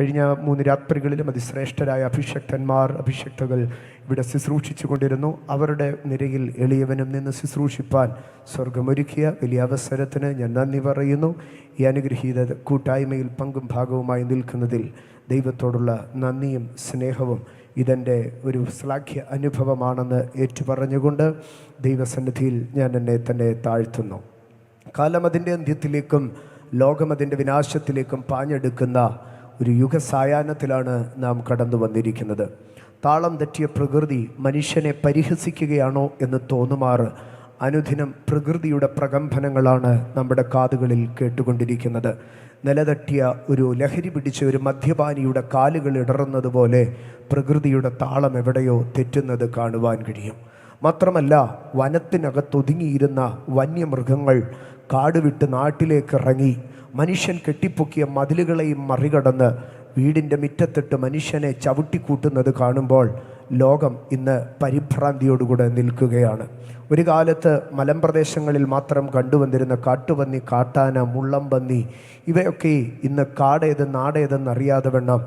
കഴിഞ്ഞ 3 രാത്രികളിലും അതിശ്രേഷ്ഠരായ അഭിഷക്തന്മാർ അഭിഷക്തകൾ ഇവിടെ ശുശ്രൂഷിച്ചു കൊണ്ടിരുന്നു. അവരുടെ നിരയിൽ എളിയവനും നിന്ന് ശുശ്രൂഷിപ്പാൻ സ്വർഗമൊരുക്കിയ വലിയ അവസരത്തിന് ഞാൻ നന്ദി പറയുന്നു. ഈ അനുഗ്രഹീത കൂട്ടായ്മയിൽ പങ്കും ഭാഗവുമായി നിൽക്കുന്നതിൽ ദൈവത്തോടുള്ള നന്ദിയും സ്നേഹവും ഇതെൻ്റെ ഒരു ശ്ലാഘ്യ അനുഭവമാണെന്ന് ഏറ്റുപറഞ്ഞുകൊണ്ട് ദൈവസന്നിധിയിൽ ഞാൻ എന്നെ തന്നെ താഴ്ത്തുന്നു. കാലം അതിൻ്റെ അന്ത്യത്തിലേക്കും ലോകം അതിൻ്റെ വിനാശത്തിലേക്കും പാഞ്ഞെടുക്കുന്ന ഒരു യുഗസായാഹ്നത്തിലാണ് നാം കടന്നു വന്നിരിക്കുന്നത്. താളം തെറ്റിയ പ്രകൃതി മനുഷ്യനെ പരിഹസിക്കുകയാണോ എന്ന് തോന്നുമാറ് അനുദിനം പ്രകൃതിയുടെ പ്രകമ്പനങ്ങളാണ് നമ്മുടെ കാതുകളിൽ കേട്ടുകൊണ്ടിരിക്കുന്നത്. നിലതട്ടിയ ഒരു ലഹരി പിടിച്ച ഒരു മദ്യപാനിയുടെ കാലുകൾ ഇടറുന്നത് പോലെ പ്രകൃതിയുടെ താളം എവിടെയോ തെറ്റുന്നത് കാണുവാൻ കഴിയും. മാത്രമല്ല, വനത്തിനകത്തൊതുങ്ങിയിരുന്ന വന്യമൃഗങ്ങൾ കാട് വിട്ട് നാട്ടിലേക്ക് ഇറങ്ങി മനുഷ്യൻ കെട്ടിപ്പൊക്കിയ മതിലുകളെയും മറികടന്ന് വീടിൻ്റെ മുറ്റത്തിട്ട് മനുഷ്യനെ ചവിട്ടിക്കൂട്ടുന്നത് കാണുമ്പോൾ ലോകം ഇന്ന് പരിഭ്രാന്തിയോടുകൂടെ നിൽക്കുകയാണ്. ഒരു കാലത്ത് മലമ്പ്രദേശങ്ങളിൽ മാത്രം കണ്ടുവന്നിരുന്ന കാട്ടുപന്നി, കാട്ടാന, മുള്ളംപന്നി ഇവയൊക്കെ ഇന്ന് കാടേത് നാടേതെന്നറിയാതെ വണ്ണം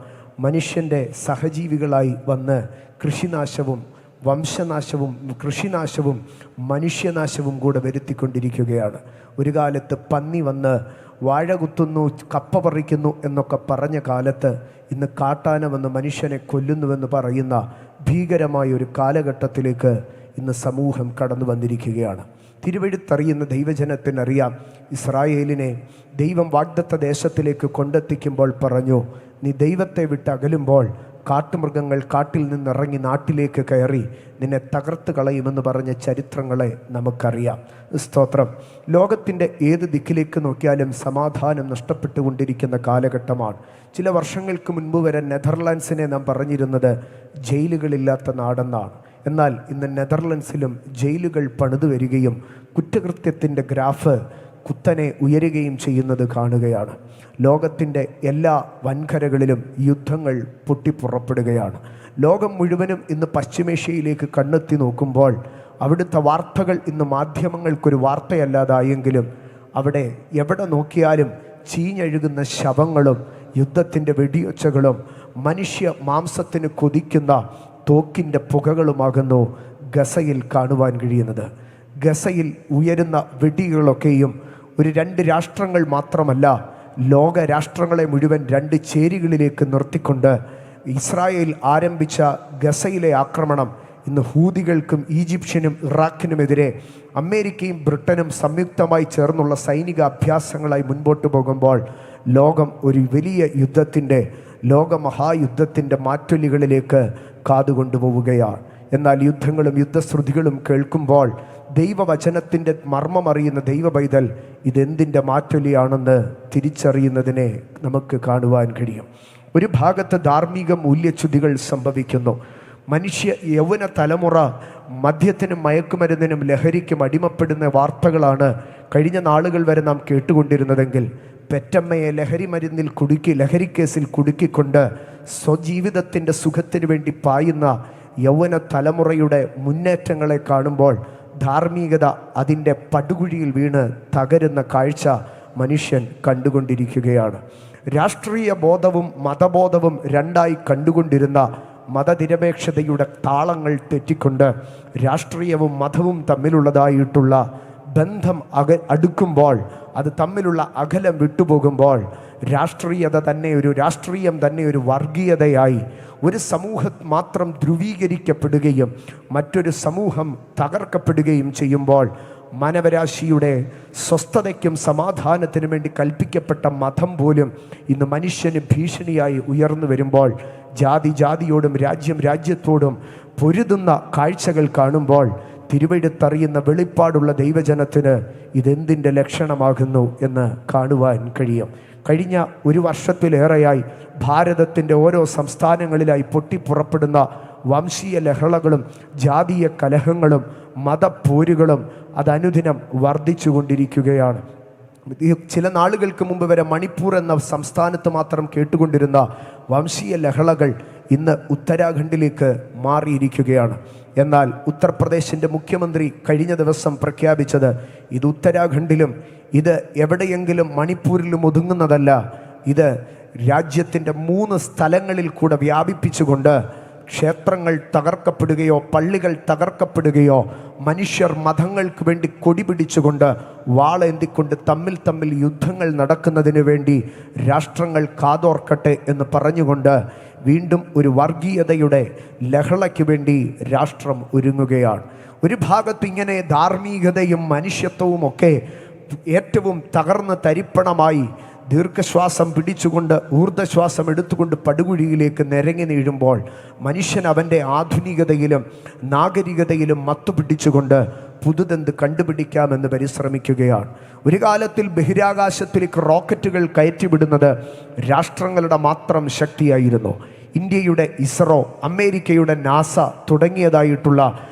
മനുഷ്യൻ്റെ സഹജീവികളായി വന്ന് കൃഷിനാശവും വംശനാശവും കൃഷിനാശവും മനുഷ്യനാശവും കൂടെ വരുത്തിക്കൊണ്ടിരിക്കുകയാണ്. ഒരു കാലത്ത് പന്നി വന്ന് വാഴ കുത്തുന്നു, കപ്പ പറിക്കുന്നു എന്നൊക്കെ പറഞ്ഞ കാലത്ത് ഇന്ന് കാട്ടാന വന്ന് മനുഷ്യനെ കൊല്ലുന്നുവെന്ന് പറയുന്ന ഭീകരമായ ഒരു കാലഘട്ടത്തിലേക്ക് ഇന്ന് സമൂഹം കടന്നു വന്നിരിക്കുകയാണ്. തിരുവെഴുത്തറിയുന്ന ദൈവജനത്തിനറിയാം, ഇസ്രായേലിനെ ദൈവം വാഗ്ദത്ത ദേശത്തിലേക്ക് കൊണ്ടെത്തിക്കുമ്പോൾ പറഞ്ഞു, നീ ദൈവത്തെ വിട്ട് അകലുമ്പോൾ കാട്ടുമൃഗങ്ങൾ കാട്ടിൽ നിന്നിറങ്ങി നാട്ടിലേക്ക് കയറി നിന്നെ തകർത്ത് കളയുമെന്ന് പറഞ്ഞ ചരിത്രങ്ങളെ നമുക്കറിയാം. സ്തോത്രം. ലോകത്തിൻ്റെ ഏത് ദിക്കിലേക്ക് നോക്കിയാലും സമാധാനം നഷ്ടപ്പെട്ടുകൊണ്ടിരിക്കുന്ന കാലഘട്ടമാണ്. ചില വർഷങ്ങൾക്ക് മുൻപ് വരെ നെതർലാൻഡ്സിനെ നാം പറഞ്ഞിരുന്നത് ജയിലുകളില്ലാത്ത നാടെന്നാണ്. എന്നാൽ ഇന്ന് നെതർലൻഡ്സിലും ജയിലുകൾ പണിതു വരികയും കുറ്റകൃത്യത്തിൻ്റെ ഗ്രാഫ് കുത്തനെ ഉയരുകയും ചെയ്യുന്നത് കാണുകയാണ്. ലോകത്തിൻ്റെ എല്ലാ വൻകരകളിലും യുദ്ധങ്ങൾ പൊട്ടിപ്പുറപ്പെടുകയാണ്. ലോകം മുഴുവനും ഇന്ന് പശ്ചിമേഷ്യയിലേക്ക് കണ്ണെത്തി നോക്കുമ്പോൾ അവിടുത്തെ വാർത്തകൾ ഇന്ന് മാധ്യമങ്ങൾക്കൊരു വാർത്തയല്ലാതായെങ്കിലും അവിടെ എവിടെ നോക്കിയാലും ചീഞ്ഞഴുകുന്ന ശവങ്ങളും യുദ്ധത്തിൻ്റെ വെടിയൊച്ചകളും മനുഷ്യ മാംസത്തിന് കൊതിക്കുന്ന തോക്കിൻ്റെ പുകകളുമാകുന്നു ഗസയിൽ കാണുവാൻ കഴിയുന്നത്. ഗസയിൽ ഉയരുന്ന വെടികളൊക്കെയും ഒരു 2 രാഷ്ട്രങ്ങൾ മാത്രമല്ല, ലോക രാഷ്ട്രങ്ങളെ മുഴുവൻ 2 ചേരികളിലേക്ക് നിർത്തിക്കൊണ്ട് ഇസ്രായേൽ ആരംഭിച്ച ഗസയിലെ ആക്രമണം ഇന്ന് ഹൂതികൾക്കും ഈജിപ്ഷ്യനും ഇറാഖിനുമെതിരെ അമേരിക്കയും ബ്രിട്ടനും സംയുക്തമായി ചേർന്നുള്ള സൈനിക അഭ്യാസങ്ങളായി മുൻപോട്ട് പോകുമ്പോൾ ലോകം ഒരു വലിയ യുദ്ധത്തിൻ്റെ, ലോകമഹായുദ്ധത്തിൻ്റെ മാറ്റൊലികളിലേക്ക് കാതുകൊണ്ടുപോവുകയാണ്. എന്നാൽ യുദ്ധങ്ങളും യുദ്ധശ്രുതികളും കേൾക്കുമ്പോൾ ദൈവവചനത്തിൻ്റെ മർമ്മമറിയുന്ന ദൈവ പൈതൽ ഇതെന്തിൻ്റെ മാറ്റൊലിയാണെന്ന് തിരിച്ചറിയുന്നതിനെ നമുക്ക് കാണുവാൻ കഴിയും. ഒരു ഭാഗത്ത് ധാർമ്മിക മൂല്യച്യുതികൾ സംഭവിക്കുന്നു. മനുഷ്യ യൗവന തലമുറ മദ്യത്തിനും മയക്കുമരുന്നിനും ലഹരിക്കും അടിമപ്പെടുന്ന വാർത്തകളാണ് കഴിഞ്ഞ നാളുകൾ വരെ നാം കേട്ടുകൊണ്ടിരുന്നതെങ്കിൽ പെറ്റമ്മയെ ലഹരിക്കേസിൽ കുടുക്കിക്കൊണ്ട് സ്വജീവിതത്തിൻ്റെ സുഖത്തിന് വേണ്ടി പായുന്ന യൗവന തലമുറയുടെ മുന്നേറ്റങ്ങളെ കാണുമ്പോൾ ധാർമ്മികത അതിൻ്റെ പടുകുഴിയിൽ വീണ് തകരുന്ന കാഴ്ച മനുഷ്യൻ കണ്ടുകൊണ്ടിരിക്കുകയാണ്. രാഷ്ട്രീയ ബോധവും മതബോധവും 2ആയി കണ്ടുകൊണ്ടിരുന്ന മതനിരപേക്ഷതയുടെ താളങ്ങൾ തെറ്റിക്കൊണ്ട് രാഷ്ട്രീയവും മതവും തമ്മിലുള്ളതായിട്ടുള്ള ബന്ധം അടുക്കുമ്പോൾ അത് തമ്മിലുള്ള അകലം വിട്ടുപോകുമ്പോൾ രാഷ്ട്രീയം തന്നെ ഒരു വർഗീയതയായി ഒരു സമൂഹം മാത്രം ധ്രുവീകരിക്കപ്പെടുകയും മറ്റൊരു സമൂഹം തകർക്കപ്പെടുകയും ചെയ്യുമ്പോൾ മാനവരാശിയുടെ സ്വസ്ഥതയ്ക്കും സമാധാനത്തിനും വേണ്ടി കൽപ്പിക്കപ്പെട്ട മതം പോലും ഇന്ന് മനുഷ്യന് ഭീഷണിയായി ഉയർന്നു വരുമ്പോൾ ജാതിയോടും രാജ്യത്തോടും പൊരുതുന്ന കാഴ്ചകൾ കാണുമ്പോൾ തിരുവെഴുത്തറിയുന്ന വെളിപ്പാടുള്ള ദൈവജനത്തിന് ഇതെന്തിൻ്റെ ലക്ഷണമാകുന്നു എന്ന് കാണുവാൻ കഴിയും. കഴിഞ്ഞ 1 വർഷത്തിലേറെയായി ഭാരതത്തിൻ്റെ ഓരോ സംസ്ഥാനങ്ങളിലായി പൊട്ടിപ്പുറപ്പെടുന്ന വംശീയ ലഹളകളും ജാതീയ കലഹങ്ങളും മതപ്പോരുകളും അതനുദിനം വർദ്ധിച്ചു കൊണ്ടിരിക്കുകയാണ്. ചില നാളുകൾക്ക് മുമ്പ് വരെ മണിപ്പൂർ എന്ന സംസ്ഥാനത്ത് മാത്രം കേട്ടുകൊണ്ടിരുന്ന വംശീയ ലഹളകൾ ഇന്ന് ഉത്തരാഖണ്ഡിലേക്ക് മാറിയിരിക്കുകയാണ്. എന്നാൽ ഉത്തർപ്രദേശിൻ്റെ മുഖ്യമന്ത്രി കഴിഞ്ഞ ദിവസം പ്രഖ്യാപിച്ചത് ഇത് ഉത്തരാഖണ്ഡിലും ഇത് എവിടെയെങ്കിലും മണിപ്പൂരിലും ഒതുങ്ങുന്നതല്ല, ഇത് രാജ്യത്തിൻ്റെ 3 സ്ഥലങ്ങളിൽ കൂടെ വ്യാപിപ്പിച്ചുകൊണ്ട് ക്ഷേത്രങ്ങൾ തകർക്കപ്പെടുകയോ പള്ളികൾ തകർക്കപ്പെടുകയോ മനുഷ്യർ മതങ്ങൾക്ക് വേണ്ടി കൊടി പിടിച്ചുകൊണ്ട് വാളേന്തിക്കൊണ്ട് തമ്മിൽ യുദ്ധങ്ങൾ നടക്കുന്നതിന് വേണ്ടി രാഷ്ട്രങ്ങൾ കാതോർക്കട്ടെ എന്ന് പറഞ്ഞുകൊണ്ട് വീണ്ടും ഒരു വർഗീയതയുടെ ലഹളയ്ക്ക് വേണ്ടി രാഷ്ട്രം ഒരുങ്ങുകയാണ്. ഒരു ഭാഗത്ത് ഇങ്ങനെ ധാർമ്മികതയും മനുഷ്യത്വവും ഒക്കെ ഏറ്റവും തകർന്ന് തരിപ്പണമായി ദീർഘശ്വാസം പിടിച്ചുകൊണ്ട് ഊർദ്ധശ്വാസം എടുത്തുകൊണ്ട് പടുകുഴിയിലേക്ക് നിരങ്ങി നീഴുമ്പോൾ മനുഷ്യൻ അവൻ്റെ ആധുനികതയിലും നാഗരികതയിലും മത്തുപിടിച്ചുകൊണ്ട് പുതുതെന്ത് കണ്ടുപിടിക്കാമെന്ന് പരിശ്രമിക്കുകയാണ്. ഒരു കാലത്തിൽ ബഹിരാകാശത്തിലേക്ക് റോക്കറ്റുകൾ കയറ്റിവിടുന്നത് രാഷ്ട്രങ്ങളുടെ മാത്രം ശക്തിയായിരുന്നു. ഇന്ത്യയുടെ ഇസ്രോ, അമേരിക്കയുടെ നാസ തുടങ്ങിയതായിട്ടുള്ള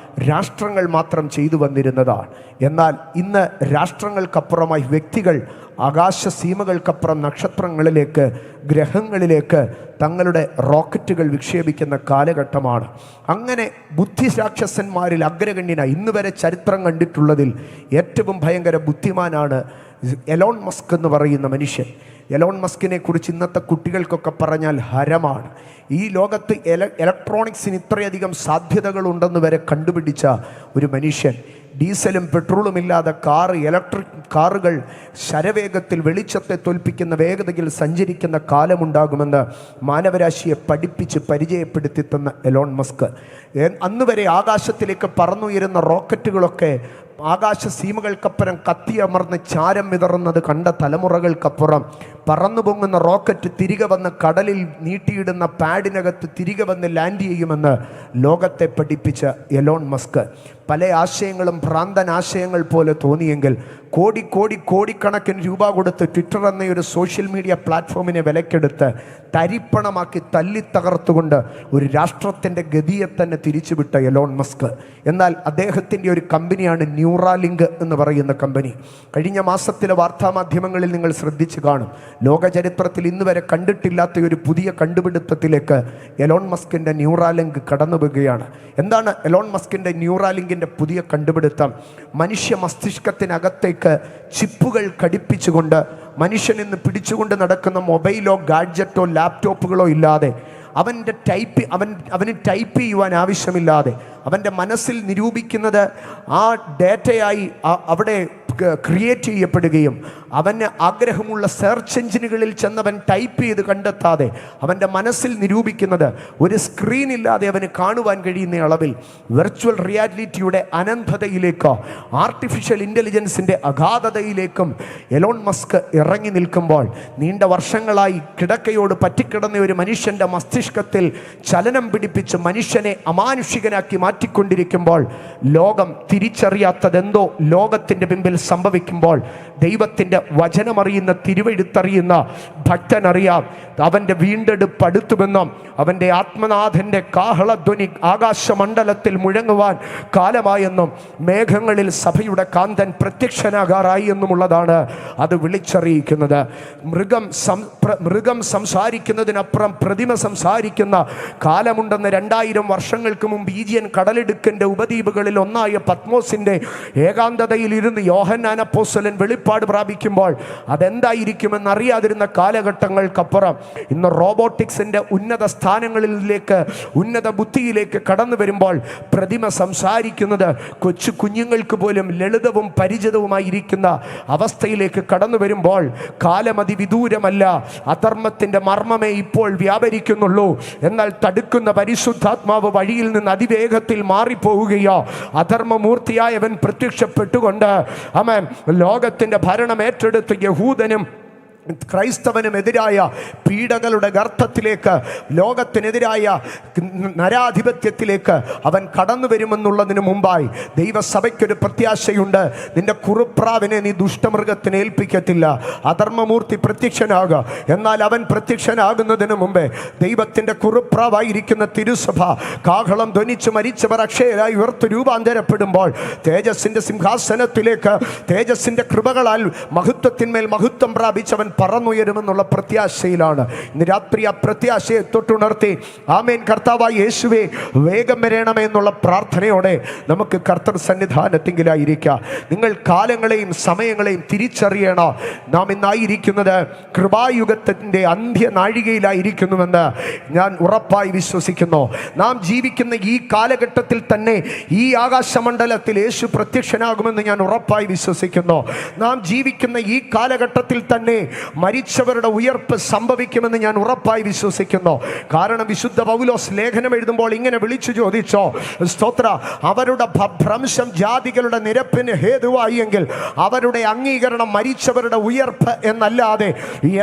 രാഷ്ട്രങ്ങൾ മാത്രം ചെയ്തു വന്നിരുന്നതാണ്. എന്നാൽ ഇന്ന് രാഷ്ട്രങ്ങൾക്കപ്പുറമായി വ്യക്തികൾ ആകാശസീമകൾക്കപ്പുറം നക്ഷത്രങ്ങളിലേക്ക്, ഗ്രഹങ്ങളിലേക്ക് തങ്ങളുടെ റോക്കറ്റുകൾ വിക്ഷേപിക്കുന്ന കാലഘട്ടമാണ്. അങ്ങനെ ബുദ്ധിരാക്ഷസന്മാരിൽ അഗ്രഗണ്യനായി ഇന്ന് വരെ ചരിത്രം കണ്ടിട്ടുള്ളതിൽ ഏറ്റവും ഭയങ്കര ബുദ്ധിമാനാണ് എലോൺ മസ്ക് എന്ന് പറയുന്ന മനുഷ്യൻ. എലോൺ മസ്കിനെ കുറിച്ച് ഇന്നത്തെ കുട്ടികൾക്കൊക്കെ പറഞ്ഞാൽ ഹരമാണ്. ഈ ലോകത്ത് ഇലക്ട്രോണിക്സിന് ഇത്രയധികം സാധ്യതകളുണ്ടെന്ന് വരെ കണ്ടുപിടിച്ച ഒരു മനുഷ്യൻ. ഡീസലും പെട്രോളും ഇല്ലാതെ ഇലക്ട്രിക് കാറുകൾ ശരവേഗത്തിൽ വെളിച്ചത്തെ തോൽപ്പിക്കുന്ന വേഗതയിൽ സഞ്ചരിക്കുന്ന കാലമുണ്ടാകുമെന്ന് മാനവരാശിയെ പഠിപ്പിച്ച് പരിചയപ്പെടുത്തി തന്ന എലോൺ മസ്ക് അന്ന് വരെ ആകാശത്തിലേക്ക് പറന്നുയരുന്ന റോക്കറ്റുകളൊക്കെ ആകാശസീമകൾക്കപ്പുറം കത്തിയമർന്ന് ചാരം വിതറുന്നത് കണ്ട തലമുറകൾക്കപ്പുറം പറന്നു പൊങ്ങുന്ന റോക്കറ്റ് തിരികെ വന്ന് കടലിൽ നീട്ടിയിടുന്ന പാഡിനകത്ത് തിരികെ വന്ന് ലാൻഡ് ചെയ്യുമെന്ന് ലോകത്തെ പഠിപ്പിച്ച എലോൺ മസ്ക് പല ആശയങ്ങളും ഭ്രാന്തൻ ആശയങ്ങൾ പോലെ തോന്നിയെങ്കിൽ കോടിക്കണക്കിന് രൂപ കൊടുത്ത് ട്വിറ്റർ എന്നൊരു സോഷ്യൽ മീഡിയ പ്ലാറ്റ്ഫോമിനെ വിലക്കെടുത്ത് തരിപ്പണമാക്കി തല്ലിത്തകർത്തുകൊണ്ട് ഒരു രാഷ്ട്രത്തിൻ്റെ ഗതിയെ തന്നെ തിരിച്ചുവിട്ട എലോൺ മസ്ക്. എന്നാൽ അദ്ദേഹത്തിൻ്റെ ഒരു കമ്പനിയാണ് ന്യൂറാലിങ്ക് എന്ന് പറയുന്ന കമ്പനി. കഴിഞ്ഞ മാസത്തിലെ വാർത്താമാധ്യമങ്ങളിൽ നിങ്ങൾ ശ്രദ്ധിച്ചു കാണും. ലോക ചരിത്രത്തിൽ ഇന്ന് വരെ കണ്ടിട്ടില്ലാത്ത ഒരു പുതിയ കണ്ടുപിടുത്തത്തിലേക്ക് എലോൺ മസ്കിൻ്റെ ന്യൂറാലിങ്ക് കടന്നു പോവുകയാണ്. എന്താണ് എലോൺ മസ്കിൻ്റെ ന്യൂറാലിങ്കിൻ്റെ പുതിയ കണ്ടുപിടുത്തം? മനുഷ്യ മസ്തിഷ്കത്തിനകത്തേക്ക് ചിപ്പുകൾ ഘടിപ്പിച്ചുകൊണ്ട് മനുഷ്യൻ ഇന്ന് പിടിച്ചുകൊണ്ട് നടക്കുന്ന മൊബൈലോ ഗാഡ്ജറ്റോ ലാപ്ടോപ്പുകളോ ഇല്ലാതെ അവന് ടൈപ്പ് ചെയ്യുവാൻ ആവശ്യമില്ലാതെ അവൻ്റെ മനസ്സിൽ നിരൂപിക്കുന്നത് ആ ഡേറ്റയായി അവിടെ ക്രിയേറ്റ് ചെയ്യപ്പെടുകയും അവന് ആഗ്രഹമുള്ള സെർച്ച് എഞ്ചിനുകളിൽ ചെന്നവൻ ടൈപ്പ് ചെയ്ത് കണ്ടെത്താതെ അവൻ്റെ മനസ്സിൽ നിരൂപിക്കുന്നത് ഒരു സ്ക്രീനില്ലാതെ അവന് കാണുവാൻ കഴിയുന്ന അളവിൽ വെർച്വൽ റിയാലിറ്റിയുടെ അനന്തതയിലേക്കോ ആർട്ടിഫിഷ്യൽ ഇൻ്റലിജൻസിൻ്റെ അഗാധതയിലേക്കും എലോൺ മസ്ക് ഇറങ്ങി നിൽക്കുമ്പോൾ നീണ്ട വർഷങ്ങളായി കിടക്കയോട് പറ്റിക്കിടന്ന ഒരു മനുഷ്യൻ്റെ മസ്തിഷ്കത്തിൽ ചലനം പിടിപ്പിച്ച് മനുഷ്യനെ അമാനുഷികനാക്കി മാറ്റിക്കൊണ്ടിരിക്കുമ്പോൾ ലോകം തിരിച്ചറിയാത്തതെന്തോ ലോകത്തിൻ്റെ പിമ്പിൽ സംഭവിക്കുമ്പോൾ ദൈവത്തിൻ്റെ വചനമറിയുന്ന തിരുവെഴുത്തറിയുന്ന ഭക്തനറിയാം അവൻ്റെ വീണ്ടെടുപ്പ് അടുത്തുമെന്നും അവൻ്റെ ആത്മനാഥൻ്റെ കാഹളധ്വനി ആകാശമണ്ഡലത്തിൽ മുഴങ്ങുവാൻ കാലമായെന്നും മേഘങ്ങളിൽ സഭയുടെ കാന്തൻ പ്രത്യക്ഷനാകാറായി എന്നുമുള്ളതാണ് അത് വിളിച്ചറിയിക്കുന്നത്. മൃഗം സംസാരിക്കുന്നതിനപ്പുറം പ്രതിമ സംസാരിക്കുന്ന കാലമുണ്ടെന്ന് 2000 വർഷങ്ങൾക്ക് മുമ്പ് ഈജിയൻ കടലിടുക്കിൻ്റെ ഉപദ്വീപുകളിൽ ഒന്നായ പത്മോസിൻ്റെ ഏകാന്തതയിൽ ഇരുന്ന് യോഹന്നാൻ അപ്പോസ്തലൻ വെളിപ്പാട് പ്രാപിക്കുമ്പോൾ അതെന്തായിരിക്കുമെന്ന് അറിയാതിരുന്ന കാലഘട്ടങ്ങൾക്കപ്പുറം ഇന്ന് റോബോട്ടിക്സിൻ്റെ ഉന്നത സ്ഥാനങ്ങളിലേക്ക് ഉന്നത ബുദ്ധിയിലേക്ക് കടന്നു വരുമ്പോൾ പ്രതിമ സംസാരിക്കുന്നത് കൊച്ചു കുഞ്ഞുങ്ങൾക്ക് പോലും ലളിതവും പരിചിതവുമായിരിക്കുന്ന അവസ്ഥയിലേക്ക് കടന്നു വരുമ്പോൾ കാലം അതിവിദൂരമല്ല. അധർമ്മത്തിൻ്റെ മർമ്മമേ ഇപ്പോൾ വ്യാപരിക്കുന്നുള്ളൂ. എന്നാൽ തടുക്കുന്ന പരിശുദ്ധാത്മാവ് വഴിയിൽ നിന്ന് അതിവേഗത്തിൽ മാറിപ്പോവുകയോ അധർമ്മമൂർത്തിയായവൻ പ്രത്യക്ഷപ്പെട്ടുകൊണ്ട് അവൻ ലോകത്തിൻ്റെ ഭരണം ഏറ്റെടുത്ത് യഹൂദനും ക്രൈസ്തവനുമെതിരായ പീഡകളുടെ ഗർത്തത്തിലേക്ക് ലോകത്തിനെതിരായ നരാധിപത്യത്തിലേക്ക് അവൻ കടന്നു വരുമെന്നുള്ളതിന് മുമ്പായി ദൈവസഭയ്ക്കൊരു പ്രത്യാശയുണ്ട്. നിന്റെ കുറുപ്രാവിനെ നീ ദുഷ്ടമൃഗത്തിന് ഏൽപ്പിക്കത്തില്ല. അധർമ്മമൂർത്തി പ്രത്യക്ഷനാകുക. എന്നാൽ അവൻ പ്രത്യക്ഷനാകുന്നതിന് മുമ്പേ ദൈവത്തിൻ്റെ കുറുപ്രാവായിരിക്കുന്ന തിരുസഭ കാഹളം ധ്വനിച്ച് മരിച്ചവർ അക്ഷയരായി ഉയർത്ത് രൂപാന്തരപ്പെടുമ്പോൾ തേജസ്സിൻ്റെ സിംഹാസനത്തിലേക്ക് തേജസ്സിൻ്റെ കൃപകളാൽ മഹത്വത്തിന്മേൽ മഹത്വം പ്രാപിച്ചവൻ പറന്നുയരുമെന്നുള്ള പ്രത്യാശയിലാണ്. ഇന്ന് രാത്രി ആ പ്രത്യാശയെ തൊട്ടുണർത്തി ആമേൻ കർത്താവായ യേശുവേ വേഗം വരണമേ എന്നുള്ള പ്രാർത്ഥനയോടെ നമുക്ക് കർത്തൃ സന്നിധാനത്തിങ്കിലായിരിക്കാം. നിങ്ങൾ കാലങ്ങളെയും സമയങ്ങളെയും തിരിച്ചറിയണം. നാം ഇന്നായിരിക്കുന്നത് കൃപായുഗത്തിൻ്റെ അന്ത്യനാഴികയിലായിരിക്കുന്നുവെന്ന് ഞാൻ ഉറപ്പായി വിശ്വസിക്കുന്നു. നാം ജീവിക്കുന്ന ഈ കാലഘട്ടത്തിൽ തന്നെ ഈ ആകാശമണ്ഡലത്തിൽ യേശു പ്രത്യക്ഷനാകുമെന്ന് ഞാൻ ഉറപ്പായി വിശ്വസിക്കുന്നു. നാം ജീവിക്കുന്ന ഈ കാലഘട്ടത്തിൽ തന്നെ മരിച്ചവരുടെ ഉയർപ്പ് സംഭവിക്കുമെന്ന് ഞാൻ ഉറപ്പായി വിശ്വസിക്കുന്നു. കാരണം വിശുദ്ധ പൗലോസ് ലേഖനം എഴുതുമ്പോൾ ഇങ്ങനെ വിളിച്ചു ചോദിച്ചോ, സ്തോത്ര, അവരുടെ ഭ്രംശം ജാതികളുടെ നിരപ്പിന് ഹേതുവായി എങ്കിൽ അവരുടെ അംഗീകരണം മരിച്ചവരുടെ ഉയർപ്പ് എന്നല്ലാതെ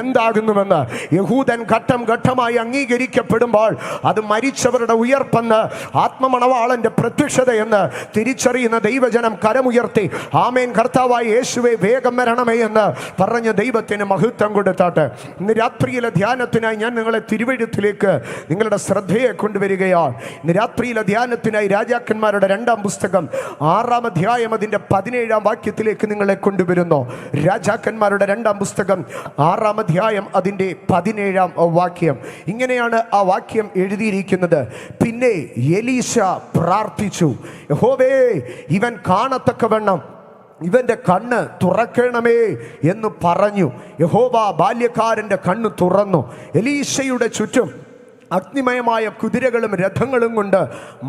എന്താകുന്നുവെന്ന്. യഹൂദൻ ഘട്ടം ഘട്ടമായി അംഗീകരിക്കപ്പെടുമ്പോൾ അത് മരിച്ചവരുടെ ഉയർപ്പെന്ന്, ആത്മമണവാളന്റെ പ്രത്യക്ഷതയെന്ന് തിരിച്ചറിയുന്ന ദൈവജനം കരമുയർത്തി ആമേൻ കർത്താവായ യേശുവേ വേഗം വരണമേ എന്ന് പറഞ്ഞ ദൈവത്തിന് മഹത്വം കൊടുത്താട്ടെ. ഇന്ന് രാത്രിയിലെ ധ്യാനത്തിനായി ഞാൻ നിങ്ങളെ തിരുവെഴുത്തിലേക്ക് നിങ്ങളുടെ ശ്രദ്ധയെ കൊണ്ടുവരികയാണ്. ഇന്ന് രാത്രിയിലെ ധ്യാനത്തിനായി രാജാക്കന്മാരുടെ 2-ാം പുസ്തകം 6-ാം അധ്യായം അതിൻ്റെ 17-ാം വാക്യത്തിലേക്ക് നിങ്ങളെ കൊണ്ടുവരുന്നു. രാജാക്കന്മാരുടെ 2-ാം പുസ്തകം 6-ാം അധ്യായം അതിൻ്റെ 17-ാം വാക്യം. ഇങ്ങനെയാണ് ആ വാക്യം എഴുതിയിരിക്കുന്നത്. പിന്നെ എലീശ പ്രാർത്ഥിച്ചു, യഹോവേ ഇവൻ കാണത്തക്കവണ്ണം ഇവൻ്റെ കണ്ണ് തുറക്കണമേ എന്ന് പറഞ്ഞു. യഹോവ ബാല്യക്കാരൻ്റെ കണ്ണ് തുറന്നു. എലീശയുടെ ചുറ്റും അഗ്നിമയമായ കുതിരകളും രഥങ്ങളും കൊണ്ട്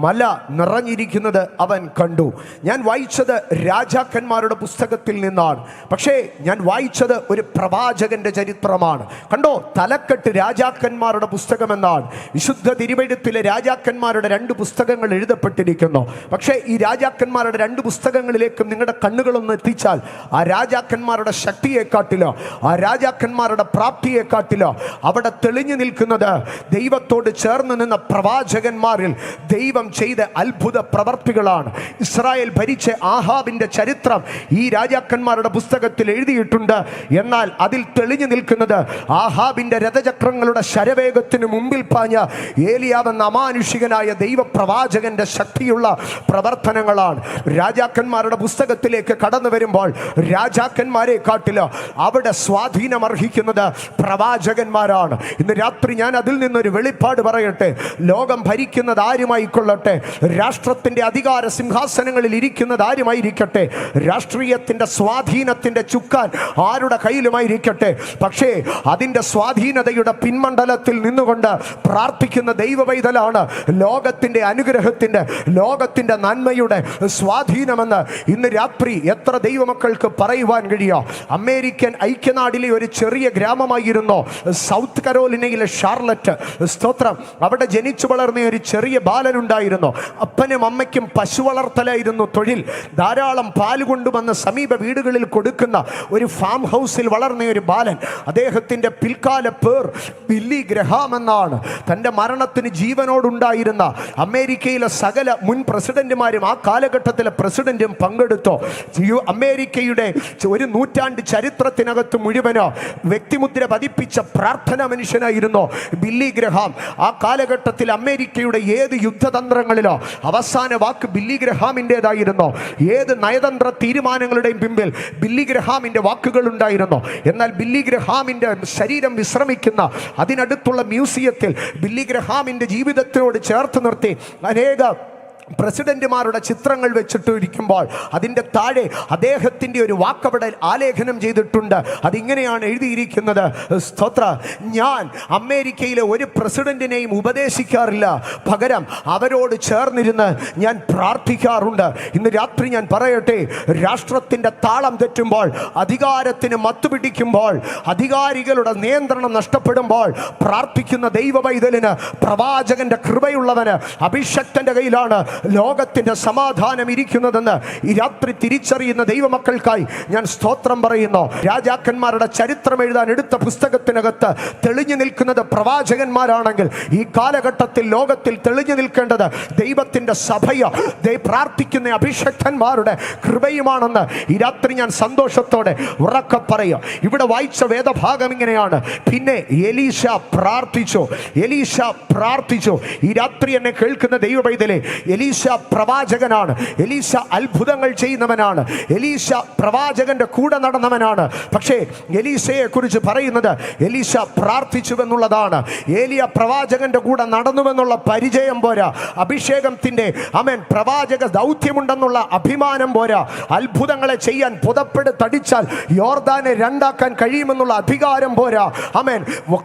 മല നിറഞ്ഞിരിക്കുന്നത് അവൻ കണ്ടു. ഞാൻ വായിച്ചത് രാജാക്കന്മാരുടെ പുസ്തകത്തിൽ നിന്നാണ്. പക്ഷേ ഞാൻ വായിച്ചത് ഒരു പ്രവാചകന്റെ ചരിത്രമാണ്. കണ്ടോ, തലക്കെട്ട് രാജാക്കന്മാരുടെ പുസ്തകമെന്നാണ്. വിശുദ്ധ തിരുവെഴുത്തിലെ രാജാക്കന്മാരുടെ 2 പുസ്തകങ്ങൾ എഴുതപ്പെട്ടിരിക്കുന്നു. പക്ഷേ ഈ രാജാക്കന്മാരുടെ 2 പുസ്തകങ്ങളിലേക്കും നിങ്ങളുടെ കണ്ണുകളൊന്ന് എത്തിച്ചാൽ ആ രാജാക്കന്മാരുടെ ശക്തിയെക്കാട്ടിലോ ആ രാജാക്കന്മാരുടെ പ്രാപ്തിയെക്കാട്ടിലോ അവിടെ തെളിഞ്ഞു നിൽക്കുന്നത് ദൈവത്തോട് ചേർന്ന് നിന്ന പ്രവാചകന്മാരിൽ ദൈവം ചെയ്ത അത്ഭുത പ്രവർത്തികളാണ്. ഇസ്രായേൽ ഭരിച്ച ആഹാബിന്റെ ചരിത്രം ഈ രാജാക്കന്മാരുടെ പുസ്തകത്തിൽ എഴുതിയിട്ടുണ്ട്. എന്നാൽ അതിൽ തെളിഞ്ഞു നിൽക്കുന്നത് ആഹാബിന്റെ രഥചക്രങ്ങളുടെ ശരവേഗത്തിന് മുമ്പിൽ പാഞ്ഞ ഏലിയാവെന്ന അമാനുഷികനായ ദൈവപ്രവാചകന്റെ ശക്തിയുള്ള പ്രവർത്തനങ്ങളാണ്. രാജാക്കന്മാരുടെ പുസ്തകത്തിലേക്ക് കടന്നു വരുമ്പോൾ രാജാക്കന്മാരെ കാട്ടില് അവിടെ സ്വാധീനമർഹിക്കുന്നത് പ്രവാചകന്മാരാണ്. ഇന്ന് രാത്രി ഞാൻ അതിൽ നിന്നൊരു വെളിപ്പാട് പറയട്ടെ. ലോകം ഭരിക്കുന്നത് ആരുമായിക്കൊള്ളട്ടെ, രാഷ്ട്രത്തിന്റെ അധികാര സിംഹാസനങ്ങളിൽ ഇരിക്കുന്നത് ആരുമായിരിക്കട്ടെ, രാഷ്ട്രീയത്തിന്റെ സ്വാധീനത്തിന്റെ ചുക്കാൻ ആരുടെ കയ്യിലുമായിരിക്കട്ടെ, പക്ഷേ അതിന്റെ സ്വാധീനതയുടെ പിൻമണ്ഡലത്തിൽ നിന്നുകൊണ്ട് പ്രാർത്ഥിക്കുന്ന ദൈവവൈതലാണ് ലോകത്തിന്റെ അനുഗ്രഹത്തിന്റെ, ലോകത്തിന്റെ നന്മയുടെ സ്വാധീനമെന്ന് ഇന്ന് രാത്രി എത്ര ദൈവമക്കൾക്ക് പറയുവാൻ കഴിയും. അമേരിക്കൻ ഐക്യനാടിലെ ഒരു ചെറിയ ഗ്രാമമായിരുന്നു സൗത്ത് കരോലിനയിലെ ഷാർലറ്റ്. സ്തോത്രം. അവിടെ ജനിച്ചു വളർന്ന ഒരു ചെറിയ ബാലനുണ്ടായിരുന്നു. അപ്പനും അമ്മയ്ക്കും പശു വളർത്തലായിരുന്നു തൊഴിൽ. ധാരാളം പാല് കൊണ്ടുവന്ന് സമീപ വീടുകളിൽ കൊടുക്കുന്ന ഒരു ഫാം ഹൗസിൽ വളർന്ന ഒരു ബാലൻ. അദ്ദേഹത്തിൻ്റെ പിൽക്കാല പേർ ബില്ലി ഗ്രഹാം എന്നാണ്. തൻ്റെ മരണത്തിന് ജീവനോടുണ്ടായിരുന്ന അമേരിക്കയിലെ സകല മുൻ പ്രസിഡന്റുമാരും ആ കാലഘട്ടത്തിലെ പ്രസിഡന്റും പങ്കെടുത്തു. അമേരിക്കയുടെ 1 നൂറ്റാണ്ട് ചരിത്രത്തിനകത്ത് മുഴുവനോ വ്യക്തിമുദ്ര പതിപ്പിച്ച പ്രാർത്ഥനാ മനുഷ്യനായിരുന്നു ബില്ലി ഗ്രഹാം. ആ കാലഘട്ടത്തിൽ അമേരിക്കയുടെ ഏത് യുദ്ധതന്ത്രങ്ങളിലോ അവസാന വാക്ക് ബില്ലി ഗ്രഹാമിൻ്റെതായിരുന്നു. ഏത് നയതന്ത്ര തീരുമാനങ്ങളുടെയും പിമ്പിൽ ബില്ലി ഗ്രഹാമിൻ്റെ വാക്കുകൾ ഉണ്ടായിരുന്നു. എന്നാൽ ബില്ലി ഗ്രഹാമിൻ്റെ ശരീരം വിശ്രമിക്കുന്ന അതിനടുത്തുള്ള മ്യൂസിയത്തിൽ ബില്ലി ഗ്രഹാമിൻ്റെ ജീവിതത്തിനോട് ചേർത്ത് നിർത്തി അനേക പ്രസിഡന്റുമാരുടെ ചിത്രങ്ങൾ വെച്ചിട്ടിരിക്കുമ്പോൾ അതിൻ്റെ താഴെ അദ്ദേഹത്തിൻ്റെ ഒരു വാക്കവിടെ ആലേഖനം ചെയ്തിട്ടുണ്ട്. അതിങ്ങനെയാണ് എഴുതിയിരിക്കുന്നത്. സ്തോത്ര, ഞാൻ അമേരിക്കയിലെ ഒരു പ്രസിഡന്റിനെയും ഉപദേശിക്കാറില്ല, പകരം അവരോട് ചേർന്നിരുന്ന് ഞാൻ പ്രാർത്ഥിക്കാറുണ്ട്. ഇന്ന് രാത്രി ഞാൻ പറയട്ടെ, രാഷ്ട്രത്തിൻ്റെ താളം തെറ്റുമ്പോൾ, അധികാരത്തിന് മത്തുപിടിക്കുമ്പോൾ, അധികാരികളുടെ നിയന്ത്രണം നഷ്ടപ്പെടുമ്പോൾ പ്രാർത്ഥിക്കുന്ന ദൈവവൈതലിന്, പ്രവാചകന്റെ കൃപയുള്ളവന്, അഭിഷക്തന്റെ കയ്യിലാണ് ലോകത്തിന്റെ സമാധാനം ഇരിക്കുന്നതെന്ന് ഈ രാത്രി തിരിച്ചറിയുന്ന ദൈവമക്കൾക്കായി ഞാൻ സ്തോത്രം പറയുന്നു. രാജാക്കന്മാരുടെ ചരിത്രം എഴുതാൻ എടുത്ത പുസ്തകത്തിനകത്ത് തെളിഞ്ഞു നിൽക്കുന്നത് പ്രവാചകന്മാരാണെങ്കിൽ, ഈ കാലഘട്ടത്തിൽ ലോകത്തിൽ തെളിഞ്ഞു നിൽക്കേണ്ടത് ദൈവത്തിന്റെ സഭയോ പ്രാർത്ഥിക്കുന്ന അഭിഷക്തന്മാരുടെ കൃപയുമാണെന്ന് ഈ രാത്രി ഞാൻ സന്തോഷത്തോടെ ഉറക്കെ പറയും. ഇവിടെ വായിച്ച വേദഭാഗം ഇങ്ങനെയാണ്. പിന്നെ എലീശ പ്രാർത്ഥിച്ചു. എലീശ പ്രാർത്ഥിച്ചു. ഈ രാത്രി എന്നെ കേൾക്കുന്ന ദൈവപൈതലേ, എലീശ എലീശ പ്രവാചകനാണ്, എലീശ അത്ഭുതങ്ങൾ ചെയ്യുന്നവനാണ്, എലീശ പ്രവാചകന്റെ കൂടെ നടന്നവനാണ്. പക്ഷേ എലീശയെ കുറിച്ച് പറയുന്നത് എലീശ പ്രാർത്ഥിച്ചുവെന്നുള്ളതാണ്. ഏലിയ പ്രവാചകന്റെ കൂടെ നടന്നുവെന്നുള്ള പരിചയം പോരാ, അഭിഷേകത്തിന്റെ പ്രവാചക ദൗത്യമുണ്ടെന്നുള്ള അഭിമാനം പോരാ, അത്ഭുതങ്ങളെ ചെയ്യാൻ പുതപ്പെടുത്തടിച്ചാൽ യോർദാനെ രണ്ടാക്കാൻ കഴിയുമെന്നുള്ള അധികാരം പോരാ,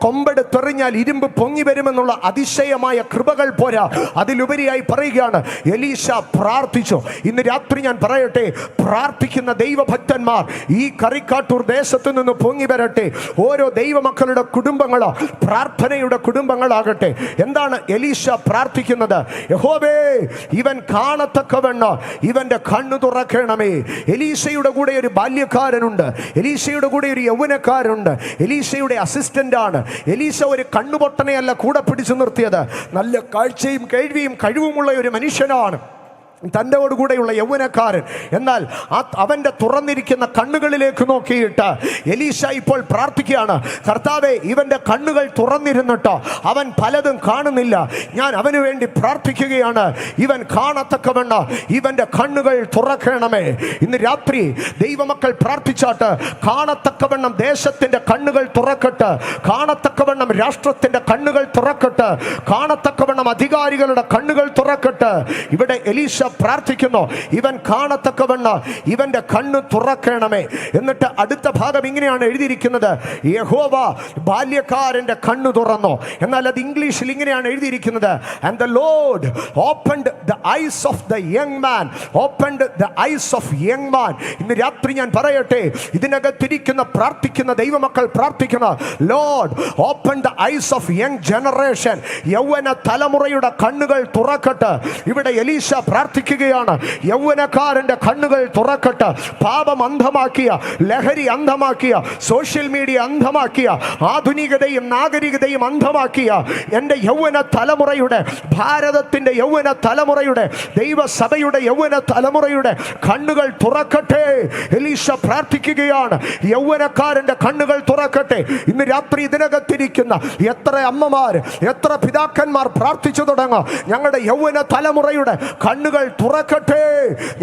കൊമ്പെടുത്തെറിഞ്ഞാൽ ഇരുമ്പ് പൊങ്ങി വരുമെന്നുള്ള അതിശയമായ കൃപകൾ പോരാ. അതിലുപരിയായി പറയുകയാണ് എലീശ പ്രാർത്ഥിച്ചു. ഇന്ന് രാത്രി ഞാൻ പറയട്ടെ, പ്രാർത്ഥിക്കുന്ന ദൈവഭക്തന്മാർ ഈ കറിക്കാട്ടൂർ ദേശത്ത് നിന്ന് പൊങ്ങി വരട്ടെ. ഓരോ ദൈവമക്കളുടെ കുടുംബങ്ങളോ പ്രാർത്ഥനയുടെ കുടുംബങ്ങളാകട്ടെ. എന്താണ് എലീശ പ്രാർത്ഥിക്കുന്നത്? യഹോവേ, ഇവൻ കാണത്തക്കവണ്ണം ഇവന്റെ കണ്ണു തുറക്കണമേ. എലീശയുടെ കൂടെ ഒരു ബാല്യക്കാരനുണ്ട്, എലീശയുടെ കൂടെ ഒരു യൗവനക്കാരുണ്ട്, എലീശയുടെ അസിസ്റ്റന്റ് ആണ്. എലീശ ഒരു കണ്ണുപൊട്ടനെയല്ല കൂടെ പിടിച്ചു നിർത്തിയത്, നല്ല കാഴ്ചയും കേൾവിയും കഴിവുമുള്ള ഒരു മനുഷ്യനാണ് തൻ്റെയോടുകൂടെയുള്ള യൗവനക്കാരൻ. എന്നാൽ അവൻ്റെ തുറന്നിരിക്കുന്ന കണ്ണുകളിലേക്ക് നോക്കിയിട്ട് എലീശ ഇപ്പോൾ പ്രാർത്ഥിക്കുകയാണ്, കർത്താവേ, ഇവൻ്റെ കണ്ണുകൾ തുറന്നിരുന്നിട്ടോ അവൻ പലതും കാണുന്നില്ല, ഞാൻ അവന് വേണ്ടി പ്രാർത്ഥിക്കുകയാണ്, ഇവൻ കാണത്തക്കവണ്ണം ഇവൻ്റെ കണ്ണുകൾ തുറക്കണമേ. ഇന്ന് രാത്രി ദൈവമക്കൾ പ്രാർത്ഥിച്ചാട്ട് കാണത്തക്കവണ്ണം ദേശത്തിൻ്റെ കണ്ണുകൾ തുറക്കട്ടെ, കാണത്തക്കവണ്ണം രാഷ്ട്രത്തിൻ്റെ കണ്ണുകൾ തുറക്കട്ടെ, കാണത്തക്കവണ്ണം അധികാരികളുടെ കണ്ണുകൾ തുറക്കട്ടെ. ഇവിടെ എലീശ പ്രാർത്ഥിക്കുന്നു, ഇവൻ കാണത്തക്കവണ്ണം ഇവന്റെ കണ്ണ് തുറക്കണമേ. എന്നിട്ട് അടുത്ത ഭാഗം ഇങ്ങനെയാണ് എഴുതിയിരിക്കുന്നത്, യഹോവ ബാല്യക്കാരന്റെ കണ്ണ് തുറന്നു. എന്നാൽ അത് ഇംഗ്ലീഷിൽ ഇങ്ങനെയാണ് എഴുതിയിരിക്കുന്നത്, and the Lord opened the eyes of the young man, opened the eyes of young man. ഇന്ന് രാത്രി ഞാൻ പറയട്ടെ, ഇതിനകത്തിരിക്കുന്ന പ്രാർത്ഥിക്കുന്ന ദൈവമക്കൾ പ്രാർത്ഥിക്കുന്ന, Lord open the eyes of young generation, യൗവന തലമുറയുടെ കണ്ണുകൾ തുറക്കട്ടെ. ഇവിടെ എലീശ പ്രാർത്ഥിക്കുകയാണ്, യൗവനക്കാരന്റെ കണ്ണുകൾ തുറക്കട്ടെ. പാപം അന്ധമാക്കിയ, ലഹരി അന്ധമാക്കിയ, സോഷ്യൽ മീഡിയ അന്ധമാക്കിയ, ആധുനികതയും നാഗരികതയും അന്ധമാക്കിയ എൻ്റെ യൗവന തലമുറയുടെ, ഭാരതത്തിൻ്റെ യൗവന തലമുറയുടെ, ദൈവസഭയുടെ യൗവന തലമുറയുടെ കണ്ണുകൾ തുറക്കട്ടെ. എലീശ പ്രാർത്ഥിക്കുകയാണ്, യൗവനക്കാരന്റെ കണ്ണുകൾ തുറക്കട്ടെ. ഇന്ന് രാത്രി ഇതിനകത്തിരിക്കുന്ന എത്ര അമ്മമാർ, എത്ര പിതാക്കന്മാർ പ്രാർത്ഥിച്ചു തുടങ്ങുക, ഞങ്ങളുടെ യൗവന തലമുറയുടെ കണ്ണുകൾ തുറക്കട്ടെ,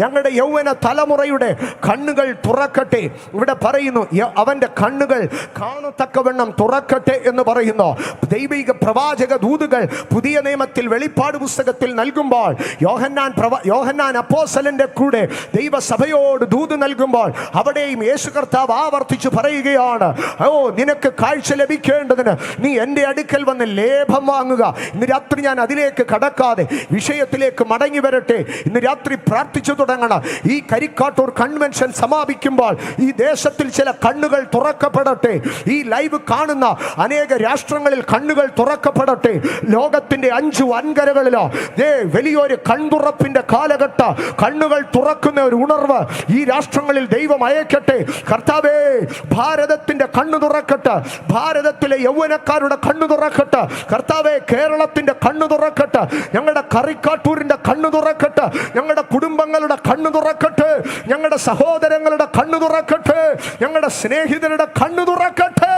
ഞങ്ങളുടെ യൗവന തലമുറയുടെ കണ്ണുകൾ തുറക്കട്ടെ. ഇവിടെ പറയുന്നു അവന്റെ കണ്ണുകൾ കാണത്തക്കവണ്ണം തുറക്കട്ടെ എന്ന് പറയുന്നു. ദൈവിക പ്രവാചക ദൂതുകൾ പുതിയ നിയമത്തിൽ വെളിപ്പാട് പുസ്തകത്തിൽ നൽകുമ്പോൾ, യോഹന്നാൻ അപ്പോസ്തലന്റെ കൂടെ ദൈവസഭയോട് ദൂത് നൽകുമ്പോൾ അവിടെയും യേശു കർത്താവ് ആവർത്തിച്ചു പറയുകയാണ്, ഓ, നിനക്ക് കാഴ്ച ലഭിക്കേണ്ടതിന് നീ എൻ്റെ അടുക്കൽ വന്ന് ലേപം വാങ്ങുക. ഇന്ന് രാത്രി ഞാൻ അതിലേക്ക് കടക്കാതെ വിഷയത്തിലേക്ക് മടങ്ങി വരട്ടെ. ഇന്ന് രാത്രി പ്രാർത്ഥിച്ചു തുടങ്ങണം. ഈ കരിക്കാട്ടൂർ കൺവെൻഷൻ സമാപിക്കുമ്പോൾ ഈ ദേശത്തിൽ ചില കണ്ണുകൾ തുറക്കപ്പെടട്ടെ. ഈ ലൈവ് കാണുന്ന അനേക രാഷ്ട്രങ്ങളിൽ കണ്ണുകൾ തുറക്കപ്പെടട്ടെ. ലോകത്തിന്റെ 5 വൻകരകളിലോ വലിയൊരു കൺതുറപ്പിന്റെ കാലഘട്ട, കണ്ണുകൾ തുറക്കുന്ന ഒരു ഉണർവ് ഈ രാഷ്ട്രങ്ങളിൽ ദൈവം അയക്കട്ടെ. കർത്താവേ, ഭാരതത്തിന്റെ കണ്ണു തുറക്കട്ടെ, ഭാരതത്തിലെ യൗവനക്കാരുടെ കണ്ണു തുറക്കട്ടെ. കർത്താവേ, കേരളത്തിന്റെ കണ്ണു തുറക്കട്ടെ, ഞങ്ങളുടെ കറിക്കാട്ടൂരിന്റെ കണ്ണു തുറക്കട്ടെ, ഞങ്ങളുടെ കുടുംബങ്ങളുടെ കണ്ണു തുറക്കട്ടെ, ഞങ്ങളുടെ സഹോദരങ്ങളുടെ കണ്ണു തുറക്കട്ടെ, ഞങ്ങളുടെ സ്നേഹിതരുടെ കണ്ണു തുറക്കട്ടെ.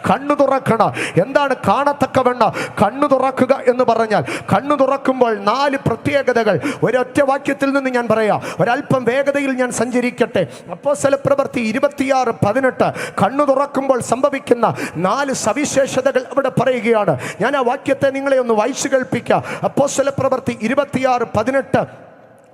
കണ്ണു തുറക്കണം. എന്താണ് കാണത്തക്കവണ്ണം കണ്ണു തുറക്കുക എന്ന് പറഞ്ഞാൽ? കണ്ണു തുറക്കുമ്പോൾ 4 പ്രത്യേകതകൾ ഒരൊറ്റ വാക്യത്തിൽ നിന്ന് ഞാൻ പറയാം. ഒരല്പം വേഗതയിൽ ഞാൻ സഞ്ചരിക്കട്ടെ. അപ്പോസ്തലപ്രവൃത്തി 26:18 കണ്ണു തുറക്കുമ്പോൾ സംഭവിക്കുന്ന 4 സവിശേഷതകൾ അവിടെ പറയുകയാണ്. ഞാൻ ആ വാക്യത്തെ നിങ്ങളെ ഒന്ന് വായിച്ചു കേൾപ്പിക്കാം. അപ്പോസ്തലപ്രവൃത്തി 26:18,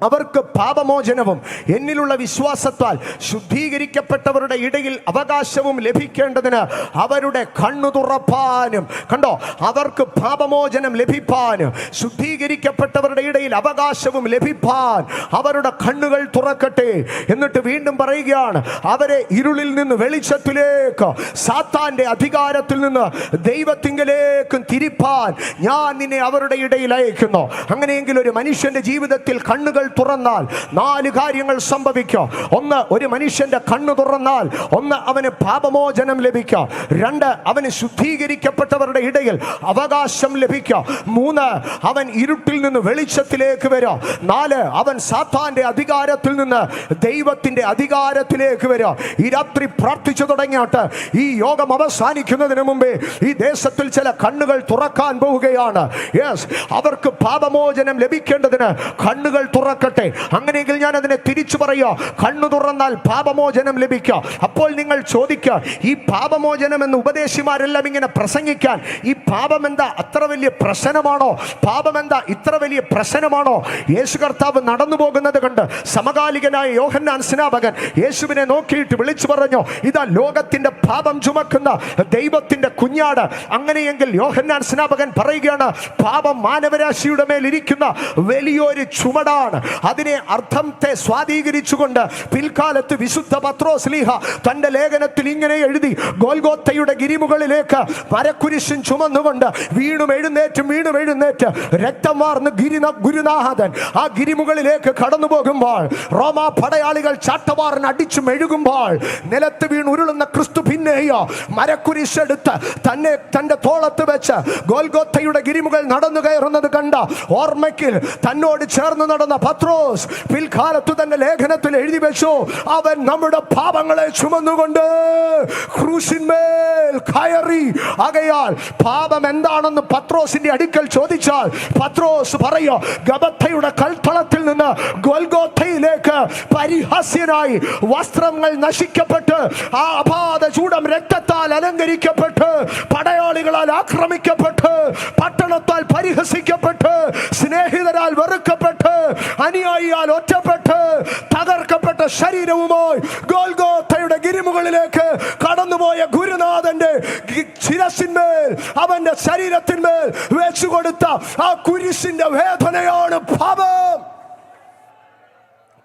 അവർക്ക് പാപമോചനവും എന്നിലുള്ള വിശ്വാസത്താൽ ശുദ്ധീകരിക്കപ്പെട്ടവരുടെ ഇടയിൽ അവകാശവും ലഭിക്കേണ്ടതിന് അവരുടെ കണ്ണു തുറപ്പാനും. കണ്ടോ, അവർക്ക് പാപമോചനം ലഭിപ്പാനും ശുദ്ധീകരിക്കപ്പെട്ടവരുടെ ഇടയിൽ അവകാശവും ലഭിപ്പാൻ അവരുടെ കണ്ണുകൾ തുറക്കട്ടെ. എന്നിട്ട് വീണ്ടും പറയുകയാണ്, അവരെ ഇരുളിൽ നിന്ന് വെളിച്ചത്തിലേക്ക്, സാത്താന്റെ അധികാരത്തിൽ നിന്ന് ദൈവത്തിങ്കലേക്കും തിരിപ്പാൻ ഞാൻ നിന്നെ അവരുടെ ഇടയിൽ അയക്കുന്നു. അങ്ങനെയെങ്കിൽ ഒരു മനുഷ്യന്റെ ജീവിതത്തിൽ കണ്ണുകൾ തുറന്നാൽ 4 കാര്യങ്ങൾ സംഭവിക്കാം. ഒന്ന്, ഒരു മനുഷ്യന്റെ കണ്ണു തുറന്നാൽ ഒന്ന്, അവന് പാപമോചനം ലഭിക്കാം. 2, അവന് ശുദ്ധീകരിക്കപ്പെട്ടവരുടെ ഇടയിൽ അവകാശം ലഭിക്കാം. 3, അവൻ ഇരുട്ടിൽ നിന്ന് വെളിച്ചത്തിലേക്ക് വരാം. 4, അവൻ സാത്താന്റെ അധികാരത്തിൽ നിന്ന് ദൈവത്തിന്റെ അധികാരത്തിലേക്ക് വരാം. ഈ രാത്രി പ്രാർത്ഥിച്ചു തുടങ്ങിയിട്ട് ഈ യോഗം അവസാനിക്കുന്നതിന് മുമ്പേ ഈ ദേശത്തിൽ ചില കണ്ണുകൾ തുറക്കാൻ പോവുകയാണ്. യെസ്, അവർക്ക് പാപമോചനം ലഭിക്കേണ്ടതിന് കണ്ണുകൾ തുറക്കട്ടെ. അങ്ങനെയെങ്കിൽ ഞാൻ അതിനെ തിരിച്ചു പറയാം, കണ്ണു തുറന്നാൽ പാപമോചനം ലഭിക്കാം. അപ്പോൾ നിങ്ങൾ ചോദിക്കുക, ഈ പാപമോചനം എന്ന് ഉപദേശിമാരെല്ലാം ഇങ്ങനെ പ്രസംഗിക്കാൻ ഈ പാപം എന്താ അത്ര വലിയ പ്രശ്നമാണോ? പാപം എന്താ ഇത്ര വലിയ പ്രശ്നമാണോ? യേശു കർത്താവ് നടന്നു പോകുന്നത് കണ്ട് സമകാലികനായ യോഹന്നാൻ സ്നാപകൻ യേശുവിനെ നോക്കിയിട്ട് വിളിച്ചു പറഞ്ഞു, ഇതാ ലോകത്തിന്റെ പാപം ചുമക്കുന്ന ദൈവത്തിന്റെ കുഞ്ഞാട്. അങ്ങനെയെങ്കിൽ യോഹന്നാൻ സ്നാപകൻ പറയുകയാണ്, പാപം മാനവരാശിയുടെ മേൽ ഇരിക്കുന്ന വലിയൊരു ചുമടാണ്. അതിനെ അർത്ഥത്തെ സ്വാധീകരിച്ചുകൊണ്ട് പിൽക്കാലത്ത് വിശുദ്ധ പത്രോസ് ശ്ലീഹ തന്റെ ലേഖനത്തിൽ ഇങ്ങനെ എഴുതി, ഗോൽഗോത്തയുടെ ഗിരിമുകളിലേക്ക് മരക്കുരിശും ചുമന്നുകൊണ്ട് വീണും എഴുന്നേറ്റ് രക്തം വാർന്ന് ഗുരുനാഥൻ ആ ഗിരിമുകളിലേക്ക് കടന്നു പോകുമ്പോൾ, റോമാ പടയാളികൾ ചാട്ടവാറിന് അടിച്ചു മെഴുകുമ്പോൾ, നിലത്ത് വീണ് ഉരുളുന്ന ക്രിസ്തു പിന്നെയോ മരക്കുരിശെടുത്ത് തന്റെ തോളത്ത് വെച്ച് ഗോൽഗോത്തയുടെ ഗിരിമുകൾ നടന്നു കയറുന്നത് കണ്ട ഓർമ്മയ്ക്ക് തന്നോട് ചേർന്ന് നടന്ന പത്രോസ് പിൽക്കാലത്ത് തന്റെ ലേഖനത്തിൽ എഴുതി വെച്ചു, അവൻ നമ്മുടെ പാപങ്ങളെ ചുമന്നുകൊണ്ട് ക്രൂശിന്മേൽ കയറി. ആകയാൽ പാപം എന്താണെന്ന് പത്രോസിന്റെ അടുക്കൽ ചോദിച്ചാൽ പത്രോസ് പറയോ, ഗബത്തയുടെ കൽത്തളത്തിൽ നിന്ന് ഗോൽഗോത്തയിലേക്ക് പരിഹാസ്യനായി വസ്ത്രങ്ങൾ നശിക്കപ്പെട്ട് ആ അപാത ചൂടം രക്തത്താൽ അലങ്കരിക്കപ്പെട്ട് പടയാളികളാൽ ആക്രമിക്കപ്പെട്ട് പട്ടണത്താൽ പരിഹസിക്കപ്പെട്ട് സ്നേഹിതരാൽ വെറുക്കപ്പെട്ട് അനുയായിയാൽ ഒറ്റപ്പെട്ട് തകർക്കപ്പെട്ട ശരീരവുമായി ഗോൽഗോത്തയുടെ ഗിരിമുകളിലേക്ക് കടന്നുപോയ ഗുരുനാഥന്റെ ശിരസിന്മേൽ അവന്റെ ശരീരത്തിന്മേൽ വെച്ചുകൊടുത്ത ആ കുരിശിന്റെ വേദനയാണ് പാപം.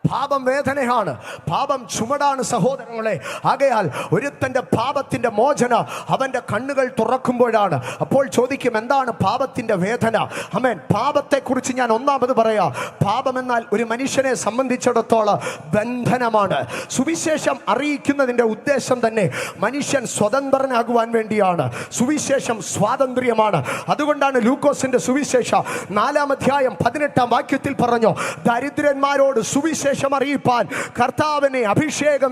പാപം വേദനയാണ്, പാപം ചുമടാണ് സഹോദരങ്ങളെ. ആകയാൽ ഒരുത്തന്റെ പാപത്തിന്റെ മോചന അവന്റെ കണ്ണുകൾ തുറക്കുമ്പോഴാണ്. അപ്പോൾ ചോദിക്കും, എന്താണ് പാപത്തിന്റെ വേദന? ആമേൻ. പാപത്തെക്കുറിച്ച് ഞാൻ ഒന്നാമത് പറയാം. പാപം എന്നാൽ ഒരു മനുഷ്യനെ സംബന്ധിച്ചിടത്തോളം ബന്ധനമാണ്. സുവിശേഷം അറിയിക്കുന്നതിന്റെ ഉദ്ദേശം തന്നെ മനുഷ്യൻ സ്വതന്ത്രനാകുവാൻ വേണ്ടിയാണ്. സുവിശേഷം സ്വാതന്ത്ര്യമാണ്. അതുകൊണ്ടാണ് ലൂക്കോസിന്റെ സുവിശേഷം 4-ാം അധ്യായം 18-ാം വാക്യത്തിൽ പറഞ്ഞു, ദരിദ്രന്മാരോട് സുവിശേഷം അറിയിപ്പാൻ കർത്താവിനെ അഭിഷേകം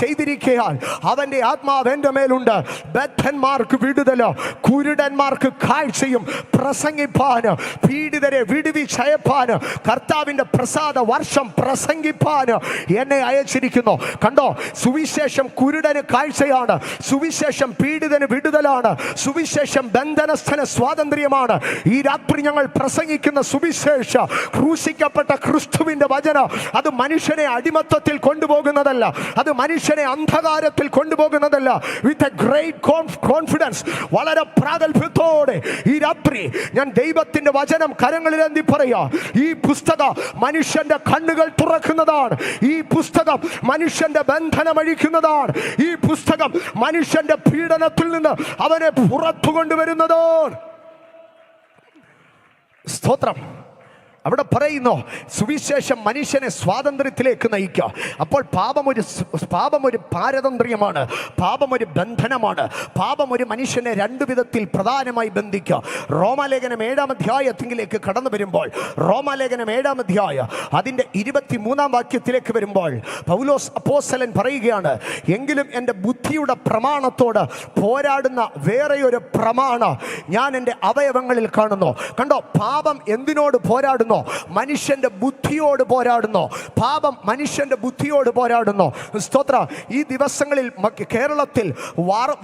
ചെയ്തിരിക്കയാൽ അവന്റെ ആത്മാവ് എന്റെ മേലുണ്ട്. ബദ്ധന്മാർക്ക് വിടുതലോ കുരുടന്മാർക്ക് കാഴ്ചയും പ്രസംഗിപ്പാന്, പീഡിതരെ വിടുവിച്ചയപ്പാന്, കർത്താവിന്റെ പ്രസാദ വർഷം പ്രസംഗിപ്പാന് എന്നെ അയച്ചിരിക്കുന്നു. കണ്ടോ, സുവിശേഷം കുരുടന് കാഴ്ചയാണ്, സുവിശേഷം പീഡിതന് വിടുതലാണ്, സുവിശേഷം ബന്ധനസ്ഥന് സ്വാതന്ത്ര്യമാണ്. ഈ രാത്രി ഞങ്ങൾ പ്രസംഗിക്കുന്ന സുവിശേഷ ക്രൂശിക്കപ്പെട്ട ക്രിസ്തുവിന്റെ വചനം അത് മനുഷ്യനെ അടിമത്തത്തിൽ കൊണ്ടുപോകുന്നതല്ല, അത് മനുഷ്യനെ അന്ധകാരത്തിൽ കൊണ്ടുപോകുന്നതല്ല. വിത്ത് എ ഗ്രേറ്റ് കോൺഫിഡൻസ്, വളരെ പ്രാഗൽഭ്യത്തോടെ ഈ രാത്രി ഞാൻ ദൈവത്തിന്റെ വചനം കരങ്ങളിലേന്തി പറയാ, ഈ പുസ്തകം മനുഷ്യന്റെ കണ്ണുകൾ തുറക്കുന്നതാണ്. ഈ പുസ്തകം മനുഷ്യന്റെ ബന്ധനം അഴിക്കുന്നതാണ്. ഈ പുസ്തകം മനുഷ്യന്റെ പീഡനത്തിൽ നിന്ന് അവനെ പുറത്തു കൊണ്ടുവരുന്നതാണ്. സ്തോത്രം. അവിടെ പറയുന്നു, സുവിശേഷം മനുഷ്യനെ സ്വാതന്ത്ര്യത്തിലേക്ക് നയിക്കുക. അപ്പോൾ പാപം ഒരു പാരതന്ത്ര്യമാണ്, പാപം ഒരു ബന്ധനമാണ്. പാപം ഒരു മനുഷ്യനെ 2 വിധത്തിൽ പ്രധാനമായി ബന്ധിക്കുക. റോമാലേഖനം 7-ാം അധ്യായത്തിലേക്ക് കടന്നു വരുമ്പോൾ, റോമാലേഖനം 7-ാം അധ്യായം അതിൻ്റെ 23-ാം വാക്യത്തിലേക്ക് വരുമ്പോൾ പൗലോസ് അപ്പോസ്തലൻ പറയുകയാണ്, എങ്കിലും എൻ്റെ ബുദ്ധിയുടെ പ്രമാണത്തോട് പോരാടുന്ന വേറെയൊരു പ്രമാണം ഞാൻ എൻ്റെ അവയവങ്ങളിൽ കാണുന്നു. കണ്ടോ, പാപം എന്തിനോട് പോരാടുന്നു? മനുഷ്യന്റെ ബുദ്ധിയോട് പോരാടുന്നു. പാപം മനുഷ്യന്റെ ബുദ്ധിയോട് പോരാടുന്നു. സ്തോത്ര. ഈ ദിവസങ്ങളിൽ കേരളത്തിൽ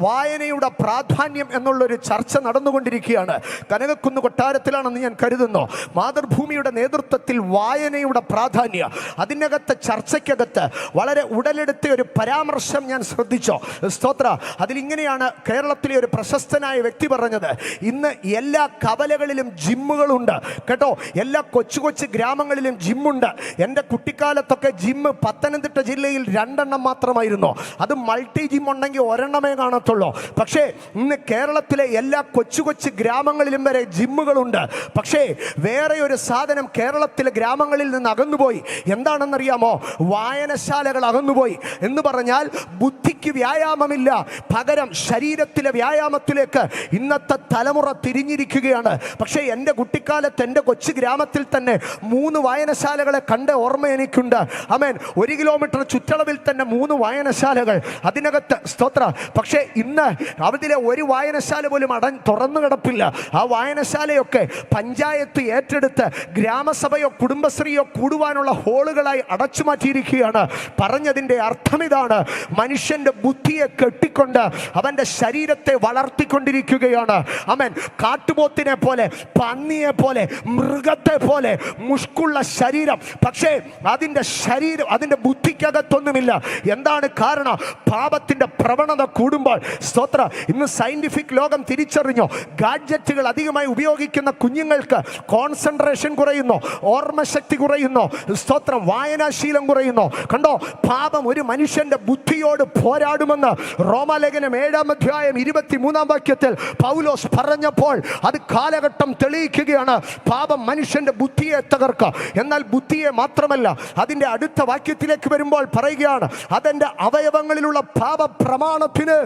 വായനയുടെ പ്രാധാന്യം എന്നുള്ളൊരു ചർച്ച നടന്നുകൊണ്ടിരിക്കുകയാണ്. കനകക്കുന്ന് കൊട്ടാരത്തിലാണെന്ന് ഞാൻ കരുതുന്നു. മാതൃഭൂമിയുടെ നേതൃത്വത്തിൽ വായനയുടെ പ്രാധാന്യം അതിനകത്ത് ചർച്ചയ്ക്കകത്ത് വളരെ ഉടലെടുത്ത ഒരു പരാമർശം ഞാൻ ശ്രദ്ധിച്ചു. സ്തോത്ര. അതിലിങ്ങനെയാണ് കേരളത്തിലെ ഒരു പ്രശസ്തനായ വ്യക്തി പറഞ്ഞത്, ഇന്ന് എല്ലാ കവലകളിലും ജിമ്മുകളുണ്ട് കേട്ടോ, എല്ലാ കൊച്ചു കൊച്ചു ഗ്രാമങ്ങളിലും ജിമ്മുണ്ട്. എൻ്റെ കുട്ടിക്കാലത്തൊക്കെ ജിമ്മ് പത്തനംതിട്ട ജില്ലയിൽ 2 മാത്രമായിരുന്നു. അത് മൾട്ടി ജിം ഉണ്ടെങ്കിൽ 1 കാണത്തുള്ളൂ. പക്ഷേ ഇന്ന് കേരളത്തിലെ എല്ലാ കൊച്ചു കൊച്ചു ഗ്രാമങ്ങളിലും വരെ ജിമ്മുകളുണ്ട്. പക്ഷേ വേറെ ഒരു സാധനം കേരളത്തിലെ ഗ്രാമങ്ങളിൽ നിന്ന് അകന്നുപോയി. എന്താണെന്നറിയാമോ? വായനശാലകൾ അകന്നുപോയി. എന്ന് പറഞ്ഞാൽ ബുദ്ധിക്ക് വ്യായാമമില്ല, പകരം ശരീരത്തിലെ വ്യായാമത്തിലേക്ക് ഇന്നത്തെ തലമുറ തിരിഞ്ഞിരിക്കുകയാണ്. പക്ഷേ എൻ്റെ കുട്ടിക്കാലത്ത് എൻ്റെ കൊച്ചു ഗ്രാമത്തിൽ തന്നെ 3 വായനശാലകളെ കണ്ട ഓർമ്മ എനിക്കുണ്ട്. ആമേൻ. 1 കിലോമീറ്റർ ചുറ്റളവിൽ തന്നെ 3 വായനശാലകൾ അതിനകത്ത്. സ്തോത്ര. പക്ഷേ ഇന്ന് അതിലെ ഒരു വായനശാല പോലും തുറന്നു കിടപ്പില്ല. ആ വായനശാലയൊക്കെ പഞ്ചായത്ത് ഏറ്റെടുത്ത് ഗ്രാമസഭയോ കുടുംബശ്രീയോ കൂടുവാനുള്ള ഹോളുകളായി അടച്ചു മാറ്റിയിരിക്കുകയാണ്. പറഞ്ഞതിൻ്റെ അർത്ഥം ഇതാണ്: മനുഷ്യന്റെ ബുദ്ധിയെ കെട്ടിക്കൊണ്ട് അവന്റെ ശരീരത്തെ വളർത്തിക്കൊണ്ടിരിക്കുകയാണ്. ആമേൻ. കാട്ടുപോത്തിനെ പോലെ, പന്നിയെ പോലെ, മൃഗത്തെ പോലെ മുഷ്കുള്ള ശരീരം, പക്ഷേ അതിൻ്റെ ബുദ്ധിക്കകത്തൊന്നുമില്ല. എന്താണ് കാരണം? പാപത്തിന്റെ പ്രവണത കൂടുമ്പോൾ. സ്തോത്ര. ഇന്ന് സയന്റിഫിക് ലോകം തിരിച്ചറിഞ്ഞു, ഗാഡ്ജറ്റുകൾ അധികമായി ഉപയോഗിക്കുന്ന കുഞ്ഞുങ്ങൾക്ക് കോൺസെൻട്രേഷൻ കുറയുന്നു, ഓർമ്മശക്തി കുറയുന്നു. സ്തോത്രം. വായനാശീലം കുറയുന്നു. കണ്ടോ? പാപം ഒരു മനുഷ്യന്റെ ബുദ്ധിയോട് പോരാടുമെന്ന് റോമാലേഖനം 7-ാം അധ്യായം 23-ാം വാക്യത്തിൽ പൗലോസ് പറഞ്ഞപ്പോൾ അത് കാലഘട്ടം തെളിയിക്കുകയാണ്. പാപം മനുഷ്യന്റെ ബുദ്ധിയെ തകർക്കുക. എന്നാൽ ബുദ്ധിയെ മാത്രമല്ല, അതിൻ്റെ അടുത്ത വാക്യത്തിലേക്ക് വരുമ്പോൾ പറയുകയാണ്, അതെൻ്റെ അവയവങ്ങളിലുള്ള പാപ പ്രമാണത്തിന്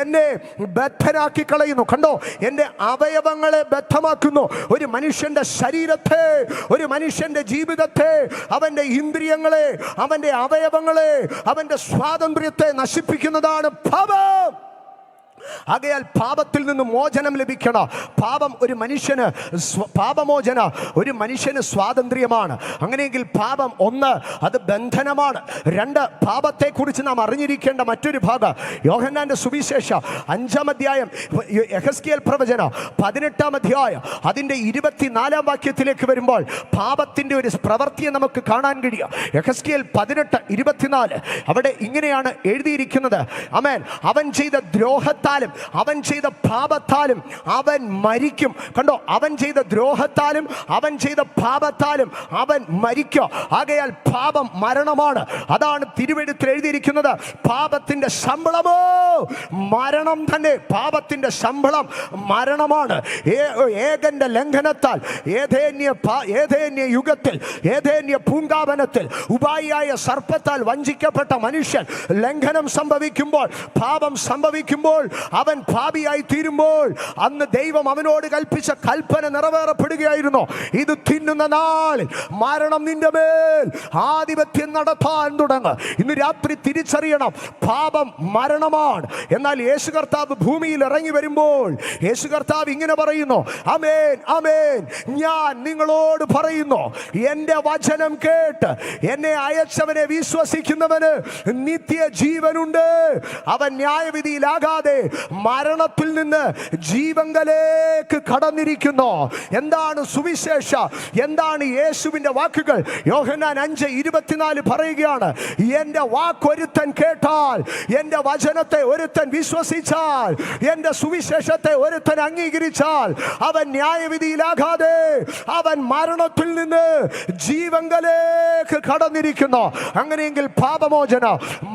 എന്നെ ബദ്ധനാക്കി കളയുന്നു. കണ്ടോ? എൻ്റെ അവയവങ്ങളെ ബദ്ധമാക്കുന്നു. ഒരു മനുഷ്യന്റെ ശരീരത്തെ, ഒരു മനുഷ്യന്റെ ജീവിതത്തെ, അവൻ്റെ ഇന്ദ്രിയങ്ങളെ, അവൻ്റെ അവയവങ്ങളെ, അവൻ്റെ സ്വാതന്ത്ര്യത്തെ നശിപ്പിക്കുന്നതാണ് പാപം. ആകയാൽ പാപത്തിൽ നിന്ന് മോചനം ലഭിക്കണം. പാപം ഒരു മനുഷ്യന് പാപമോചന ഒരു മനുഷ്യന് സ്വാതന്ത്ര്യമാണ്. അങ്ങനെയെങ്കിൽ പാപം 1 അത് ബന്ധനമാണ്. 2 പാപത്തെക്കുറിച്ച് നാം അറിഞ്ഞിരിക്കേണ്ട മറ്റൊരു ഭാഗം യോഹന്നാന്റെ സുവിശേഷം 5-ാം അധ്യായം, യെഹെസ്കേൽ പ്രവചനം 18-ാം അധ്യായം അതിൻ്റെ 24-ാം വാക്യത്തിലേക്ക് വരുമ്പോൾ പാപത്തിൻ്റെ ഒരു പ്രവൃത്തിയെ നമുക്ക് കാണാൻ കഴിയും. യെഹെസ്കേൽ 18:24 അവിടെ ഇങ്ങനെയാണ് എഴുതിയിരിക്കുന്നത്. ആമേൻ. അവൻ ചെയ്ത ദ്രോഹത്താൽ, അവൻ ചെയ്ത പാപത്താലും അവൻ മരിക്കും. കണ്ടോ? അവൻ ചെയ്ത ദ്രോഹത്താലും അവൻ ചെയ്ത പാപത്താലും അവൻ മരിക്കും. ആകയാൽ പാപം മരണമാണ്. അതാണ് തിരുവെഴുത്തിൽ എഴുതിയിരിക്കുന്നത്. പാപത്തിന്റെ ശമ്പളമോ മരണം തന്നെ. പാപത്തിന്റെ ശമ്പളം മരണമാണ്. ഏകന്റെ ലംഘനത്താൽ ഏതേന്യ യുഗത്തിൽ, ഏതേന്യ പൂങ്കാവനത്തിൽ ഉപായിയായ സർപ്പത്താൽ വഞ്ചിക്കപ്പെട്ട മനുഷ്യൻ ലംഘനം സംഭവിക്കുമ്പോൾ, പാപം സംഭവിക്കുമ്പോൾ, അവൻ പാപിയായി തീരുമ്പോൾ അന്ന് ദൈവം അവനോട് കൽപ്പിച്ച കൽപ്പന നിറവേറപ്പെടുകയായിരുന്നു. ഇത് തിന്നുന്ന നാളിൽ മരണം നിന്റെ മേൽ ആധിപത്യം നടത്താൻ തുടങ്ങും. ഇന്ന് രാത്രി തിരിച്ചറിയണം, പാപം മരണമാണ്. എന്നാൽ യേശു കർത്താവ് ഭൂമിയിൽ ഇറങ്ങി വരുമ്പോൾ യേശു കർത്താവ് ഇങ്ങനെ പറയുന്നു, ആമേൻ, ആമേൻ, ഞാൻ നിങ്ങളോട് പറയുന്നു, എൻ്റെ വചനം കേട്ട് എന്നെ അയച്ചവനെ വിശ്വസിക്കുന്നവന് നിത്യജീവനുണ്ട്. അവൻ ന്യായവിധിയിലാകാതെ മരണത്തിൽ നിന്ന് ജീവങ്കലേക്ക് കടന്നിരിക്കുന്നു. എന്താണ് സുവിശേഷം? എന്താണ് യേശുവിന്റെ വാക്കുകൾ? യോഹന്നാൻ 5:24 പറയുകയാണ്, എൻ്റെ വാക്കൊരുത്തൻ കേട്ടാൽ, എൻ്റെ വചനത്തെ ഒരുത്തൻ വിശ്വസിച്ചാൽ, എൻ്റെ സുവിശേഷത്തെ ഒരുത്തൻ അംഗീകരിച്ചാൽ അവൻ ന്യായവിധിയിലാകാതെ അവൻ മരണത്തിൽ നിന്ന് ജീവങ്കലേക്ക് കടന്നിരിക്കുന്നു. അങ്ങനെയെങ്കിൽ പാപമോചന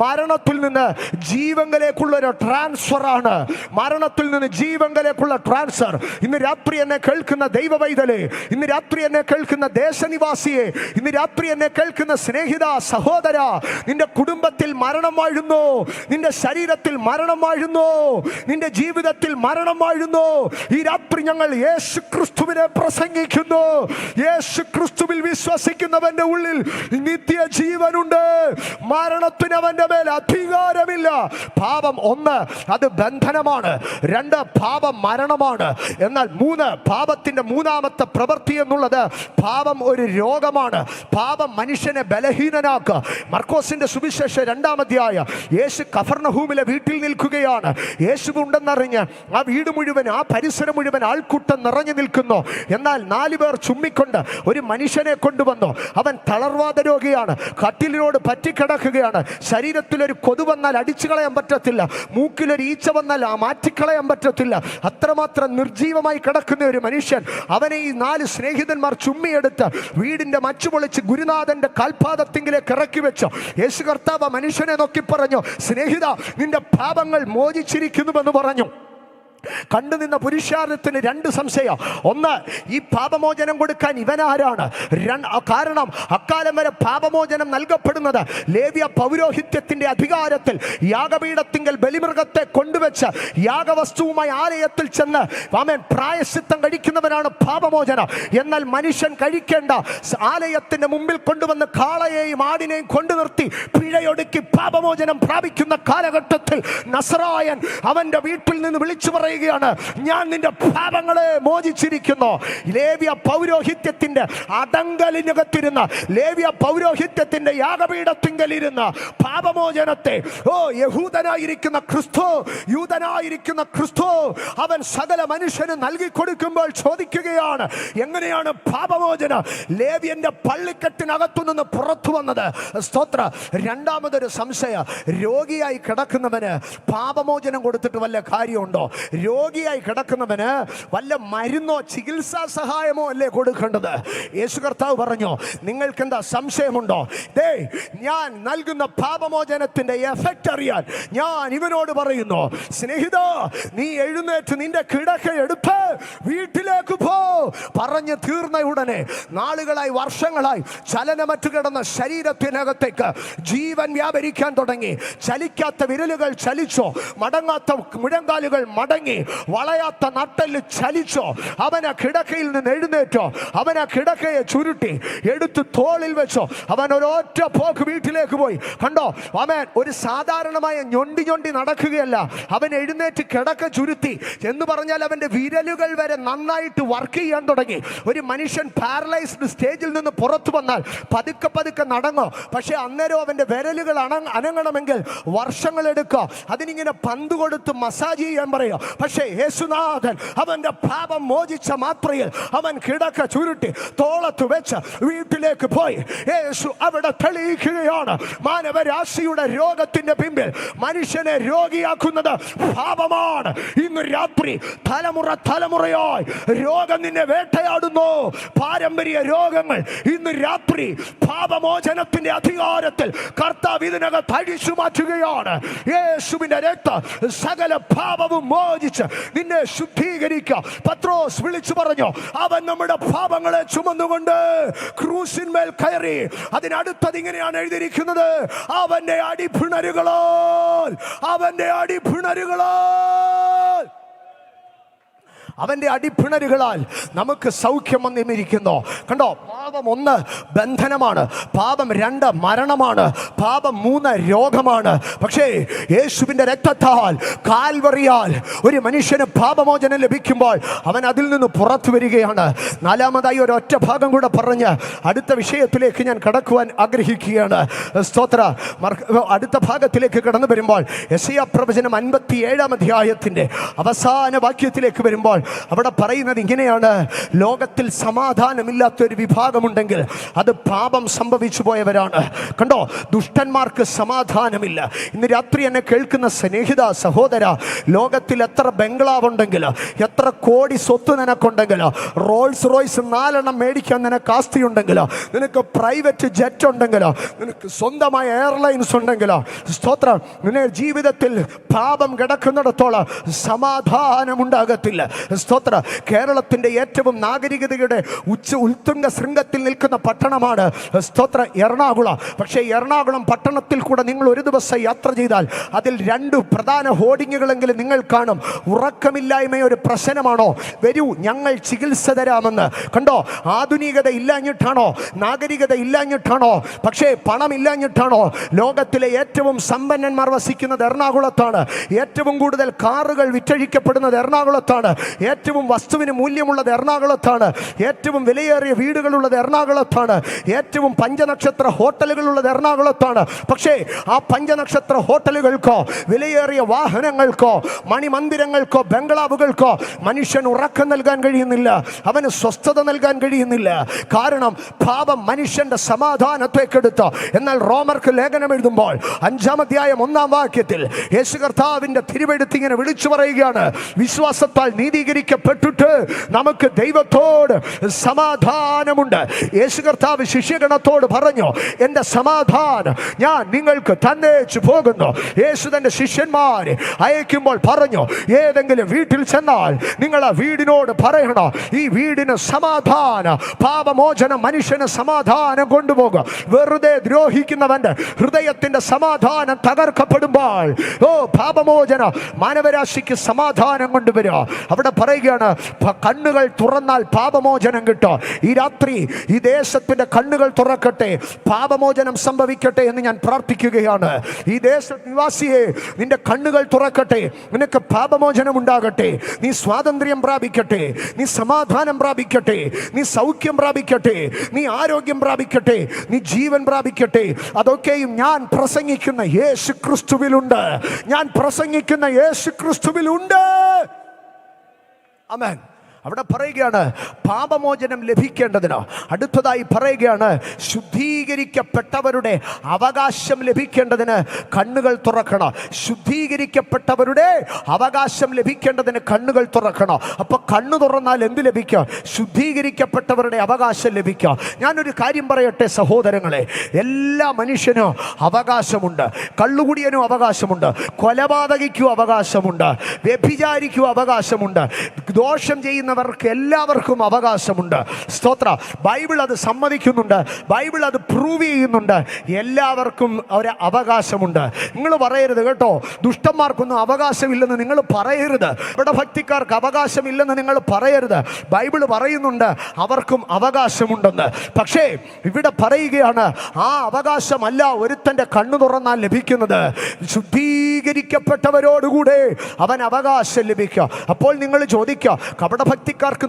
മരണത്തിൽ നിന്ന് ജീവങ്കലേക്കുള്ള ഒരു ട്രാൻസ്ഫർ ആണ്. മരണത്തിൽ നിന്ന് ജീവങ്കലേക്കുള്ള ട്രാൻസ്ഫർ. ഇന്ന് രാത്രി എന്നെ കേൾക്കുന്ന ദൈവവൈതലേ, ഇന്ന് രാത്രി എന്നെ കേൾക്കുന്ന ദേശനിവാസിയെ, ഇന്ന് രാത്രി എന്നെ കേൾക്കുന്ന സ്നേഹിത സഹോദര, നിന്റെ കുടുംബത്തിൽ മരണം വാഴുന്നു, നിന്റെ ശരീരത്തിൽ മരണം വാഴുന്നു, നിന്റെ ജീവിതത്തിൽ മരണം വാഴുന്നു. ഈ രാത്രി ഞങ്ങൾ യേശു ക്രിസ്തുവിനെ പ്രസംഗിക്കുന്നു. യേശു ക്രിസ്തുവിൽ വിശ്വസിക്കുന്നവന്റെ ഉള്ളിൽ നിത്യജീവനുണ്ട്. മരണത്തിന് അവന്റെ മേൽ അധികാരമില്ല. പാപം 1 അത് ബന്ധനമാണ്. 2 പാപം മരണമാണ്. എന്നാൽ 3 പാപത്തിന്റെ 3-ാമത്തെ പ്രവൃത്തി എന്നുള്ളത് പാപം ഒരു രോഗമാണ്. പാപം മനുഷ്യനെ ബലഹീനനാക്കുക. മർക്കോസിന്റെ സുവിശേഷം 2-ാം അധ്യായം യേശു കഫർനഹൂമിലെ വീട്ടിൽ നിൽക്കുകയാണ്. യേശു ഉണ്ടെന്നറിഞ്ഞ് ആ വീട് മുഴുവൻ, ആ പരിസരം മുഴുവൻ ആൾക്കൂട്ടം നിറഞ്ഞു നിൽക്കുന്നു. എന്നാൽ 4 പേർ ചുമ്മിക്കൊണ്ട് ഒരു മനുഷ്യനെ കൊണ്ടുവന്നു. അവൻ തളർവാദ രോഗിയാണ്, കട്ടിലിനോട് പറ്റിക്കിടക്കുകയാണ്. ശരീരത്തിലൊരു കൊതു വന്നാൽ അടിച്ചു കളയാൻ പറ്റത്തില്ല, മൂക്കിലൊരു ഈച്ച വന്നാൽ മാറ്റിക്കളയാൻ പറ്റത്തില്ല. അത്രമാത്രം നിർജീവമായി കിടക്കുന്ന ഒരു മനുഷ്യൻ, അവനെ ഈ 4 സ്നേഹിതന്മാർ ചുമ്മിയെടുത്ത് വീടിന്റെ മച്ചു പൊളിച്ച് ഗുരുനാഥന്റെ കാൽപാദത്തിങ്കിലേക്ക് ഇറക്കി വെച്ചു. യേശു കർത്താവ് മനുഷ്യനെ നോക്കി പറഞ്ഞു, സ്നേഹിത, നിന്റെ പാപങ്ങൾ മോചിച്ചിരിക്കുന്നുവെന്ന് പറഞ്ഞു. കണ്ടുനിന്ന പുരുഷാരത്തിന് 2 സംശയം. ഒന്ന്, ഈ പാപമോചനം കൊടുക്കാൻ ഇവനാരാണ്? കാരണം അക്കാലം വരെ പാപമോചനം നൽകപ്പെടുന്നത് ലേവ്യ പൗരോഹിത്യത്തിന്റെ അധികാരത്തിൽ യാഗപീഠത്തിങ്കൽ ബലിമൃഗത്തെ കൊണ്ടുവച്ച് യാഗവസ്തുവുമായി ആലയത്തിൽ ചെന്ന് പ്രായശ്ചിത്തം കഴിക്കുന്നവനാണ് പാപമോചനം. എന്നാൽ മനുഷ്യൻ കഴിക്കേണ്ട ആലയത്തിന്റെ മുമ്പിൽ കൊണ്ടുവന്ന് കാളയെയും ആടിനെയും കൊണ്ടു നിർത്തി പിഴയൊടുക്കി പാപമോചനം പ്രാപിക്കുന്ന കാലഘട്ടത്തിൽ നസറായൻ അവന്റെ വീട്ടിൽ നിന്ന് വിളിച്ചു പറയുകയാണ്, ഞാൻ നിന്റെ പാപങ്ങളെ മോചിച്ചിരിക്കുന്നു. ലേവ്യ പൗരോഹിത്യത്തിന്റെ അടങ്കലിനകത്തിരുന്ന, ലേവ്യ പൗരോഹിത്യത്തിന്റെ യാഗപീഠത്തിങ്കലിരുന്ന പാപമോചനത്തെ യഹൂദനായിരിക്കുന്ന ക്രിസ്തു, യൂദനായിരിക്കുന്ന ക്രിസ്തു അവൻ സകല മനുഷ്യന് നൽകി കൊടുക്കുമ്പോൾ ചോദിക്കുകയാണ്, എങ്ങനെയാണ് പാപമോചനം ലേവ്യന്റെ പള്ളിക്കെട്ടിനകത്തുനിന്ന് പുറത്തു വന്നത്? സ്തോത്ര. രണ്ടാമതൊരു സംശയം, രോഗിയായി കിടക്കുന്നവന് പാപമോചനം കൊടുത്തിട്ട് വല്ല കാര്യമുണ്ടോ? രോഗിയായി കിടക്കുന്നവന് വല്ല മരുന്നോ ചികിത്സാ സഹായമോ അല്ലേ കൊടുക്കേണ്ടത്? യേശു കർത്താവ് പറഞ്ഞു, നിങ്ങൾക്ക് എന്താ സംശയമുണ്ടോ? ഞാൻ നൽകുന്ന പാപമോചനത്തിന്റെ എഫക്റ്റ് അറിയാൻ ഞാൻ ഇവനോട് പറയുന്നു, സ്നേഹിത, നീ എഴുന്നേറ്റ് നിന്റെ കിടക്ക എടുത്ത് വീട്ടിലേക്ക് പോ. പറഞ്ഞു തീർന്ന ഉടനെ നാളുകളായി, വർഷങ്ങളായി ചലനമറ്റു കിടന്ന ശരീരത്തിനകത്തേക്ക് ജീവൻ വ്യാപരിക്കാൻ തുടങ്ങി. ചലിക്കാത്ത വിരലുകൾ ചലിച്ചോ, മടങ്ങാത്ത മുഴങ്കാലുകൾ മടങ്ങി, വളയാത്ത നട്ടെല്ല് ചലിച്ചോ. അവൻ ആ കിടക്കയിൽ നിന്ന് എഴുന്നേറ്റോ, അവൻ ആ കിടക്കയെ ചുരുട്ടി എടുത്ത് തോളിൽ വെച്ചോ. അവൻ ഒരൊറ്റ പോക്ക് വീട്ടിലേക്ക് പോയി. കണ്ടോ, അവൻ ഒരു സാധാരണമായ ഞൊണ്ടി നടക്കുകയല്ല. അവൻ എഴുന്നേറ്റ് കിടക്ക ചുരുത്തി എന്ന് പറഞ്ഞാൽ അവന്റെ വിരലുകൾ വരെ നന്നായിട്ട് വർക്ക് ചെയ്യാൻ തുടങ്ങി. ഒരു മനുഷ്യൻ പാരലൈസ്ഡ് സ്റ്റേജിൽ നിന്ന് പുറത്തു വന്നാൽ പതുക്കെ പതുക്കെ നടങ്ങോ, പക്ഷെ അന്നേരം അവന്റെ വിരലുകൾ അനങ്ങണമെങ്കിൽ വർഷങ്ങൾ എടുക്കോ. അതിനിങ്ങനെ പന്ത് കൊടുത്ത് മസാജ് ചെയ്യാൻ പറയോ. പക്ഷേ യേശുനാഥൻ അവന്റെ പാപം മോചിച്ച മാത്രയിൽ അവൻ കിടക്ക ചുരുട്ടി തോളത്ത് വെച്ച് വീട്ടിലേക്ക് പോയി. യേശു അവിടെ തെളിയിക്കുകയാണ്, മാനവരാശിയുടെ രോഗത്തിന്റെ പിമ്പിൽ മനുഷ്യനെ രോഗിയാക്കുന്നത് പാപമാണ്. ഇന്ന് രാത്രി തലമുറയായി രോഗം നിന്നെ വേട്ടയാടുന്നു. പാരമ്പര്യ രോഗങ്ങൾ ഇന്ന് രാത്രി പാപമോചനത്തിന്റെ അധികാരത്തിൽ കർത്താവ് ഇതിനകത്ത് അഴിച്ചു മാറ്റുകയാണ്. യേശുവിന്റെ രക്തം സകല പാപവും മോചിച്ച് നിന്നെ ശുദ്ധീകരിക്കുക. പത്രോസ് വിളിച്ചു പറഞ്ഞു, അവൻ നമ്മുടെ പാപങ്ങളെ ചുമന്നുകൊണ്ട് ക്രൂശിന്മേൽ കയറി. അതിനടുത്തത് ഇങ്ങനെയാണ് എഴുതിയിരിക്കുന്നത്, അവന്റെ അടിപ്പിണരുകളാൽ അവന്റെ അടിപ്പിണരുകളാൽ നമുക്ക് സൗഖ്യം വന്നിരിക്കുന്നു. കണ്ടോ, പാപം 1 ബന്ധനമാണ്, പാപം 2 മരണമാണ്, പാപം 3 രോഗമാണ്. പക്ഷേ യേശുവിന്റെ രക്തത്താൽ, കാൽവറിയാൽ ഒരു മനുഷ്യന് പാപമോചനം ലഭിക്കുമ്പോൾ അവൻ അതിൽ നിന്ന് പുറത്തു വരികയാണ്. നാലാമതായി ഒരൊറ്റ ഭാഗം കൂടെ പറഞ്ഞ് അടുത്ത വിഷയത്തിലേക്ക് ഞാൻ കടക്കുവാൻ ആഗ്രഹിക്കുകയാണ്. സ്തോത്ര. അടുത്ത ഭാഗത്തിലേക്ക് കടന്നു വരുമ്പോൾ യെശയ്യാ പ്രവചനം 57-ാം അധ്യായത്തിന്റെ അവസാന വാക്യത്തിലേക്ക് വരുമ്പോൾ അവിടെ പറയുന്നത് ഇങ്ങനെയാണ്, ലോകത്തിൽ സമാധാനമില്ലാത്തൊരു വിഭാഗമുണ്ടെങ്കിൽ അത് പാപം സംഭവിച്ചു പോയവരാണ്. കണ്ടോ, ദുഷ്ടന്മാർക്ക് സമാധാനമില്ല. ഇന്ന് രാത്രി എന്നെ കേൾക്കുന്ന സ്നേഹിത സഹോദര, ലോകത്തിൽ എത്ര ബംഗ്ലാവ് ഉണ്ടെങ്കിലോ, എത്ര കോടി സ്വത്ത് നിനക്കുണ്ടെങ്കിലോ, റോൾസ് റോയ്സ് 4 മേടിക്കാൻ നിനക്ക് ആസ്തിയുണ്ടെങ്കിലോ, നിനക്ക് പ്രൈവറ്റ് ജെറ്റ് ഉണ്ടെങ്കിലോ, നിനക്ക് സ്വന്തമായ എയർലൈൻസ് ഉണ്ടെങ്കിലോ, സ്തോത്രം, നിന്നെ ജീവിതത്തിൽ പാപം കിടക്കുന്നിടത്തോളം സമാധാനമുണ്ടാകത്തില്ല. സ്തോത്ര. കേരളത്തിന്റെ ഏറ്റവും നാഗരികതയുടെ ഉത്തുംഗ ശൃംഗത്തിൽ നിൽക്കുന്ന പട്ടണമാണ് സ്തോത്ര എറണാകുളം. പക്ഷേ എറണാകുളം പട്ടണത്തിൽ കൂടെ നിങ്ങൾ ഒരു ദിവസം യാത്ര ചെയ്താൽ അതിൽ 2 പ്രധാന ഹോർഡിങ്ങുകളെങ്കിലും നിങ്ങൾ കാണും. ഉറക്കമില്ലായ്മയൊരു പ്രശ്നമാണോ? വരൂ, ഞങ്ങൾ ചികിത്സ തരാമെന്ന്. കണ്ടോ, ആധുനികത ഇല്ലാഞ്ഞിട്ടാണോ, നാഗരികത ഇല്ലാഞ്ഞിട്ടാണോ, പക്ഷേ പണമില്ലാഞ്ഞിട്ടാണോ? ലോകത്തിലെ ഏറ്റവും സമ്പന്നന്മാർ വസിക്കുന്നത് എറണാകുളത്താണ്. ഏറ്റവും കൂടുതൽ കാറുകൾ വിറ്റഴിക്കപ്പെടുന്നത് എറണാകുളത്താണ്. ഏറ്റവും വസ്തുവിന് മൂല്യമുള്ളത് എറണാകുളത്താണ്, ഏറ്റവും വിലയേറിയ വീടുകളുള്ളത് എറണാകുളത്താണ്, ഏറ്റവും പഞ്ചനക്ഷത്ര ഹോട്ടലുകളുള്ളത് എറണാകുളത്താണ്. പക്ഷേ ആ പഞ്ചനക്ഷത്ര ഹോട്ടലുകൾക്കോ വിലയേറിയ വാഹനങ്ങൾക്കോ മണിമന്ദിരങ്ങൾക്കോ ബംഗ്ലാവുകൾക്കോ മനുഷ്യൻ ഉറക്കം നൽകാൻ കഴിയുന്നില്ല, അവന് സ്വസ്ഥത നൽകാൻ കഴിയുന്നില്ല. കാരണം പാപം മനുഷ്യന്റെ സമാധാനത്തെ കെടുത്തു. എന്നാൽ റോമർക്ക് ലേഖനം എഴുതുമ്പോൾ 5-ാം അധ്യായം 1-ാം വാക്യത്തിൽ യേശു കർത്താവിന്റെ തിരുവെഴുത്ത് ഇങ്ങനെ വിളിച്ചു പറയുകയാണ്, വിശ്വാസത്താൽ നീതീകരിക്കപ്പെട്ടിട്ട് നമുക്ക് ദൈവത്തോട് സമാധാനമുണ്ട്. യേശു കർത്താവ് ശിഷ്യഗണത്തോട് പറഞ്ഞു, എൻ്റെ സമാധാനം ഞാൻ നിങ്ങൾക്ക് തന്നേച്ചു പോകുന്നു. യേശു തന്റെ ശിഷ്യന്മാരെ അയക്കുമ്പോൾ പറഞ്ഞു, ഏതെങ്കിലും വീട്ടിൽ ചെന്നാൽ നിങ്ങൾ ആ വീടിനോട് പറയണം, ഈ വീടിന് സമാധാനം, പാപമോചനം മനുഷ്യന് സമാധാനം കൊണ്ടുപോകും. വെറുതെ ദ്രോഹിക്കുന്നവന്റെ ഹൃദയത്തിന്റെ സമാധാനം തകർക്കപ്പെടുമ്പോൾ പാപമോചനം മാനവരാശിക്ക് സമാധാനം കൊണ്ടുവരിക. അവിടെ പറയുകയാണ്, കണ്ണുകൾ തുറന്നാൽ പാപമോചനം കിട്ടും. ഈ രാത്രി ഈ ദേശത്തിന്റെ കണ്ണുകൾ തുറക്കട്ടെ, പാപമോചനം സംഭവിക്കട്ടെ എന്ന് ഞാൻ പ്രാർത്ഥിക്കുകയാണ്. ഈ ദേശ നിവാസിയെ, നിന്റെ കണ്ണുകൾ തുറക്കട്ടെ, നിനക്ക് പാപമോചനം ഉണ്ടാകട്ടെ, നീ സ്വാതന്ത്ര്യം പ്രാപിക്കട്ടെ, നീ സമാധാനം പ്രാപിക്കട്ടെ, നീ സൗഖ്യം പ്രാപിക്കട്ടെ, നീ ആരോഗ്യം പ്രാപിക്കട്ടെ, നീ ജീവൻ പ്രാപിക്കട്ടെ. അതൊക്കെയും ഞാൻ പ്രസംഗിക്കുന്ന യേശു ക്രിസ്തുവിലുണ്ട്, ഞാൻ പ്രസംഗിക്കുന്ന യേശു ക്രിസ്തുവിലുണ്ട്. ആമേൻ. അവിടെ പറയുകയാണ് പാപമോചനം ലഭിക്കേണ്ടതിന്. അടുത്തതായി പറയുകയാണ് ശുദ്ധീകരിക്കപ്പെട്ടവരുടെ അവകാശം ലഭിക്കേണ്ടതിന് കണ്ണുകൾ തുറക്കണം. ശുദ്ധീകരിക്കപ്പെട്ടവരുടെ അവകാശം ലഭിക്കേണ്ടതിന് കണ്ണുകൾ തുറക്കണം. അപ്പൊ കണ്ണു തുറന്നാൽ എന്ത് ലഭിക്കും? ശുദ്ധീകരിക്കപ്പെട്ടവരുടെ അവകാശം ലഭിക്കും. ഞാനൊരു കാര്യം പറയട്ടെ സഹോദരങ്ങളെ, എല്ലാ മനുഷ്യനും അവകാശമുണ്ട്. കള്ളുകുടിയനും അവകാശമുണ്ട്, കൊലപാതകിക്കും അവകാശമുണ്ട്, വ്യഭിചാരിക്കും അവകാശമുണ്ട്, ദോഷം ചെയ്യുന്ന എല്ലാവർക്കും അവകാശമുണ്ട്. സ്തോത്ര. ബൈബിൾ അത് സമ്മതിക്കുന്നുണ്ട്, ബൈബിൾ അത് പ്രൂവ് ചെയ്യുന്നുണ്ട്. എല്ലാവർക്കും ഒരു അവകാശമുണ്ട്. നിങ്ങൾ പറയരുത് കേട്ടോ, ദുഷ്ടന്മാർക്കൊന്നും അവകാശമില്ലെന്ന് നിങ്ങൾ പറയരുത്, ഇവിടെ ഭക്തിക്കാർക്ക് അവകാശമില്ലെന്ന് നിങ്ങൾ പറയരുത്. ബൈബിൾ പറയുന്നുണ്ട് അവർക്കും അവകാശമുണ്ടെന്ന്. പക്ഷേ ഇവിടെ പറയുകയാണ്, ആ അവകാശമല്ല ഒരുത്തൻ്റെ കണ്ണു തുറന്നാൽ ലഭിക്കുന്നത്. ശുദ്ധീകരിക്കപ്പെട്ടവരോടുകൂടെ അവൻ അവകാശം ലഭിക്കുക. അപ്പോൾ നിങ്ങൾ ചോദിക്കുക, കപടഭക്തിക്കാർക്കും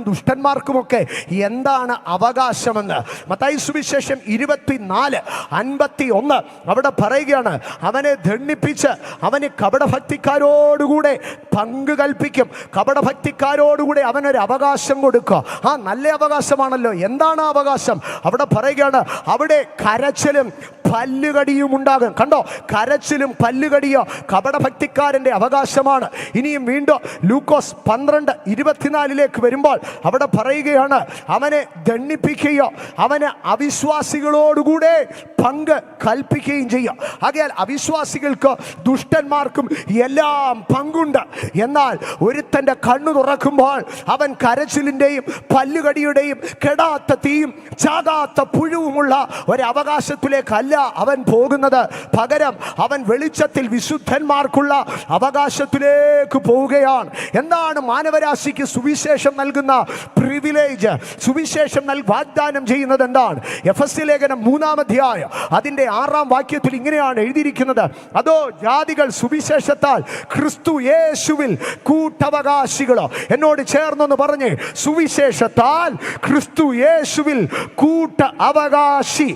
ദുഷ്ടന്മാർക്കുമൊക്കെ എന്താണ് അവകാശമെന്ന്? മത്തായി സുവിശേഷം 24:51 അവിടെ പറയുകയാണ്, അവനെ ദണ്ഡിപ്പിച്ച് അവന് കപടഭക്തിക്കാരോടുകൂടെ പങ്ക് കൽപ്പിക്കും, കപടഭക്തിക്കാരോടുകൂടെ അവനൊരു അവകാശം കൊടുക്കുക. ആ നല്ല അവകാശമാണല്ലോ. എന്താണ് അവകാശം? അവിടെ പറയുകയാണ്, അവിടെ കരച്ചിലും പല്ലുകടിയും ഉണ്ടാകും. കണ്ടോ, കരച്ചിലും പല്ലുകടിയോ കപടഭക്തിക്കാരൻ്റെ അവകാശമാണ്. ഇനിയും വീണ്ടും ലൂക്കോസ് 12:24 വരുമ്പോൾ അവിടെ പറയുകയാണ്, അവനെ ദണ്ഡിപ്പിക്കുകയോ അവന് അവിശ്വാസികളോടുകൂടെ പങ്ക് കൽപ്പിക്കുകയും ചെയ്യും. ആകയാൽ അവിശ്വാസികൾക്ക് ദുഷ്ടന്മാർക്കും എല്ലാം പങ്കുണ്ട്. എന്നാൽ ഒരുത്തൻ്റെ കണ്ണു തുറക്കുമ്പോൾ അവൻ കരച്ചിലിൻ്റെയും പല്ലുകടിയുടെയും കെടാത്ത തീയും ചാകാത്ത പുഴുവുമുള്ള ഒരവകാശത്തിലേക്കല്ല അവൻ പോകുന്നത്. പകരം അവൻ വെളിച്ചത്തിൽ വിശുദ്ധന്മാർക്കുള്ള അവകാശത്തിലേക്ക് പോവുകയാണ്. എന്താണ് മാനവരാശിക്ക് സുവിശേഷം നൽകുന്ന പ്രിവിലേജ്? സുവിശേഷം വാഗ്ദാനം ചെയ്യുന്നത് എന്താണ്? എഫെസ്യ ലേഖനം 3-ാം അധ്യായം അതിൻ്റെ 6-ാം വാക്യത്തിൽ ഇങ്ങനെയാണ് എഴുതിയിരിക്കുന്നത്, അതോ ജാതികൾ സുവിശേഷത്താൽ ക്രിസ്തു യേശുവിൽ കൂട്ടവകാശികളോ. എന്നോട് ചേർന്നൊന്ന് പറഞ്ഞേ, സുവിശേഷത്താൽ ക്രിസ്തു യേശുവിൽ കൂട്ട അവകാശി.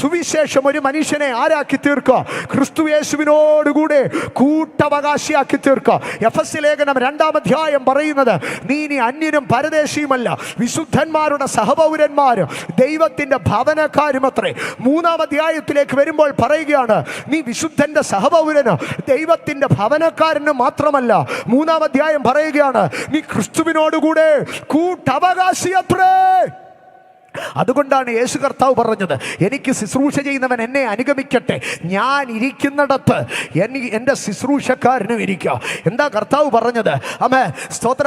സുവിശേഷം ഒരു മനുഷ്യനെ ആരാക്കി തീർക്കുക? ക്രിസ്തു യേശുവിനോടുകൂടെ കൂട്ടവകാശിയാക്കി തീർക്കുക. എഫെസ്യ ലേഖനം 2-ാം അധ്യായം പറയുന്നത്, നീ ഇനി അന്യനും പരദേശിയുമല്ല, വിശുദ്ധന്മാരുടെ സഹപൗരന്മാരും ദൈവത്തിന്റെ ഭവനക്കാരും അത്രേ. 3-ാം അധ്യായത്തിലേക്ക് വരുമ്പോൾ പറയുകയാണ്, നീ വിശുദ്ധന്റെ സഹപൗരന് ദൈവത്തിന്റെ ഭവനക്കാരന് മാത്രമല്ല, 3-ാം അധ്യായം പറയുകയാണ്, നീ ക്രിസ്തുവിനോടുകൂടെ കൂട്ടവകാശി അത്രേ. അതുകൊണ്ടാണ് യേശു കർത്താവ് പറഞ്ഞത്, എനിക്ക് ശുശ്രൂഷ ചെയ്യുന്നവൻ എന്നെ അനുഗമിക്കട്ടെ, ഞാൻ ഇരിക്കുന്നിടത്ത് എൻ്റെ ശുശ്രൂഷക്കാരനും ഇരിക്കുക. എന്താ കർത്താവ് പറഞ്ഞത്? ആമേൻ, സ്തോത്ര.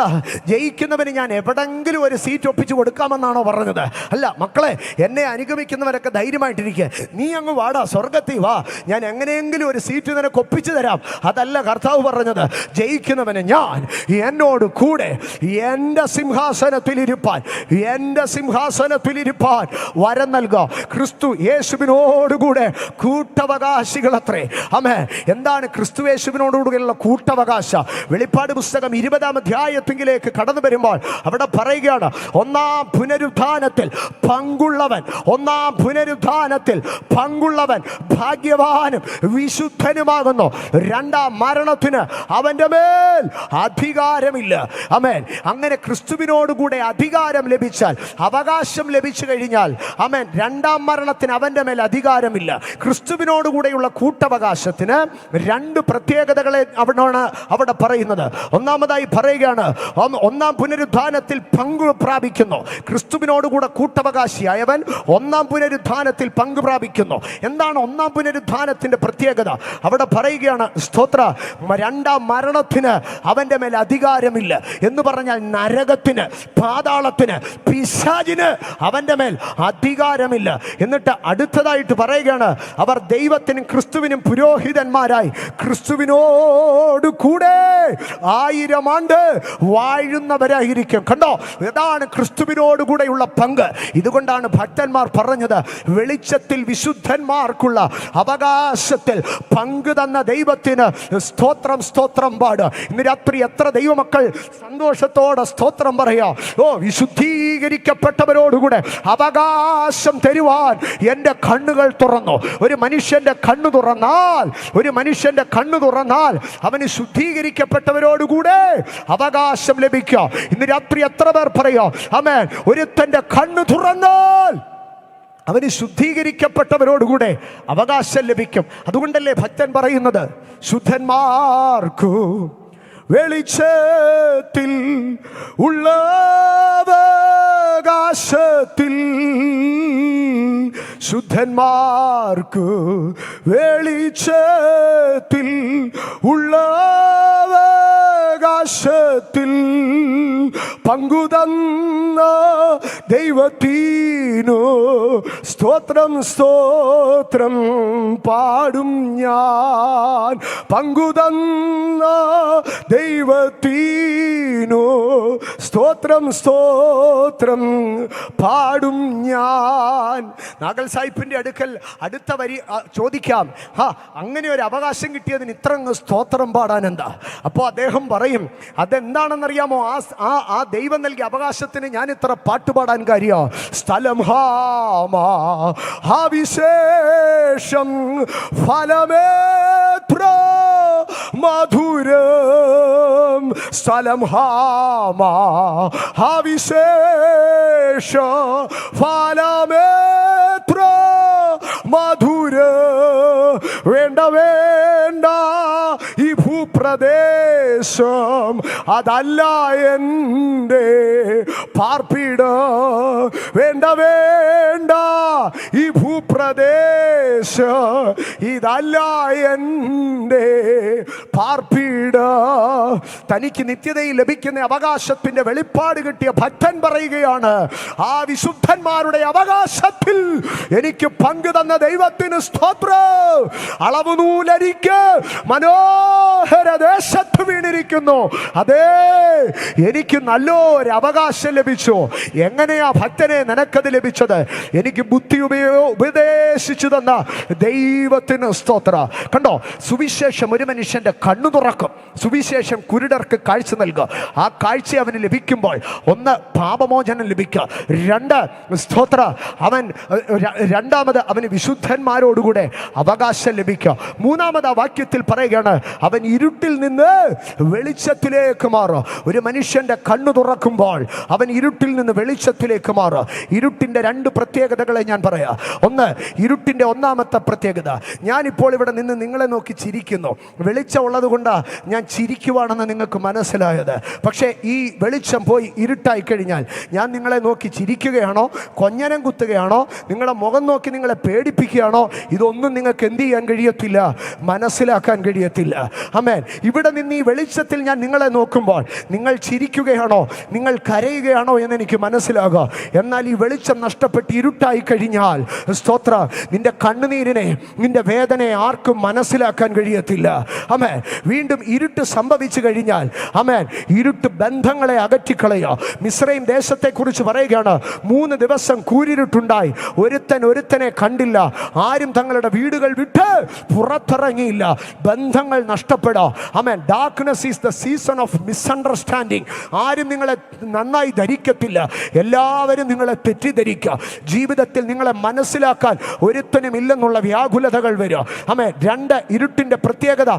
ജയിക്കുന്നവന് ഞാൻ എവിടെങ്കിലും ഒരു സീറ്റ് ഒപ്പിച്ച് കൊടുക്കാമെന്നാണോ പറഞ്ഞത്? അല്ല മക്കളെ, എന്നെ അനുഗമിക്കുന്നവരൊക്കെ ധൈര്യമായിട്ടിരിക്കുക, നീ അങ്ങ് വാടാ, സ്വർഗത്തിൽ വാ, ഞാൻ എങ്ങനെയെങ്കിലും ഒരു സീറ്റ് നിനക്ക് ഒപ്പിച്ചു തരാം. അതല്ല കർത്താവ് പറഞ്ഞത്. ജയിക്കുന്നവന് ഞാൻ എന്നോട് കൂടെ എൻ്റെ സിംഹാസനത്തിൽ ഇരുപ്പാൻ, എൻ്റെ സിംഹാസനത്തിൽ ജീവിപ്പാൻ വരം നൽകുക. ക്രിസ്തു യേശുവിനോടുകൂടെ കൂട്ടവകാശികളത്രേ. ആമേൻ. എന്താണ് ക്രിസ്തു യേശുവിനോടുകൂടെയുള്ള കൂട്ടവകാശ? വെളിപ്പാട് പുസ്തകം 20-ാം അധ്യായത്തിലേക്ക് കടന്നു വരുമ്പോൾ അവിടെ പറയുകയാണ്, ഒന്നാം പുനരുത്ഥാനത്തിൽ പങ്കുള്ളവൻ, ഒന്നാം പുനരുത്ഥാനത്തിൽ പങ്കുള്ളവൻ ഭാഗ്യവാനും വിശുദ്ധനുമാകുന്നു. രണ്ടാം മരണത്തിന് അവന്റെ മേൽ അധികാരമില്ല. ആമേൻ. അങ്ങനെ ക്രിസ്തുവിനോടുകൂടെ അധികാരം ലഭിച്ചാൽ, അവകാശം ലഭിച്ചു കഴിഞ്ഞാൽ, ആമേൻ, രണ്ടാം മരണത്തിന് അവന്റെ മേൽ അധികാരമില്ല. ക്രിസ്തുവിനോടുകൂടെയുള്ള കൂട്ടവകാശത്തിന് രണ്ട് പ്രത്യേകതകളെ അവിടെ പറയുന്നത്. ഒന്നാമതായി പറയുകയാണ്, ഒന്നാം പുനരുത്ഥാനത്തിൽ പങ്കു പ്രാപിക്കുന്നു. ക്രിസ്തുവിനോടുകൂടെ കൂട്ടവകാശിയായവൻ ഒന്നാം പുനരുത്ഥാനത്തിൽ പങ്കു പ്രാപിക്കുന്നു. എന്താണ് ഒന്നാം പുനരുത്ഥാനത്തിന്റെ പ്രത്യേകത? അവിടെ പറയുകയാണ്, സ്തോത്ര, രണ്ടാം മരണത്തിന് അവന്റെ മേൽ അധികാരമില്ല എന്ന് പറഞ്ഞാൽ നരകത്തിന്, പാതാളത്തിന്, പിശാചിന് അവന്റെ മേൽ അധികാരമില്ല. എന്നിട്ട് അടുത്തതായിട്ട് പറയുകയാണ്, അവർ ദൈവത്തിനും ക്രിസ്തുവിനും പുരോഹിതന്മാരായി ക്രിസ്തുവിനോട് കൂടെ 1000 ആണ്ട് വാഴുന്നവരായിരിക്കും. കണ്ടോ, ഇതാണ് ക്രിസ്തുവിനോടുകൂടെയുള്ള പങ്ക്. ഇതുകൊണ്ടാണ് ഭക്തന്മാർ പറഞ്ഞത്, വെളിച്ചത്തിൽ വിശുദ്ധന്മാർക്കുള്ള അവകാശത്തിൽ പങ്കു തന്ന ദൈവത്തിന് സ്തോത്രം, സ്തോത്രം പാട്. ഇന്ന് രാത്രി എത്ര ദൈവമക്കൾ സന്തോഷത്തോടെ സ്തോത്രം പറയാ. ഓ, വിശുദ്ധീകരിക്കപ്പെട്ടവരോടുകൂടെ അവകാശം തരുവാൻ എൻ്റെ കണ്ണുകൾ തുറന്നു. ഒരു മനുഷ്യന്റെ കണ്ണു തുറന്നാൽ, ഒരു മനുഷ്യന്റെ കണ്ണു തുറന്നാൽ അവന് ശുദ്ധീകരിക്കപ്പെട്ടവരോടുകൂടെ അവകാശം ലഭിക്കുക. ഇന്ന് രാത്രി എത്ര പേർ പറയാ ആമേൻ? ഒരുത്തന്റെ കണ്ണു തുറന്നാൽ അവന് ശുദ്ധീകരിക്കപ്പെട്ടവരോടുകൂടെ അവകാശം ലഭിക്കും. അതുകൊണ്ടല്ലേ ഭക്തൻ പറയുന്നത്, ശുദ്ധന്മാർക്കു വെളിച്ചത്തിൽ ഉള്ള അവകാശത്തിൽ, ശുദ്ധന്മാർക്കു വെളിച്ചത്തിൽ ഉള്ള അവകാശത്തിൽ പങ്കുതന്ന ദൈവത്തിനു സ്തോത്രം, സ്തോത്രം പാടും ഞാൻ. പങ്കുതന്ന ദൈവത്തിനു സ്തോത്രം, സ്തോത്രം പാടും ഞാൻ. നാഗൽ സാഹിബിന്റെ അടുക്കൽ അടുത്ത വരി ചോദിക്കാം, അങ്ങനെ ഒരു അവകാശം കിട്ടിയതിന് ഇത്ര സ്തോത്രം പാടാൻ എന്താ? അപ്പോൾ അദ്ദേഹം പറയും, അതെന്താണെന്നറിയാമോ? ആ ദൈവം നൽകിയ അവകാശത്തിന് ഞാൻ ഇത്ര പാട്ടുപാടാൻ കാര്യ. സ്ഥലം ഹാമാ വിശേഷം ഫലമേത്ര മധുരം. സ്ഥലം ഹാമാ വിശേഷ ഫലമേത്ര മധുര. വേണ്ട വേണ്ട ഈ ഭൂപ്രദേശം, അതല്ല എൻ്റെ പാർപ്പിട. വേണ്ട വേണ്ട ഈ ഭൂപ്രദേശം, ഇതല്ല എൻ്റെ പാർപ്പിട. തനിക്ക് നിത്യതയിൽ ലഭിക്കുന്ന അവകാശത്തിന്റെ വെളിപ്പാട് കിട്ടിയ ഭക്തൻ പറയുകയാണ്, ആ വിശുദ്ധന്മാരുടെ അവകാശത്തിൽ എനിക്ക് പങ്കു തന്ന ദൈവത്തിന് സ്തോത്രം. അളവ് നൂലരിക്ക് മനോഹര ദേശത്ത് വീണിരിക്കുന്നു. അതേ, എനിക്ക് നല്ലൊരു അവകാശം ലഭിച്ചു. എങ്ങനെയാ ഭക്തനെ നിനക്കത് ലഭിച്ചത്? എനിക്ക് ബുദ്ധി ഉപദേശിച്ചു തന്ന ദൈവത്തിന് സ്തോത്രം. കണ്ടോ, സുവിശേഷം ഒരു മനുഷ്യന്റെ കണ്ണു തുറക്കും. സുവിശേഷം കുരുടർക്ക് കാഴ്ച നൽകുക. ആ കാഴ്ച അവന് ലഭിക്കുമ്പോൾ, ഒന്ന്, പാപമോചനം ലഭിക്കുക. രണ്ട്, സ്തോത്ര, രണ്ടാമത് അവന് വിശുദ്ധന്മാരോടുകൂടെ അവകാശം ലഭിക്കുക. മൂന്നാമത് ആ വാക്യത്തിൽ പറയുകയാണ്, അവൻ ഇരുട്ടിൽ നിന്ന് വെളിച്ചത്തിലേക്ക് മാറും. ഒരു മനുഷ്യന്റെ കണ്ണു തുറക്കുമ്പോൾ അവൻ ഇരുട്ടിൽ നിന്ന് വെളിച്ചത്തിലേക്ക് മാറും. ഇരുട്ടിന്റെ രണ്ട് പ്രത്യേകതകളെ ഞാൻ പറയാം. ഒന്ന്, ഇരുട്ടിന്റെ ഒന്നാമത്തെ പ്രത്യേകത, ഞാനിപ്പോൾ ഇവിടെ നിന്ന് നിങ്ങളെ നോക്കി ചിരിക്കുന്നു. വെളിച്ചമുള്ളത് കൊണ്ടാണ് ഞാൻ ചിരിക്കുവാണെന്ന് നിങ്ങൾക്ക് മനസ്സിലായത്. പക്ഷേ ഈ വെളിച്ചം പോയി ഇരുട്ടായി കഴിഞ്ഞാൽ ഞാൻ നിങ്ങളെ നോക്കി ചിരിക്കുകയാണോ, കൊഞ്ഞനം കുത്തുകയാണോ, നിങ്ങളെ മുഖം നോക്കി നിങ്ങളെ പേടിപ്പിക്കുകയാണോ, ഇതൊന്നും നിങ്ങൾക്ക് എന്ത് ചെയ്യാൻ കഴിയത്തില്ല, മനസ്സിലാക്കാൻ കഴിയത്തില്ല. ആമേൻ. ഇവിടെ നിന്ന് ഈ വെളിച്ചത്തിൽ ഞാൻ നിങ്ങളെ നോക്കുമ്പോൾ നിങ്ങൾ ചിരിക്കുകയാണോ, നിങ്ങൾ കരയുകയാണോ വേദനയാണോ എന്ന് എനിക്ക് മനസ്സിലാകാം. എന്നാൽ ഈ വെളിച്ചം നഷ്ടപ്പെട്ട് ഇരുട്ടായി കഴിഞ്ഞാൽ സ്തോത്ര, നിന്റെ കണ്ണുനീരിനെ, നിന്റെ വേദനയെ ആർക്കും മനസ്സിലാക്കാൻ കഴിയത്തില്ല. ആമേൻ. വീണ്ടും ഇരുട്ട് സംഭവിച്ചു കഴിഞ്ഞാൽ ആമേൻ, ഇരുട്ട് ബന്ധങ്ങളെ അകറ്റിക്കളയുക. മിസ്രൈം ദേശത്തെക്കുറിച്ച് പറയുകയാണ്, 3 ദിവസം കൂരിരുട്ടുണ്ടായി, ഒരുത്തനെ കണ്ടില്ല, ആരും തങ്ങളുടെ വീടുകൾ വിട്ട് പുറത്തിറങ്ങിയില്ല. ബന്ധങ്ങൾ നഷ്ടപ്പെടാം. ആമേൻ. Darkness is the season of misunderstanding. ആരും നിങ്ങളെ നന്നായി ധരിക്കത്തില്ല, എല്ലാവരും നിങ്ങളെ തെറ്റിദ്ധരിക്കുക. ജീവിതത്തിൽ നിങ്ങളെ മനസ്സിലാക്കാൻ ഒരുത്തനും ഇല്ലെന്നുള്ള വ്യാകുലതകൾ വരും. ആമേൻ. 2 ഇരുട്ടിൻ്റെ പ്രത്യേകത,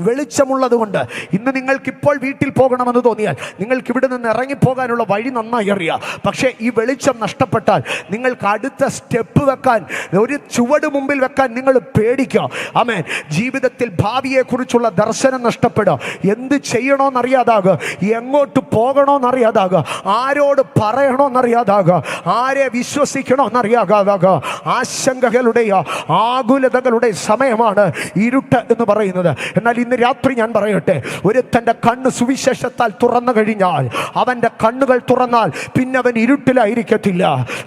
വെളിച്ചമുള്ളത് കൊണ്ട് ഇന്ന് നിങ്ങൾക്കിപ്പോൾ വീട്ടിൽ പോകണമെന്ന് തോന്നിയാൽ നിങ്ങൾക്ക് ഇവിടെ നിന്ന് ഇറങ്ങിപ്പോകാനുള്ള വഴി നന്നായി അറിയാം. പക്ഷേ ഈ വെളിച്ചം നഷ്ടപ്പെട്ടാൽ നിങ്ങൾക്ക് അടുത്ത സ്റ്റെപ്പ് വെക്കാൻ, ഒരു ചുവട് മുമ്പിൽ വെക്കാൻ നിങ്ങൾ പേടിക്കുക. ആമേൻ. ജീവിതത്തിൽ ഭാവിയെക്കുറിച്ചുള്ള ദർശനം നഷ്ടപ്പെടുക, എന്ത് ചെയ്യണമെന്നറിയാതാകുക, എങ്ങോട്ട് പോകണമെന്നറിയാതാകുക, ആരോട് പറയണമെന്നറിയാതാകുക, ആരെ വിശ്വസിക്കണമെന്നറിയാതാകുക. ആശങ്കകളുടെയോ ആകുലതകളുടെ സമയമാണ് ഇരുട്ട് എന്ന് പറയുന്നത്. എന്നാൽ ഇന്ന് രാത്രി ഞാൻ പറയട്ടെ, ഒരുത്തൻ്റെ കണ്ണ് സുവിശേഷത്താൽ തുറന്നു കഴിഞ്ഞാൽ, അവൻ്റെ കണ്ണുകൾ തുറന്നാൽ പിന്നെ അവൻ ഇരുട്ടിലായിരിക്കത്തില്ല.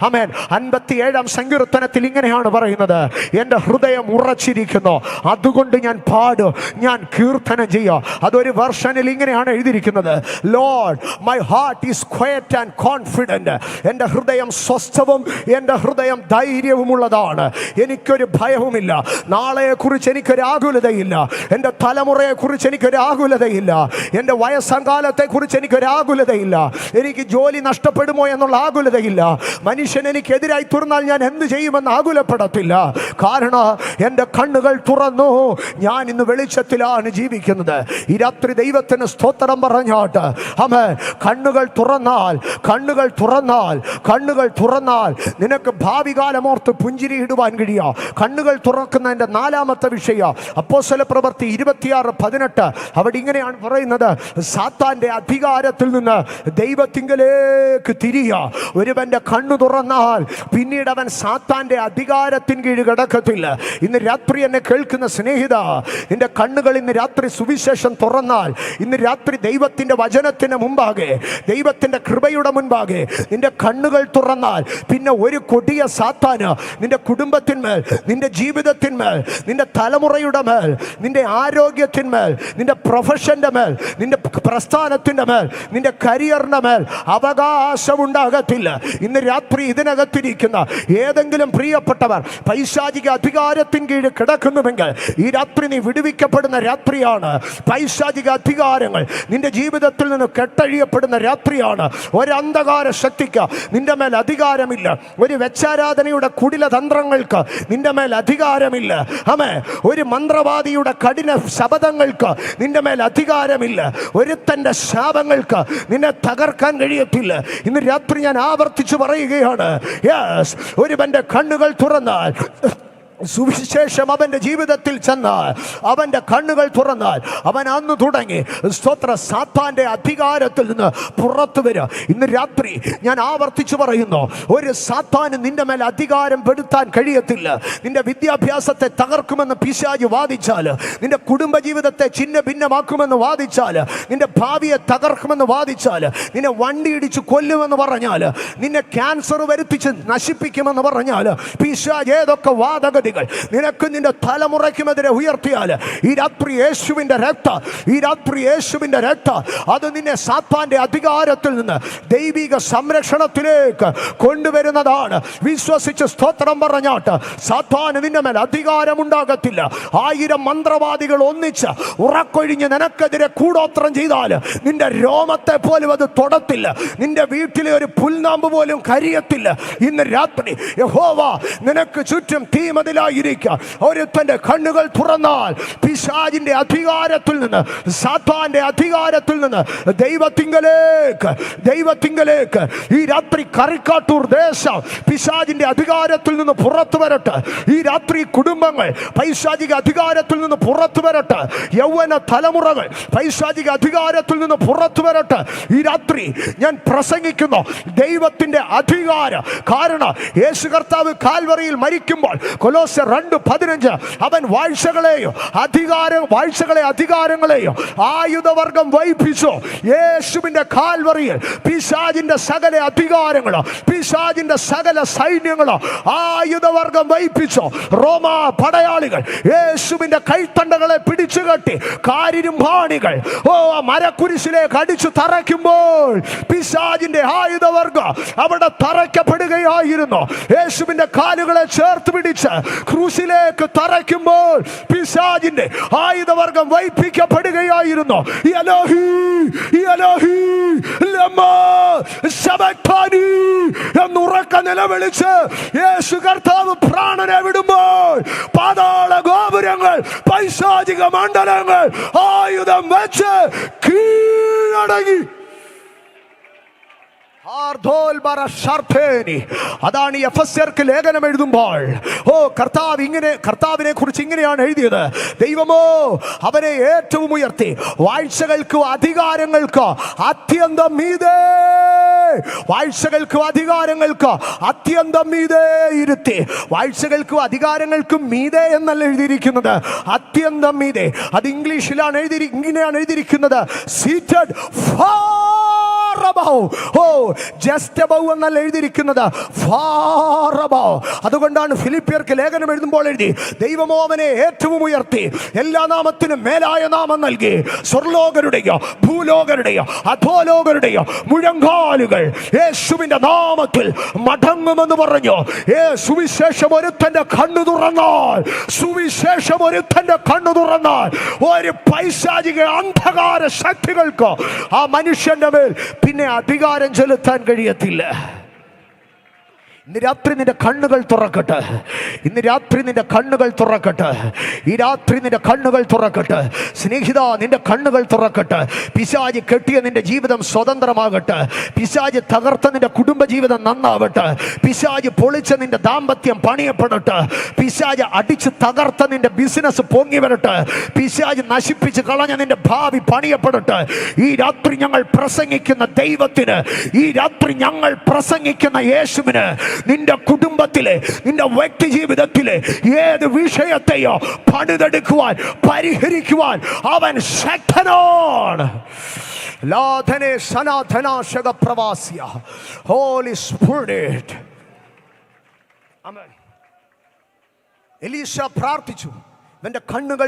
ആമേൻ. 57-ാം സങ്കീർത്തനത്തിൽ ഇങ്ങനെയാണ് പറയുന്നത്, എൻ്റെ ഹൃദയം ഉറച്ചിരിക്കുന്നു, അതുകൊണ്ട് ഞാൻ പാടും, ഞാൻ കീർത്തനം ചെയ്യാം. അതൊരു വെർഷനിൽ ഇങ്ങനെയാണ് എഴുതിയിരിക്കുന്നത്, Lord my heart is quiet and confident. എൻ്റെ ഹൃദയം സ്വസ്ഥവും എൻ്റെ ഹൃദയം ധൈര്യവുമുള്ളതാണ്. എനിക്കൊരു ഭയവുമില്ല, നാളെയെക്കുറിച്ച് എനിക്കൊരു ആകുലതയില്ല, എൻ്റെ തലമുറയെക്കുറിച്ച് എനിക്കൊരു ആകുലതയില്ല, എൻ്റെ വയസ്സങ്കാലത്തെക്കുറിച്ച് എനിക്കൊരു ആകുലതയില്ല, എനിക്ക് ജോലി നഷ്ടപ്പെടുമോ എന്നുള്ള ആകുലതയില്ല, മനുഷ്യൻ എനിക്കെതിരായി തുറന്നാൽ ഞാൻ എന്ത് ചെയ്യുമെന്ന് ആകുലപ്പെടത്തില്ല. കാരണം എൻ്റെ കണ്ണുകൾ തുറന്നു, ഞാൻ ഇന്ന് വെളിച്ചത്തിലാണ് ജീവിക്കുന്നത്. ഈ രാത്രി ദൈവത്തിന് സ്തോത്രം പറഞ്ഞാട്ട് ആമേൻ. കണ്ണുകൾ തുറന്നാൽ, കണ്ണുകൾ തുറന്നാൽ, കണ്ണുകൾ തുറന്നാൽ നിനക്ക് ഭാവി കാലമോർത്ത് പുഞ്ചിരി ഇടുവാൻ കഴിയുക. കണ്ണുകൾ തുറക്കുന്നതിൻ്റെ 4-ാമത്തെ വിഷയം അപ്പോസ്തല പ്രവൃത്തി 26:18. അവിടെ ഇങ്ങനെയാണ് പറയുന്നത്, സാത്താന്റെ അധികാരത്തിൽ നിന്ന് ദൈവത്തിങ്കലേക്ക് തിരിയുക. ഒരുവന്റെ കണ്ണു തുറന്നാൽ പിന്നീട് അവൻ സാത്താന്റെ അധികാരത്തിന് കീഴ് കിടക്കത്തില്ല. ഇന്ന് രാത്രി എന്നെ കേൾക്കുന്ന സ്നേഹിത, നിന്റെ കണ്ണുകൾ ഇന്ന് രാത്രി സുവിശേഷം തുറന്നാൽ, ഇന്ന് രാത്രി ദൈവത്തിന്റെ വചനത്തിന് മുമ്പാകെ, ദൈവത്തിന്റെ കൃപയുടെ മുൻപാകെ നിന്റെ കണ്ണുകൾ തുറന്നാൽ പിന്നെ ഒരു കൊടിയ സാത്താന് നിന്റെ കുടുംബത്തിന്മേൽ, നിന്റെ ജീവിതത്തിന്മേൽ, നിന്റെ തലമുറയുടെ മേൽ, നിന്റെ ആരോഗ്യത്തിന്മേൽ, നിന്റെ പ്രൊഫഷന്റെ മേൽ, നിന്റെ പ്രസ്ഥാനത്തിന്റെ മേൽ, നിന്റെ കരിയറിന്റെ മേൽ അവകാശമുണ്ടാകത്തില്ല. ഇന്ന് രാത്രി ഇതിനകത്തിരിക്കുന്ന ഏതെങ്കിലും പ്രിയപ്പെട്ടവർ പൈശാചിക അധികാരത്തിന് കീഴിൽ കിടക്കുന്നുവെങ്കിൽ ഈ രാത്രി നീ വിടുവിക്കപ്പെടുന്ന രാത്രിയാണ്. പൈശാചിക അധികാരങ്ങൾ നിന്റെ ജീവിതത്തിൽ നിന്ന് കെട്ടഴിയപ്പെടുന്ന രാത്രിയാണ്. ഒരു അന്ധകാര ശക്തിക്ക് നിന്റെ മേൽ അധികാരമില്ല, ഒരു വെച്ചാരാധനയുടെ കുടില തന്ത്രങ്ങൾക്ക് നിന്റെ മേൽ അധികാരമില്ല. ആമേൻ. ഒരു മന്ത്രവാദിയുടെ കഠിന ശബദങ്ങൾക്ക് നിന്റെ മേൽ അധികാരമില്ല, ഒരുത്തന്റെ ശാപങ്ങൾക്ക് നിന്നെ തകർക്കാൻ കഴിയത്തില്ല. ഇന്ന് രാത്രി ഞാൻ ആവർത്തിച്ചു പറയുകയാണ്, യെസ്, ഒരുവന്റെ കണ്ണുകൾ തുറന്നാൽ, സുവിശേഷം അവൻ്റെ ജീവിതത്തിൽ ചെന്നാൽ, അവൻ്റെ കണ്ണുകൾ തുറന്നാൽ, അവൻ അന്ന് തുടങ്ങി സ്തോത്ര സാത്താൻ്റെ അധികാരത്തിൽ നിന്ന് പുറത്തു വരിക. ഇന്ന് രാത്രി ഞാൻ ആവർത്തിച്ചു പറയുന്നു, ഒരു സാത്താന് നിന്റെ മേൽ അധികാരം പെടുത്താൻ കഴിയത്തില്ല. നിന്റെ വിദ്യാഭ്യാസത്തെ തകർക്കുമെന്ന് പിശാച് വാദിച്ചാൽ, നിന്റെ കുടുംബജീവിതത്തെ ഛിന്ന ഭിന്നമാക്കുമെന്ന് വാദിച്ചാൽ, നിന്റെ ഭാവിയെ തകർക്കുമെന്ന് വാദിച്ചാൽ, നിന്നെ വണ്ടി ഇടിച്ച് കൊല്ലുമെന്ന് പറഞ്ഞാൽ, നിന്നെ ക്യാൻസർ വരുത്തിച്ച് നശിപ്പിക്കുമെന്ന് പറഞ്ഞാൽ, പിശാച് ഏതൊക്കെ വാദഗതി നിനക്ക് നിന്റെ തലമുറയ്ക്കുമെതിരെ ഉയർത്തിയാൽ, ഈ രാത്രി യേശുവിന്റെ രക്തം, ഈ രാത്രി യേശുവിന്റെ രക്തം അത് നിന്നെ സാത്താന്റെ അധികാരത്തിൽ നിന്ന് ദൈവിക സംരക്ഷണത്തിലേക്ക് കൊണ്ടുവരുന്നതാണ്. വിശ്വസിച്ച് സ്തോത്രം പറഞ്ഞാട്ട് സാത്താന് നിന്റെ മേൽ അധികാരമുണ്ടാകത്തില്ല. 1000 മന്ത്രവാദികൾ ഒന്നിച്ച് ഉറക്കൊഴിഞ്ഞ് നിനക്കെതിരെ കൂടോത്രം ചെയ്താൽ നിന്റെ രോമത്തെ പോലും അത് തൊടത്തില്ല, നിന്റെ വീട്ടിലെ ഒരു പുൽനാമ്പ് പോലും കരിയത്തില്ല. ഇന്ന് രാത്രി യഹോവ നിനക്ക് ചുറ്റും തീമതിൽ ഒരുത്തന്റെ കണ്ണുകൾ തുറന്നാൽ പിശാചിന്റെ അധികാരത്തിൽ നിന്ന്, സാത്താന്റെ അധികാരത്തിൽ നിന്ന് ദൈവത്തിങ്കലേക്ക് ഈ രാത്രി കറിക്കാട്ടൂർ ദേശം പിശാചിന്റെ അധികാരത്തിൽ നിന്ന് പുറത്തു വരട്ടെ. ഈ രാത്രി കുടുംബങ്ങൾ പൈശാചിക അധികാരത്തിൽ നിന്ന് പുറത്തു വരട്ടെ. യൗവന തലമുറകൾ പൈശാചിക അധികാരത്തിൽ നിന്ന് പുറത്തു വരട്ടെ. ഈ രാത്രി ഞാൻ പ്രസംഗിക്കുന്നു ദൈവത്തിന്റെ അധികാരം. കാരണം യേശു കർത്താവ് കാൽവറിയിൽ മരിക്കുമ്പോൾ കൊലോസ്യർ എഫെസ്യർ 2:15 അവൻ വാഴ്ചകളെയോ അധികാരങ്ങളെയോ ആയുധവർഗം വഹിപ്പിച്ചു. യേശുവിന്റെ കാൽവറിയിൽ പിശാചിന്റെ സകല അധികാരങ്ങളോ പിശാചിന്റെ സകല സൈന്യങ്ങളോ ആയുധവർഗം വഹിപ്പിച്ചു. റോമാ പടയാളികൾ യേശുവിന്റെ കൈത്തണ്ടകളെ പിടിച്ചു കെട്ടി കാരിരുമ്പാണികൾ മരക്കുരിശിലേക്ക് അടിച്ചു തറയ്ക്കുമ്പോൾ പിശാചിന്റെ ആയുധവർഗം അവിടെ തറയ്ക്കപ്പെടുകയായിരുന്നു. യേശുവിന്റെ കാലുകളെ ചേർത്ത് പിടിച്ച് ക്രൂശിലേക്ക് തറയ്ക്കുമ്പോൾ പിശാചിന്റെ ആയുധവർഗം വഹിപ്പിക്കപ്പെടുകയായിരുന്നു. എന്നുറക്ക നിലവിളിച്ച് യേശു കർത്താവ് പ്രാണനെ വിടുമ്പോൾ പാതാള ഗോപുരങ്ങൾ പൈശാചിക മണ്ഡലങ്ങൾ ആയുധം വെച്ച് കീഴടങ്ങി. അതാണ് ഈ എഫെസ്യർക്ക് ലേഖനം എഴുതുമ്പോൾ കർത്താവിനെ കുറിച്ച് ഇങ്ങനെയാണ് എഴുതിയത്. ദൈവമോ അവനെ ഏറ്റവും ഉയർത്തി വാഴ്ചകൾക്കും അധികാരങ്ങൾക്കും അത്യന്തം മീതെ ഇരുത്തി. വാഴ്ചകൾക്കും അധികാരങ്ങൾക്കും മീതെ എന്നല്ല എഴുതിയിരിക്കുന്നത്, അത്യന്തം മീതെ. അത് ഇംഗ്ലീഷിലാണ് ഇങ്ങനെയാണ് എഴുതിയിരിക്കുന്നത്, സീറ്റഡ് ജസ്റ്റ് അബവ് എന്നല്ല എഴുതിയിരിക്കുന്നത്, ഫാർ അബവ്. അതുകൊണ്ടാണ് ഫിലിപ്പിയർക്ക് ലേഖനം എഴുതുമ്പോൾ എഴുതി, ദൈവമോ അവനെ ഏറ്റവും ഉയർത്തി എല്ലാ നാമത്തിനും മേലായ നാമം നൽകി സ്വർലോകരുടെയോ ഭൂലോകരുടെയോ അധോലോകരുടെയോ മുഴങ്കാലുകൾ യേശുവിന്റെ നാമത്തിൽ മടങ്ങുമെന്ന് പറഞ്ഞു. സുവിശേഷം ഒരുത്തന്റെ കണ്ണു തുറന്നാൽ ഒരു പൈശാചിക അന്ധകാര ശക്തികൾക്ക് ആ മനുഷ്യന്റെ മേൽ പിന്നെ അധികാരം ചെലുത്താൻ കഴിയത്തില്ല. ഇന്ന് രാത്രി നിന്റെ കണ്ണുകൾ തുറക്കട്ടെ. ഈ രാത്രി നിന്റെ കണ്ണുകൾ തുറക്കട്ടെ. സ്നേഹിത, നിന്റെ കണ്ണുകൾ തുറക്കട്ടെ. പിശാച് കെട്ടിയ നിന്റെ ജീവിതം സ്വതന്ത്രമാകട്ടെ. പിശാച് തകർത്ത നിന്റെ കുടുംബജീവിതം നന്നാവട്ടെ. പിശാച് പൊളിച്ച നിന്റെ ദാമ്പത്യം പണിയപ്പെടട്ടെ. പിശാച് അടിച്ച് തകർത്ത നിന്റെ ബിസിനസ് പൊങ്ങി വരട്ടെ. പിശാച് നശിപ്പിച്ച് കളഞ്ഞ നിന്റെ ഭാവി പണിയപ്പെടട്ടെ. ഈ രാത്രി ഞങ്ങൾ പ്രസംഗിക്കുന്ന ദൈവത്തിന്, ഈ രാത്രി ഞങ്ങൾ പ്രസംഗിക്കുന്ന യേശുവിന് നിന്റെ കുടുംബത്തിലെ, നിന്റെ വ്യക്തി ജീവിതത്തിലെ ഏത് വിഷയത്തെയോ പണിതെടുക്കുവാൻ, പരിഹരിക്കുവാൻ അവൻ ശക്തനാണ്. ലാധനെ സനാധനാശക പ്രവാസിയ ഹോളി സ്പിരിറ്റ്. ആമേൻ. എലീശ പ്രാർത്ഥിച്ചു, ഇവന്റെ കണ്ണുകൾ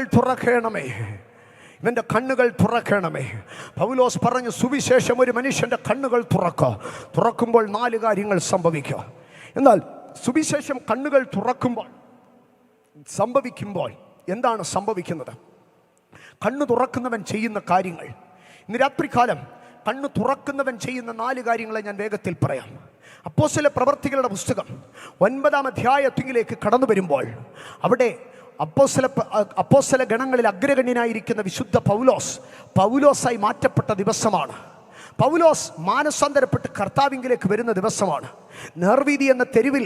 തുറക്കണമേ. പൗലോസ് പറഞ്ഞു, സുവിശേഷം ഒരു മനുഷ്യന്റെ കണ്ണുകൾ തുറക്കുമ്പോൾ 4 കാര്യങ്ങൾ സംഭവിക്കുക. എന്നാൽ സുവിശേഷം കണ്ണുകൾ സംഭവിക്കുമ്പോൾ എന്താണ് സംഭവിക്കുന്നത്? കണ്ണു തുറക്കുന്നവൻ ചെയ്യുന്ന കാര്യങ്ങൾ. ഇന്ന് രാത്രികാലം കണ്ണു തുറക്കുന്നവൻ ചെയ്യുന്ന 4 കാര്യങ്ങളെ ഞാൻ വേഗത്തിൽ പറയാം. അപ്പോസ്തല പ്രവർത്തികളുടെ പുസ്തകം 9-ാം അധ്യായത്തിലേക്ക് കടന്നു വരുമ്പോൾ അവിടെ അപ്പോസ്തല ഗണങ്ങളിൽ അഗ്രഗണ്യനായിരിക്കുന്ന വിശുദ്ധ പൗലോസായി മാറ്റപ്പെട്ട ദിവസമാണ്. പൗലോസ് മാനസാന്തരപ്പെട്ട് കർത്താവിങ്കിലേക്ക് വരുന്ന ദിവസമാണ്. നേർവീതി എന്ന തെരുവിൽ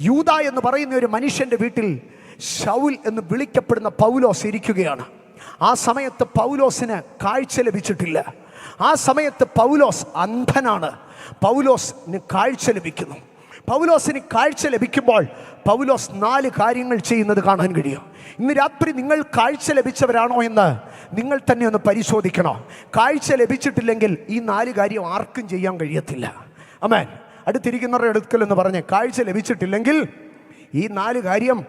യൂദ എന്ന് പറയുന്ന ഒരു മനുഷ്യൻ്റെ വീട്ടിൽ ശൗൽ എന്ന് വിളിക്കപ്പെടുന്ന പൗലോസ് ഇരിക്കുകയാണ്. ആ സമയത്ത് പൗലോസിന് കാഴ്ച ലഭിച്ചിട്ടില്ല. ആ സമയത്ത് പൗലോസ് അന്ധനാണ്. പൗലോസിന് കാഴ്ച ലഭിക്കുന്നു. പൗലോസിന് കാഴ്ച ലഭിക്കുമ്പോൾ പൗലോസ് 4 കാര്യങ്ങൾ ചെയ്യുന്നത് കാണാൻ കഴിയും. ഇന്ന് രാത്രി നിങ്ങൾ കാഴ്ച ലഭിച്ചവരാണോ എന്ന് നിങ്ങൾ തന്നെ ഒന്ന് പരിശോധിക്കണോ? കാഴ്ച ലഭിച്ചിട്ടില്ലെങ്കിൽ ഈ 4 കാര്യം ആർക്കും ചെയ്യാൻ കഴിയത്തില്ല. ആമേൻ. അടുത്തിരിക്കുന്നവരുടെ അടുക്കൽ എന്ന് പറഞ്ഞ്, കാഴ്ച ലഭിച്ചിട്ടില്ലെങ്കിൽ ഈ 4 കാര്യം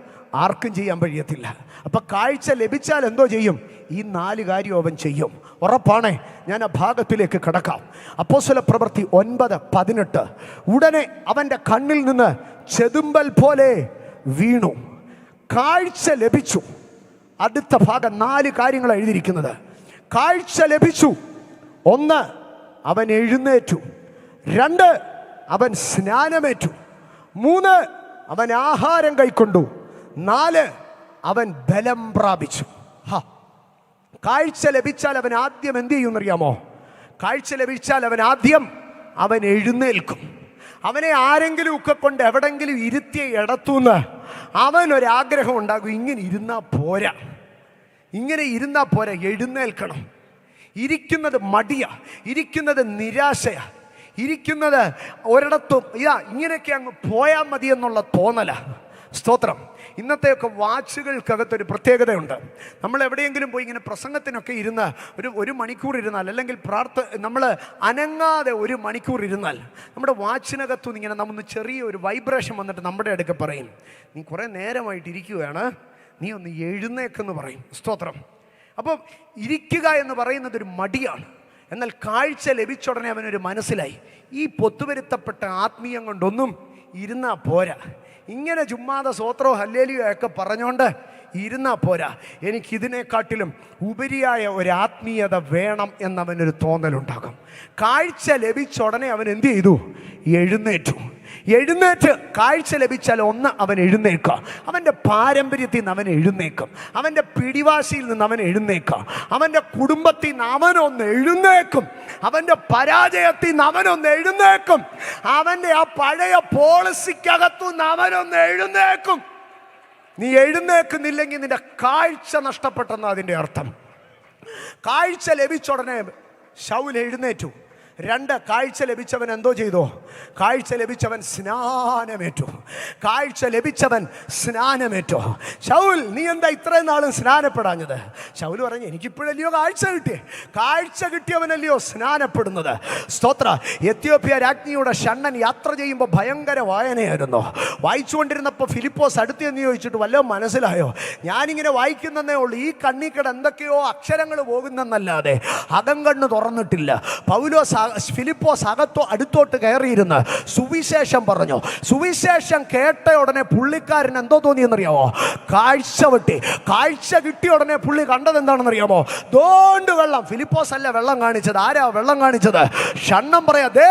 ആർക്കും ചെയ്യാൻ കഴിയത്തില്ല. അപ്പം കാഴ്ച ലഭിച്ചാൽ എന്തോ ചെയ്യും? ഈ 4 കാര്യം അവൻ ചെയ്യും. ഉറപ്പാണേ. ഞാൻ ആ ഭാഗത്തിലേക്ക് കടക്കാം. അപ്പോസ്തല പ്രവൃത്തി 9:18. ഉടനെ അവൻ്റെ കണ്ണിൽ നിന്ന് ചെതുമ്പൽ പോലെ വീണു, കാഴ്ച ലഭിച്ചു. അടുത്ത ഭാഗം 4 കാര്യങ്ങൾ എഴുതിയിരിക്കുന്നത്. കാഴ്ച ലഭിച്ചു. 1, അവൻ എഴുന്നേറ്റു. 2, അവൻ സ്നാനമേറ്റു. 3, അവൻ ആഹാരം കൈക്കൊണ്ടു. 4, അവൻ ബലം പ്രാപിച്ചു. കാഴ്ച ലഭിച്ചാൽ അവൻ ആദ്യം എന്ത് ചെയ്യുമെന്നറിയാമോ? കാഴ്ച ലഭിച്ചാൽ അവൻ എഴുന്നേൽക്കും. അവനെ ആരെങ്കിലും ഒക്കെ കൊണ്ട് എവിടെങ്കിലും ഇരുത്തിയ ഇടത്തുനിന്ന് അവനൊരാഗ്രഹം ഉണ്ടാകും, ഇങ്ങനെ ഇരുന്നാൽ പോരാ, എഴുന്നേൽക്കണം. ഇരിക്കുന്നത് മടിയാ, ഇരിക്കുന്നത് നിരാശയാ, ഇരിക്കുന്നത് ഒരിടത്തും ഇങ്ങനെയൊക്കെ അങ്ങ് പോയാൽ മതി എന്നുള്ള തോന്നല. സ്തോത്രം. ഇന്നത്തെയൊക്കെ വാച്ചുകൾക്കകത്തൊരു പ്രത്യേകതയുണ്ട്. നമ്മൾ എവിടെയെങ്കിലും പോയി ഇങ്ങനെ പ്രസംഗത്തിനൊക്കെ ഇരുന്ന് ഒരു മണിക്കൂർ ഇരുന്നാൽ, അല്ലെങ്കിൽ നമ്മൾ അനങ്ങാതെ 1 മണിക്കൂർ ഇരുന്നാൽ നമ്മുടെ വാച്ചിനകത്തുനിന്ന് ഇങ്ങനെ നമ്മൊന്ന് ചെറിയൊരു വൈബ്രേഷൻ വന്നിട്ട് നമ്മുടെ അടുക്ക പറയും, നീ കുറേ നേരമായിട്ട് ഇരിക്കുകയാണ്, നീ ഒന്ന് എഴുന്നേക്കെന്ന് പറയും. സ്തോത്രം. അപ്പോൾ ഇരിക്കുക എന്ന് പറയുന്നത് ഒരു മടിയാണ്. എന്നാൽ കാഴ്ച ലഭിച്ച ഉടനെ അവനൊരു മനസ്സിലായി, ഈ പൊത്തുവരുത്തപ്പെട്ട ആത്മീയം കൊണ്ടൊന്നും ഇരുന്നാ പോരാ, ഇങ്ങനെ ചുമ്മാതെ സ്വോത്രോ ഹല്ലേലൂയോ ഒക്കെ പറഞ്ഞുകൊണ്ട് ഇരുന്നാ പോരാ, എനിക്കിതിനെക്കാട്ടിലും ഉപരിയായ ഒരു ആത്മീയത വേണം എന്നവനൊരു തോന്നലുണ്ടാകും. കാഴ്ച ലഭിച്ച ഉടനെ അവൻ എന്ത് ചെയ്തു? എഴുന്നേറ്റ് കാഴ്ച ലഭിച്ചാൽ ഒന്ന് അവൻ എഴുന്നേക്കുക, അവൻ്റെ പാരമ്പര്യത്തിൽ നിന്ന് അവൻ എഴുന്നേക്കും, അവൻ്റെ പിടിവാശിയിൽ നിന്ന് അവൻ എഴുന്നേക്കും, അവൻ്റെ കുടുംബത്തിൽ നിന്ന് അവനൊന്ന് എഴുന്നേക്കും, അവൻ്റെ പരാജയത്തിൽ നിന്ന് അവനൊന്ന് എഴുന്നേക്കും, അവൻ്റെ ആ പഴയ പോളിസിക്കകത്തു നിന്ന് അവനൊന്ന് എഴുന്നേക്കും. നീ എഴുന്നേക്കുന്നില്ലെങ്കിൽ നിന്റെ കാഴ്ച നഷ്ടപ്പെട്ടെന്ന് അതിൻ്റെ അർത്ഥം. കാഴ്ച ലഭിച്ച ഉടനെ ശൗൽ എഴുന്നേറ്റു. 2, കാഴ്ച ലഭിച്ചവൻ എന്തോ ചെയ്തു? കാഴ്ച ലഭിച്ചവൻ സ്നാനമേറ്റു. ശൗൽ, നീ എന്താ ഇത്രയും നാളും സ്നാനപ്പെടാഞ്ഞത്? ശൗൽ പറഞ്ഞു, എനിക്കിപ്പോഴല്ലയോ കാഴ്ച കിട്ടിയവനല്ലയോ സ്നാനപ്പെടുന്നത്. സ്തോത്ര. എത്യോപ്യ രാജ്ഞിയുടെ ഷണ്ണൻ യാത്ര ചെയ്യുമ്പോൾ ഭയങ്കര വായനയായിരുന്നു. വായിച്ചുകൊണ്ടിരുന്നപ്പോൾ ഫിലിപ്പോസ് അടുത്തെന്ന് ചോദിച്ചിട്ട് വല്ലതും മനസ്സിലായോ? ഞാനിങ്ങനെ വായിക്കുന്നതേ ഉള്ളൂ, ഈ കണ്ണിക്കട എന്തൊക്കെയോ അക്ഷരങ്ങൾ പോകുന്നെന്നല്ലാതെ അകം കണ്ണ് തുറന്നിട്ടില്ല. ഫിലിപ്പോസ് അടുത്തോട്ട് കയറിയിരുന്ന് സുവിശേഷം പറഞ്ഞു. സുവിശേഷം കേട്ട ഉടനെ പുള്ളിക്കാരൻ എന്തോ തോന്നിയെന്നറിയാമോ? കാഴ്ച കിട്ടിയ ഉടനെ പുള്ളി കണ്ടത് എന്താണെന്നറിയാമോ? ദോണ്ട് വെള്ളം. ഫിലിപ്പോസ് അല്ല വെള്ളം കാണിച്ചത്. ആരാ വെള്ളം കാണിച്ചത്? ഷണ്ണം പറയാ, ദേ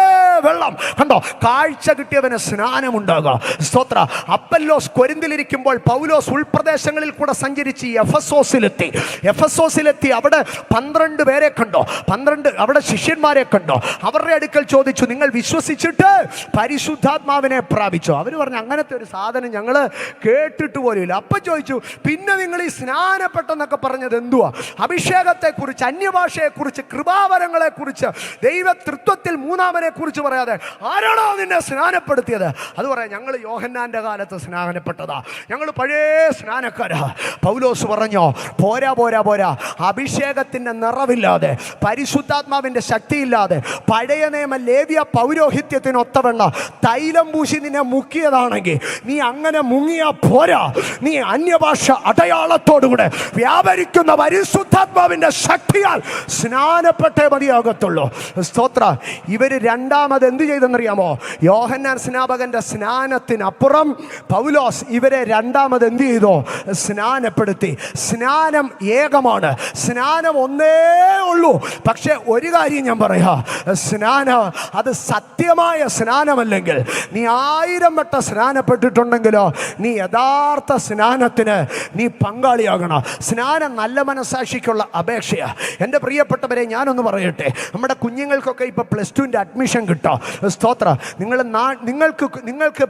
വെള്ളം കണ്ടോ. കാഴ്ച കിട്ടിയവന് സ്നാനമുണ്ടാകുക. സ്തോത്ര. അപ്പല്ലോസ് കൊരിന്തിലിരിക്കുമ്പോൾ പൗലോസ് ഉൾപ്രദേശങ്ങളിൽ കൂടെ സഞ്ചരിച്ച് എഫസോസിലെത്തി അവിടെ 12 പേരെ കണ്ടോ, 12 അവിടെ ശിഷ്യന്മാരെ കണ്ടോ. അവരുടെ അടുക്കൽ ചോദിച്ചു, നിങ്ങൾ വിശ്വസിച്ചിട്ട് പരിശുദ്ധാത്മാവിനെ പ്രാപിച്ചോ? അവർ പറഞ്ഞു, അങ്ങനത്തെ ഒരു സാധനം ഞങ്ങൾ കേട്ടിട്ട് പോലുമില്ല. അപ്പം ചോദിച്ചു, പിന്നെ നിങ്ങൾ ഈ സ്നാനപ്പെട്ടെന്നൊക്കെ പറഞ്ഞത് എന്തുവാ? അഭിഷേകത്തെക്കുറിച്ച്, അന്യഭാഷയെക്കുറിച്ച്, കൃപാവരങ്ങളെക്കുറിച്ച്, ദൈവതൃത്വത്തിൽ മൂന്നാമനെ കുറിച്ച് പറയാതെ ആരാണോ നിന്നെ സ്നാനപ്പെടുത്തിയത്? അത് പറയാം, ഞങ്ങൾ യോഹന്നാന്റെ കാലത്ത് സ്നാനപ്പെട്ടതാ, ഞങ്ങൾ പഴയ സ്നാനക്കാരാ. പൗലോസ് പറഞ്ഞോ, പോരാ, അഭിഷേകത്തിന്റെ നിറവില്ലാതെ, പരിശുദ്ധാത്മാവിന്റെ ശക്തിയില്ലാതെ, പഴയ നിയമ ലേവ്യ പൗരോഹിത്യത്തിന് ഒത്തവണ്ണ തൈലം പൂശി നിന്നെ മുക്കിയതാണെങ്കിൽ നീ അങ്ങനെ മുങ്ങിയാ പോരാ, നീ അന്യഭാഷ അടയാളത്തോടുകൂടെ വ്യാപരിക്കുന്ന പരിശുദ്ധാത്മാവിന്റെ ശക്തിയാൽ സ്നാനപ്പെട്ടേ മതിയാകത്തുള്ളൂ. സ്തോത്ര. ഇവര് രണ്ടാമത് എന്ത് ചെയ്തെന്നറിയാമോ? യോഹന്നാൻ സ്നാപകന്റെ സ്നാനത്തിനപ്പുറം പൗലോസ് ഇവരെ രണ്ടാമത് എന്ത് ചെയ്തോ? സ്നാനപ്പെടുത്തി. സ്നാനം ഏകമാണ്, സ്നാനം ഒന്നേ ഉള്ളൂ. പക്ഷെ ഒരു കാര്യം ഞാൻ പറയാ, സ്നാനം അത് സത്യമായ സ്നാനമല്ലെങ്കിൽ, നീ 1000 വട്ടം സ്നാനപ്പെട്ടിട്ടുണ്ടെങ്കിലോ നീ യഥാർത്ഥ സ്നാനത്തിന് നീ പങ്കാളിയാകണം. സ്നാനം നല്ല മനസാക്ഷിക്കുള്ള അപേക്ഷയാണ്. എൻ്റെ പ്രിയപ്പെട്ടവരെ, ഞാനൊന്ന് പറയട്ടെ, നമ്മുടെ കുഞ്ഞുങ്ങൾക്കൊക്കെ ഇപ്പോൾ +2ൻ്റെ അഡ്മിഷൻ കിട്ടാം. സ്തോത്ര. നിങ്ങൾക്ക്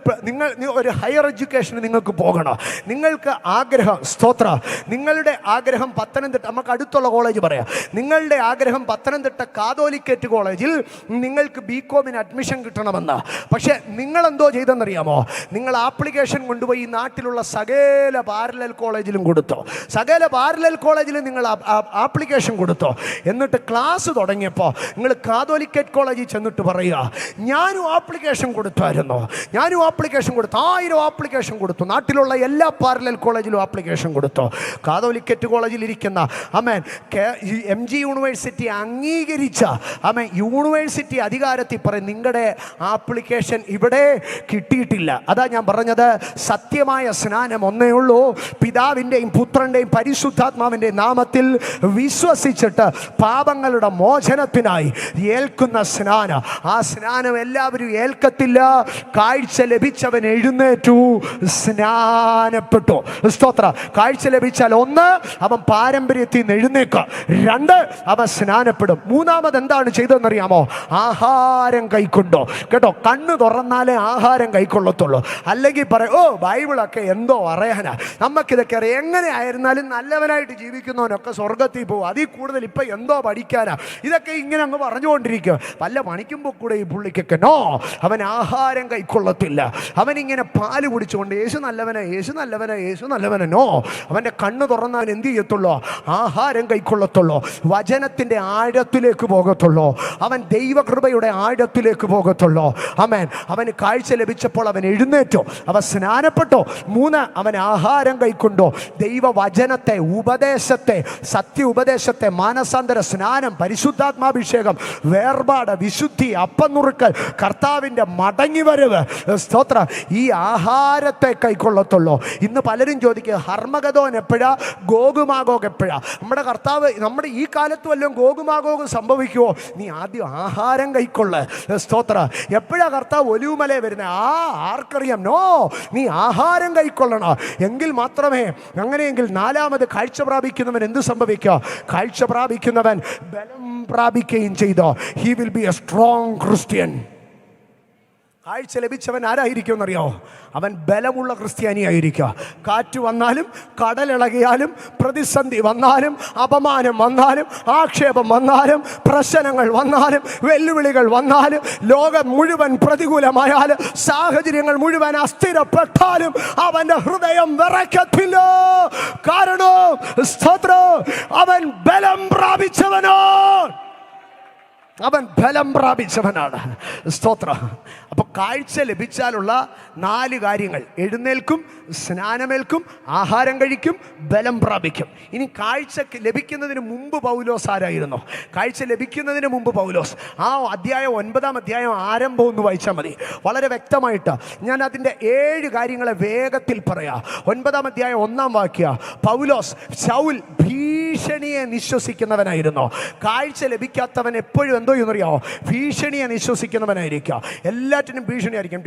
ഒരു ഹയർ എഡ്യൂക്കേഷന് നിങ്ങൾക്ക് പോകണം, നിങ്ങൾക്ക് ആഗ്രഹം. സ്തോത്ര. നിങ്ങളുടെ ആഗ്രഹം പത്തനംതിട്ട, നമുക്ക് അടുത്തുള്ള കോളേജ് പറയാം, നിങ്ങളുടെ ആഗ്രഹം പത്തനംതിട്ട കാതോലിക്കേറ്റ് കോളേജിൽ നിങ്ങൾക്ക് BComന് അഡ്മിഷൻ കിട്ടണമെന്ന്. പക്ഷെ നിങ്ങളെന്തോ ചെയ്തെന്നറിയാമോ? നിങ്ങൾ ആപ്ലിക്കേഷൻ കൊണ്ടുപോയി ഈ നാട്ടിലുള്ള സകല പാരലൽ കോളേജിലും കൊടുത്തോ. സകല പാരലൽ കോളേജിലും നിങ്ങൾ ആപ്ലിക്കേഷൻ കൊടുത്തോ. എന്നിട്ട് ക്ലാസ് തുടങ്ങിയപ്പോൾ നിങ്ങൾ കാതോലിക്കേറ്റ് കോളേജിൽ ചെന്നിട്ട് പറയുക, ഞാനും ആപ്ലിക്കേഷൻ കൊടുത്തായിരുന്നു, 1000 ആപ്ലിക്കേഷൻ കൊടുത്തു, നാട്ടിലുള്ള എല്ലാ പാരലൽ കോളേജിലും ആപ്ലിക്കേഷൻ കൊടുത്തു. കാതോലിക്കേറ്റ് കോളേജിൽ ഇരിക്കുന്ന MG യൂണിവേഴ്സിറ്റി അംഗീകരിച്ച യൂണിവേഴ്സിറ്റി അധികാരത്തിൽ പറയും, നിങ്ങളുടെ ആപ്ലിക്കേഷൻ ഇവിടെ കിട്ടിയിട്ടില്ല. അതാ ഞാൻ പറഞ്ഞത്, സത്യമായ സ്നാനം ഒന്നേ ഉള്ളൂ. പിതാവിൻ്റെയും പുത്രൻ്റെയും പരിശുദ്ധാത്മാവിൻ്റെ നാമത്തിൽ വിശ്വസിച്ചിട്ട് പാപങ്ങളുടെ മോചനത്തിനായി ഏൽക്കുന്ന സ്നാനം. ആ സ്നാനം എല്ലാവരും ഏൽക്കത്തില്ല. കാഴ്ച ലഭിച്ചവൻ എഴുന്നേറ്റു, സ്നാനപ്പെട്ടു. സ്തോത്ര. കാഴ്ച ലഭിച്ചാൽ 1 അവൻ പാരമ്പര്യത്തിൽ നിന്ന് എഴുന്നേക്കുക, 2 അവൻ സ്നാനപ്പെടും. 3 എന്താണ് ചെയ്തതെന്നറിയാം? എന്നറിയാമോ? ആഹാരം കൈക്കൊണ്ടോ. കേട്ടോ, കണ്ണ് തുറന്നാലേ ആഹാരം കൈക്കൊള്ളത്തുള്ളൂ. അല്ലെങ്കിൽ പറയും, ഓ ബൈബിളൊക്കെ എന്തോ പറയാനാ, നമുക്കിതൊക്കെ അറിയാം, എങ്ങനെ ആയിരുന്നാലും നല്ലവനായിട്ട് ജീവിക്കുന്നവനൊക്കെ സ്വർഗത്തിൽ പോകും, അതിൽ കൂടുതൽ ഇപ്പം എന്തോ പഠിക്കാനാ, ഇതൊക്കെ ഇങ്ങനെ അങ്ങ് പറഞ്ഞുകൊണ്ടിരിക്കുക. വല്ല പണിക്കുമ്പോൾ കൂടെ ഈ പുള്ളിക്കൊക്കെ നോ, അവൻ ആഹാരം കൈക്കൊള്ളത്തില്ല. അവനിങ്ങനെ പാല് കുടിച്ചുകൊണ്ട് യേശു നല്ലവനെ, യേശു നല്ലവനെ, യേശു നല്ലവനെ, നോ. അവൻ്റെ കണ്ണ് തുറന്ന് അവൻ എന്ത് ചെയ്യത്തുള്ളൂ? ആഹാരം കൈക്കൊള്ളത്തുള്ളൂ, വചനത്തിൻ്റെ ആഴത്തിലേക്ക് പോകത്തുള്ളൂ, അവൻ ദൈവകൃപയുടെ ആഴത്തിലേക്ക് പോകത്തുള്ളൂ. ആമേൻ. അവന് കാഴ്ച ലഭിച്ചപ്പോൾ അവൻ എഴുന്നേറ്റു, അവൻ സ്നാനപ്പെട്ടു. 3, അവൻ ആഹാരം കൈക്കൊണ്ടു. ദൈവവചനത്തെ, ഉപദേശത്തെ, സത്യ ഉപദേശത്തെ, മാനസാന്തര സ്നാനം, പരിശുദ്ധാത്മാഭിഷേകം, വേർപാട്, വിശുദ്ധി, അപ്പം നുറുക്കൽ, കർത്താവിൻ്റെ മടങ്ങിവരവ്, സ്തോത്രം, ഈ ആഹാരത്തെ കൈക്കൊള്ളത്തുള്ളൂ. ഇന്ന് പലരും ചോദിക്കുക, ഹർമഗദോൻ എപ്പോഴാ, ഗോഗുമാഗോഗ് എപ്പോഴാ? നമ്മുടെ കർത്താവ് നമ്മുടെ ഈ കാലത്ത് വല്ലതും ഗോഗുമാഗോഗ് സംഭവിക്കുമോ? നീ ആദ്യം ആഹാരം കൈക്കൊള്ള്. സ്തോത്ര. എപ്പോഴാ കർത്താവ് ഒലിവുമലയിൽ വരുന്നത്? ആർക്കറിയാം? നോ, നീ ആഹാരം കൈക്കൊള്ളണം. എങ്കിൽ മാത്രമേ, അങ്ങനെയെങ്കിൽ 4ാമത് കാഴ്ച പ്രാപിക്കുന്നവൻ എന്ത് സംഭവിക്കുക? കാഴ്ച പ്രാപിക്കുന്നവൻ ബലം പ്രാപിക്കുകയും ചെയ്തോ. He will be A strong Christian. കാഴ്ച ലഭിച്ചവൻ ആരായിരിക്കും എന്നറിയോ? അവൻ ബലമുള്ള ക്രിസ്ത്യാനിയായിരിക്കുക. കാറ്റ് വന്നാലും, കടലിളകിയാലും, പ്രതിസന്ധി വന്നാലും, അപമാനം വന്നാലും, ആക്ഷേപം വന്നാലും, പ്രശ്നങ്ങൾ വന്നാലും, വെല്ലുവിളികൾ വന്നാലും, ലോകം മുഴുവൻ പ്രതികൂലമായാലും, സാഹചര്യങ്ങൾ മുഴുവൻ അസ്ഥിരപ്പെട്ടാലും അവൻ്റെ ഹൃദയം വിറയ്ക്കത്തില്ല. കാരണം സ്തോത്രം, അവൻ ബലം പ്രാപിച്ചവനോ, അവൻ ബലം പ്രാപിച്ചവനാണ്. സ്തോത്രം. അപ്പോൾ കാഴ്ച ലഭിച്ചാലുള്ള 4 കാര്യങ്ങൾ: എഴുന്നേൽക്കും, സ്നാനമേൽക്കും, ആഹാരം കഴിക്കും, ബലം പ്രാപിക്കും. ഇനി കാഴ്ച ലഭിക്കുന്നതിന് മുമ്പ് പൗലോസ് ആരായിരുന്നു? കാഴ്ച ലഭിക്കുന്നതിന് മുമ്പ് പൗലോസ്, ആ അധ്യായം 9-ാം അധ്യായം ആരംഭം ഒന്ന് വായിച്ചാൽ മതി, വളരെ വ്യക്തമായിട്ട്. ഞാൻ അതിൻ്റെ 7 കാര്യങ്ങളെ വേഗത്തിൽ പറയാം. 9-ാം അധ്യായം 1-ാം വാക്യം. പൗലോസ്, ശൗൽ ഭീഷണിയെ നിശ്വസിക്കുന്നവനായിരുന്നു. കാഴ്ച ലഭിക്കാത്തവൻ എപ്പോഴും എന്തോ എന്നറിയാമോ? ഭീഷണിയെ നിശ്വസിക്കുന്നവനായിരിക്കുക. എല്ലാറ്റിനും ഭീഷണിയായിരിക്കും.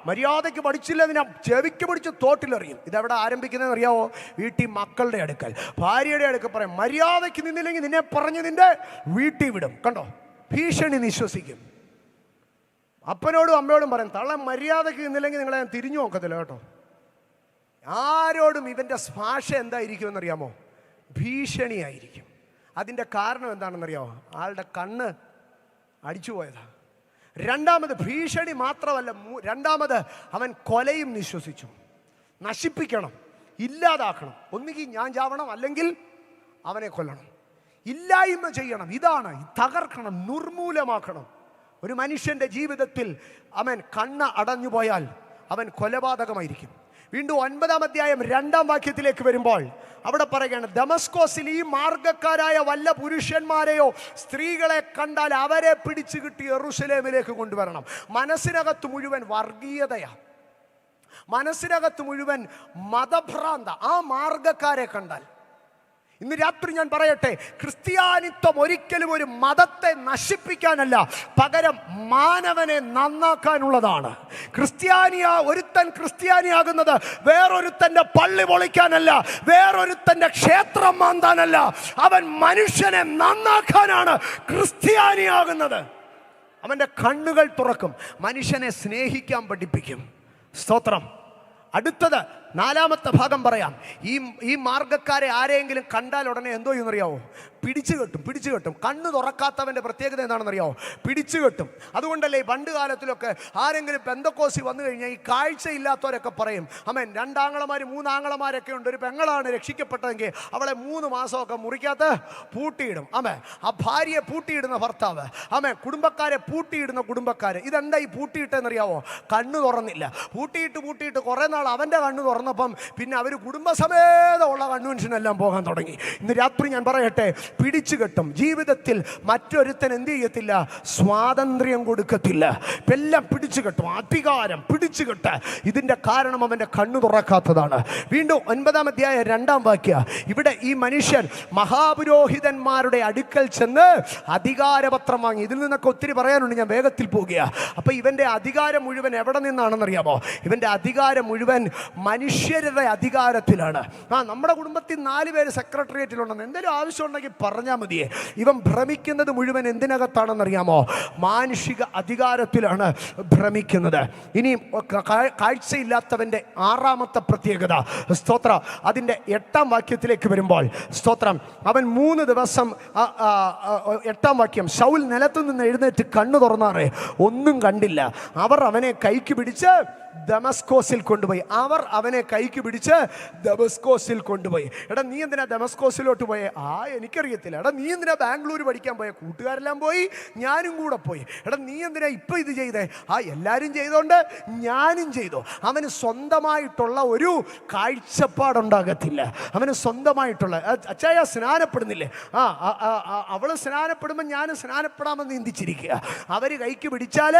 മര്യാദയ്ക്ക് പഠിച്ചില്ല, അതിനെ ചെവിക്ക് പിടിച്ച് തോട്ടിലെറിയും. ഇതെവിടെ ആരംഭിക്കുന്നതെന്ന് അറിയാവോ? വീട്ടിൽ മക്കളുടെ അടുക്കൽ, ഭാര്യയുടെ അടുക്കൽ പറയും, മര്യാദയ്ക്ക് നിന്നില്ലെങ്കിൽ നിന്നെ പറഞ്ഞ് നിന്റെ വീട്ടിൽ വിടും. കണ്ടോ, ഭീഷണി നിശ്വസിക്കും. അപ്പനോടും അമ്മയോടും പറയും, തള്ള മര്യാദയ്ക്ക് നിന്നില്ലെങ്കിൽ നിങ്ങളെ ഞാൻ തിരിഞ്ഞു നോക്കത്തില്ല കേട്ടോ. ആരോടും ഇവൻ്റെ ഭാഷ എന്തായിരിക്കുമെന്നറിയാമോ? ഭീഷണിയായിരിക്കും. അതിൻ്റെ കാരണം എന്താണെന്നറിയാമോ? ആളുടെ കണ്ണ് അടിച്ചു പോയതാ. 2ാമത് ഭീഷണി മാത്രമല്ല, 2ാമത് അവൻ കൊലയും നിശ്വസിച്ചു. നശിപ്പിക്കണം, ഇല്ലാതാക്കണം. ഒന്നുകിൽ ഞാൻ ചാവണം, അല്ലെങ്കിൽ അവനെ കൊല്ലണം, ഇല്ലായ്മ ചെയ്യണം. ഇതാണ്, തകർക്കണം, നിർമൂലമാക്കണം. ഒരു മനുഷ്യൻ്റെ ജീവിതത്തിൽ അവൻ കണ്ണ് അടഞ്ഞു പോയാൽ അവൻ കൊലപാതകമായിരിക്കും. വീണ്ടും 9-ാം അധ്യായം 2-ാം വാക്യത്തിലേക്ക് വരുമ്പോൾ അവിടെ പറയുകയാണ്, ദമസ്കോസിൽ ഈ മാർഗക്കാരായ വല്ല പുരുഷന്മാരെയോ സ്ത്രീകളെ കണ്ടാൽ അവരെ പിടിച്ചു കിട്ടി യെരൂശലേമിലേക്ക് കൊണ്ടുവരണം. മനസ്സിനകത്ത് മുഴുവൻ വർഗീയതയാണ്, മനസ്സിനകത്ത് മുഴുവൻ മതഭ്രാന്ത. ആ മാർഗക്കാരെ കണ്ടാൽ, ഇന്ന് രാത്രി ഞാൻ പറയട്ടെ, ക്രിസ്ത്യാനിത്വം ഒരിക്കലും ഒരു മതത്തെ നശിപ്പിക്കാനല്ല, പകരം മാനവനെ നന്നാക്കാനുള്ളതാണ്. ഒരുത്തൻ ക്രിസ്ത്യാനിയാകുന്നത് വേറൊരുത്തൻ്റെ പള്ളി പൊളിക്കാനല്ല, വേറൊരുത്തൻ്റെ ക്ഷേത്രം മാന്താനല്ല, അവൻ മനുഷ്യനെ നന്നാക്കാനാണ് ക്രിസ്ത്യാനിയാകുന്നത്. അവൻ്റെ കണ്ണുകൾ തുറക്കും, മനുഷ്യനെ സ്നേഹിക്കാൻ പഠിപ്പിക്കും. സ്തോത്രം. അടുത്തത് 4-ാമത്തെ ഭാഗം പറയാം. ഈ മാർഗക്കാരെ ആരെങ്കിലും കണ്ടാൽ ഉടനെ എന്തോ ചെയ്യുന്നറിയാവോ? പിടിച്ചു കെട്ടും. കണ്ണ് തുറക്കാത്തവൻ്റെ പ്രത്യേകത എന്താണെന്നറിയാവോ? പിടിച്ചു കെട്ടും. അതുകൊണ്ടല്ലേ പണ്ട് കാലത്തിലൊക്കെ ആരെങ്കിലും പെന്തക്കോസി വന്നു കഴിഞ്ഞാൽ ഈ കാഴ്ചയില്ലാത്തവരൊക്കെ പറയും, അമ്മേൻ 2 ആങ്ങളമാർ 3 ആങ്ങളമാരൊക്കെ ഉണ്ട്, ഒരു പെങ്ങളാണ് രക്ഷിക്കപ്പെട്ടതെങ്കിൽ അവളെ 3 മാസമൊക്കെ മുറിക്കകത്ത് പൂട്ടിയിടും. ആ ഭാര്യയെ പൂട്ടിയിടുന്ന ഭർത്താവ്, കുടുംബക്കാരെ പൂട്ടിയിടുന്ന കുടുംബക്കാര്. ഇതെന്താ ഈ പൂട്ടിയിട്ടെന്നറിയാവോ? കണ്ണ് തുറന്നില്ല. പൂട്ടിയിട്ട് കുറേ നാൾ അവൻ്റെ കണ്ണ് തുറന്നപ്പം പിന്നെ അവർ കുടുംബസമേതമുള്ള കൺവെൻഷനെല്ലാം പോകാൻ തുടങ്ങി. ഇന്ന് രാത്രി ഞാൻ പറയട്ടെ, പിടിച്ചു കെട്ടും. ജീവിതത്തിൽ മറ്റൊരുത്തൻ എന്ത് ചെയ്യത്തില്ല? സ്വാതന്ത്ര്യം കൊടുക്കത്തില്ല. എല്ലാം പിടിച്ചു കെട്ടും, അധികാരം പിടിച്ചു കെട്ട്. ഇതിൻ്റെ കാരണം അവൻ്റെ കണ്ണു തുറക്കാത്തതാണ്. വീണ്ടും 9-ാം അധ്യായം 2-ാം വാക്യം. ഇവിടെ ഈ മനുഷ്യൻ മഹാപുരോഹിതന്മാരുടെ അടുക്കൽ ചെന്ന് അധികാരപത്രം വാങ്ങി. ഇതിൽ നിന്നൊക്കെ ഒത്തിരി പറയാനുണ്ട്, ഞാൻ വേഗത്തിൽ പോകുക. അപ്പൊ ഇവന്റെ അധികാരം മുഴുവൻ എവിടെ നിന്നാണെന്നറിയാമോ? ഇവന്റെ അധികാരം മുഴുവൻ മുഴുവൻ മനുഷ്യരുടെ അധികാരത്തിലാണ്. നമ്മുടെ കുടുംബത്തിൽ 4 പേര് സെക്രട്ടേറിയറ്റിലുണ്ടെന്ന് എന്തെങ്കിലും ആവശ്യമുണ്ടെങ്കിൽ പറഞ്ഞാൽ മതിയേ. ഇവൻ ഭ്രമിക്കുന്നത് മുഴുവൻ എന്തിനകത്താണെന്നറിയാമോ? മാനുഷിക അധികാരത്തിലാണ് ഭ്രമിക്കുന്നത്. ഇനി കാഴ്ചയില്ലാത്തവന്റെ 6ാമത്തെ പ്രത്യേകത, സ്തോത്രം, അതിൻ്റെ 8ാം വാക്യത്തിലേക്ക് വരുമ്പോൾ, സ്തോത്രം, അവൻ 3 ദിവസം 8ാം വാക്യം, ശൗൽ നിലത്തു നിന്ന് എഴുന്നേറ്റ് കണ്ണു തുറന്നാറേ ഒന്നും കണ്ടില്ല. അവർ അവനെ കൈക്ക് പിടിച്ച് ദമസ്കോസിൽ കൊണ്ടുപോയി. എടാ നീ എന്തിനാ ദമസ്കോസിലോട്ട് പോയേ? എനിക്കറിയത്തില്ല. എടാ നീ എന്തിനാ ബാംഗ്ലൂർ പഠിക്കാൻ പോയ? കൂട്ടുകാരെല്ലാം പോയി, ഞാനും കൂടെ പോയി. എടാ നീ എന്തിനാ ഇപ്പം ഇത് ചെയ്തേ? എല്ലാവരും ചെയ്തോണ്ട് ഞാനും ചെയ്തു. അവന് സ്വന്തമായിട്ടുള്ള ഒരു കാഴ്ചപ്പാടുണ്ടാകത്തില്ല. അവന് സ്വന്തമായിട്ടുള്ള അച്ചായ സ്നാനപ്പെടുന്നില്ലേ? അവള് സ്നാനപ്പെടുമ്പോൾ ഞാൻ സ്നാനപ്പെടാമെന്ന് ചിന്തിച്ചിരിക്കുക. അവർ കൈക്ക് പിടിച്ചാൽ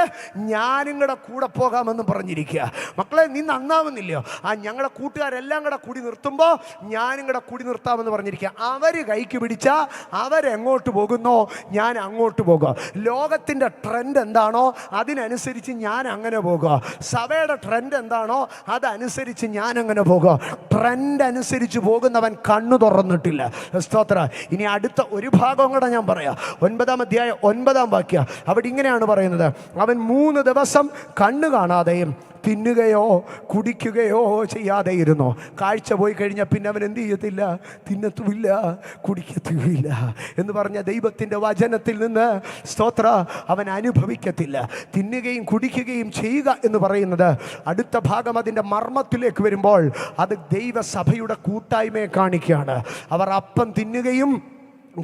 ഞാനും കൂടെ പോകാമെന്ന് പറഞ്ഞിരിക്കുക. മക്കളെ, നീ നന്നാവുന്നില്ലയോ? ഞങ്ങളുടെ കൂട്ടുകാരെല്ലാം കൂടെ കൂടി നിർത്തുമ്പോൾ ഞാനും കൂടെ കൂടി നിർത്താമെന്ന് പറഞ്ഞിരിക്കുക. അവർ കൈക്ക് പിടിച്ചാൽ അവരെങ്ങോട്ട് പോകുന്നോ ഞാൻ അങ്ങോട്ട് പോകുക. ലോകത്തിൻ്റെ ട്രെൻഡ് എന്താണോ അതിനനുസരിച്ച് ഞാൻ അങ്ങനെ പോകുക. സഭയുടെ ട്രെൻഡ് എന്താണോ അതനുസരിച്ച് ഞാൻ അങ്ങനെ പോകുക. ട്രെൻഡ് അനുസരിച്ച് പോകുന്നവൻ കണ്ണു തുറന്നിട്ടില്ല. സ്തോത്ര. ഇനി അടുത്ത ഒരു ഭാഗം കൂടെ ഞാൻ പറയാം. 9-ാം അധ്യായം 9-ാം വാക്യം. അവിടെ ഇങ്ങനെയാണ് പറയുന്നത്, അവൻ 3 ദിവസം കണ്ണു കാണാതെയും തിന്നുകയോ കുടിക്കുകയോ ചെയ്യാതെ ഇരുന്നു. കാഴ്ച പോയി കഴിഞ്ഞാൽ പിന്നെ അവൻ എന്ത് ചെയ്യത്തില്ല? തിന്നത്തുമില്ല, കുടിക്കത്തുമില്ല എന്ന് പറഞ്ഞ ദൈവത്തിൻ്റെ വചനത്തിൽ നിന്ന്, സ്തോത്ര, അവൻ അനുഭവിക്കത്തില്ല. തിന്നുകയും കുടിക്കുകയും ചെയ്യുക എന്ന് പറയുന്നത് അടുത്ത ഭാഗം അതിൻ്റെ മർമ്മത്തിലേക്ക് വരുമ്പോൾ അത് ദൈവസഭയുടെ കൂട്ടായ്മയെ കാണിക്കുകയാണ്. അവർ അപ്പം തിന്നുകയും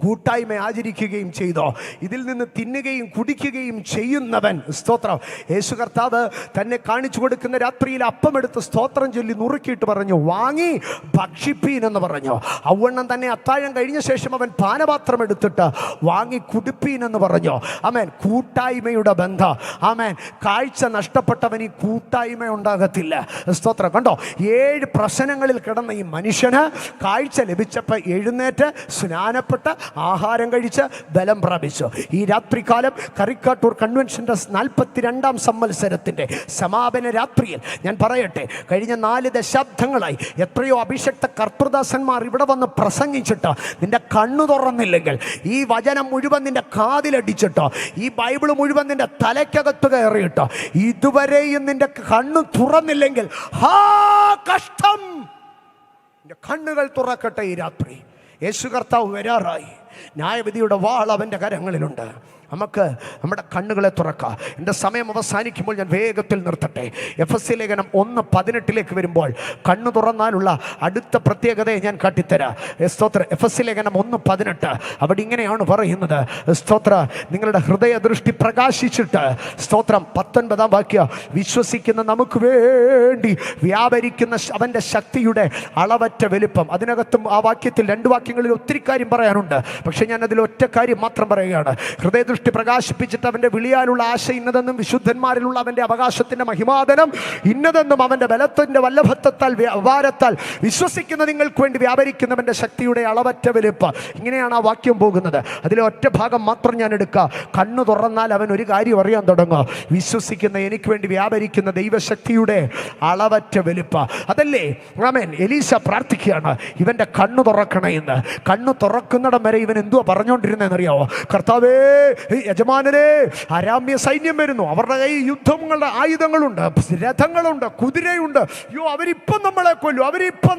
കൂട്ടായ്മ ആചരിക്കുകയും ചെയ്തോ. ഇതിൽ നിന്ന് തിന്നുകയും കുടിക്കുകയും ചെയ്യുന്നവൻ, സ്തോത്രം, യേശു കർത്താവ് തന്നെ കാണിച്ചു കൊടുക്കുന്ന രാത്രിയിൽ അപ്പമെടുത്ത് സ്തോത്രം ചൊല്ലി നുറുക്കിയിട്ട് പറഞ്ഞു, വാങ്ങി ഭക്ഷിപ്പീൻ എന്ന് പറഞ്ഞു. അവണ്ണം തന്നെ അത്താഴം കഴിഞ്ഞ ശേഷം അവൻ പാനപാത്രം എടുത്തിട്ട് വാങ്ങി കുടിപ്പീൻ എന്ന് പറഞ്ഞു. ആമേൻ. കൂട്ടായ്മയുടെ ബന്ധം. ആമേൻ. കാഴ്ച നഷ്ടപ്പെട്ടവൻ ഈ കൂട്ടായ്മ ഉണ്ടാകത്തില്ല. സ്തോത്രം. കണ്ടോ, 7 പ്രശ്നങ്ങളിൽ കിടന്ന ഈ മനുഷ്യന് കാഴ്ച ലഭിച്ചപ്പോൾ എഴുന്നേറ്റ് സ്നാനപ്പെട്ട് ആഹാരം കഴിച്ച് ബലം പ്രാപിച്ചു. ഈ രാത്രികാലം കറിക്കാട്ടൂർ കൺവെൻഷൻ്റെ 42-ാം സംവത്സരത്തിൻ്റെ സമാപന രാത്രിയിൽ ഞാൻ പറയട്ടെ, കഴിഞ്ഞ 4 ദശാബ്ദങ്ങളായി എത്രയോ അഭിഷക്ത കർത്തൃദാസന്മാർ ഇവിടെ വന്ന് പ്രസംഗിച്ചിട്ട് നിന്റെ കണ്ണു തുറന്നില്ലെങ്കിൽ, ഈ വചനം മുഴുവൻ നിന്റെ കാതിലടിച്ചിട്ടോ, ഈ ബൈബിൾ മുഴുവൻ നിന്റെ തലയ്ക്കകത്ത് കയറിയിട്ടോ, ഇതുവരെയും നിന്റെ കണ്ണു തുറന്നില്ലെങ്കിൽ കഷ്ടം. നിന്റെ കണ്ണുകൾ തുറക്കട്ടെ. ഈ രാത്രി യേശു കർത്താവ് വരാറായി. ന്യായവിധിയുടെ വാൾ അവൻ്റെ കരങ്ങളിലുണ്ട്. നമുക്ക് നമ്മുടെ കണ്ണുകളെ തുറക്കാം. എൻ്റെ സമയം അവസാനിക്കുമ്പോൾ ഞാൻ വേഗത്തിൽ നിർത്തട്ടെ. എഫെസ്യ ലേഖനം 1:18 വരുമ്പോൾ കണ്ണു തുറന്നാലുള്ള അടുത്ത പ്രത്യേകതയെ ഞാൻ കാട്ടിത്തരാം. സ്തോത്ര. എഫെസ്യ ലേഖനം 1:18 അവിടെ ഇങ്ങനെയാണ് പറയുന്നത്, സ്തോത്ര, നിങ്ങളുടെ ഹൃദയദൃഷ്ടി പ്രകാശിച്ചിട്ട്, സ്തോത്രം, 19-ാം വാക്യം, വിശ്വസിക്കുന്ന നമുക്ക് വേണ്ടി വ്യാപരിക്കുന്ന അവൻ്റെ ശക്തിയുടെ അളവറ്റ വലിപ്പം. അതിനകത്തും ആ വാക്യത്തിൽ 2 വാക്യങ്ങളിൽ ഒത്തിരി കാര്യം പറയാനുണ്ട്. പക്ഷെ ഞാൻ അതിൽ ഒറ്റ കാര്യം മാത്രം പറയുകയാണ്. ഹൃദയദൃഷ്ടി പ്രകാശിപ്പിച്ചിട്ട് അവൻ്റെ വിളിയാലുള്ള ആശ ഇന്നതെന്നും വിശുദ്ധന്മാരിലുള്ള അവൻ്റെ അവകാശത്തിൻ്റെ മഹിമാദനം ഇന്നതെന്നും അവൻ്റെ ബലത്തിൻ്റെ വല്ലഭത്വത്താൽ വ്യാപാരത്താൽ വിശ്വസിക്കുന്ന നിങ്ങൾക്ക് വേണ്ടി വ്യാപരിക്കുന്നവൻ്റെ ശക്തിയുടെ അളവറ്റ വലിപ്പം. ഇങ്ങനെയാണ് ആ വാക്യം പോകുന്നത്. അതിലെ ഒറ്റ ഭാഗം മാത്രം ഞാൻ എടുക്കുക. കണ്ണു തുറന്നാൽ അവൻ ഒരു കാര്യം അറിയാൻ തുടങ്ങുക, വിശ്വസിക്കുന്ന എനിക്ക് വേണ്ടി വ്യാപരിക്കുന്ന ദൈവശക്തിയുടെ അളവറ്റ വലിപ്പം. അതല്ലേ ആമേൻ. എലീശ പ്രാർത്ഥിക്കുകയാണ്, ഇവൻ്റെ കണ്ണു തുറക്കണമെന്ന്. കണ്ണു തുറക്കുന്നിടം വരെ ഇവൻ എന്തുവാ പറഞ്ഞുകൊണ്ടിരുന്നതെന്നറിയാവോ? കർത്താവേ, യജമാനരെ, അരാമ്യ സൈന്യം വരുന്നു, അവരുടെ കയ്യിൽ യുദ്ധങ്ങളുടെ ആയുധങ്ങളുണ്ട്, രഥങ്ങളുണ്ട്, കുതിരയുണ്ട്. അവരിപ്പം നമ്മളെ കൊല്ലും, അവരിപ്പം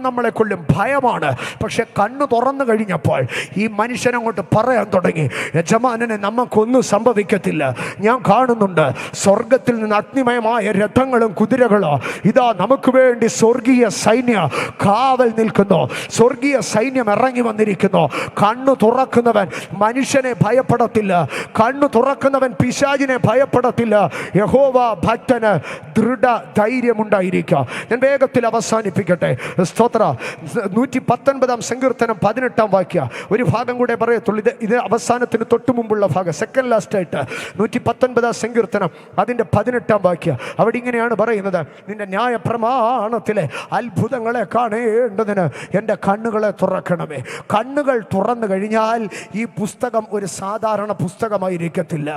നമ്മളെ കൊല്ലും. ഭയമാണ്. പക്ഷെ കണ്ണു തുറന്നു കഴിഞ്ഞപ്പോൾ ഈ മനുഷ്യനങ്ങോട്ട് പറയാൻ തുടങ്ങി, യജമാനനെ നമുക്കൊന്നും സംഭവിക്കത്തില്ല. ഞാൻ കാണുന്നുണ്ട് സ്വർഗത്തിൽ നിന്ന് അഗ്നിമയമായ രഥങ്ങളും കുതിരകളോ, ഇതാ നമുക്ക് വേണ്ടി സ്വർഗീയ സൈന്യം കാവൽ നിൽക്കുന്നു, സ്വർഗീയ സൈന്യം ഇറങ്ങി വന്നിരിക്കുന്നു. കണ്ണു തുറക്കുന്നവൻ മനുഷ്യനെ ഭയപ്പെടത്തില്ല, കണ്ണു തുറക്കുന്നവൻ പിശാചിനെ ഭയപ്പെടത്തില്ല. യഹോവ ഭക്തന് ദൃഢ ധൈര്യമുണ്ടായിരിക്കുക. ഞാൻ വേഗത്തിൽ അവസാനിപ്പിക്കട്ടെ. സ്തോത്ര. 119-ാം സങ്കീർത്തനം 18-ാം വാക്യം ഒരു ഭാഗം കൂടെ പറയത്തുള്ളൂ. ഇത് അവസാനത്തിന് തൊട്ടു മുമ്പുള്ള ഭാഗം, സെക്കൻഡ് ലാസ്റ്റ് ആയിട്ട് 119-ാം സങ്കീർത്തനം അതിൻ്റെ 18-ാം വാക്യം. അവിടെ ഇങ്ങനെയാണ് പറയുന്നത്, നിന്റെ ന്യായപ്രമാണത്തിലെ അത്ഭുതങ്ങളെ കാണേണ്ടതിന് എൻ്റെ കണ്ണുകളെ തുറക്കണമേ. കണ്ണുകൾ തുറന്നു കഴിഞ്ഞാൽ ഈ പുസ്തകം പുസ്തകം ഒരു സാധാരണ പുസ്തകമായിരിക്കത്തില്ല.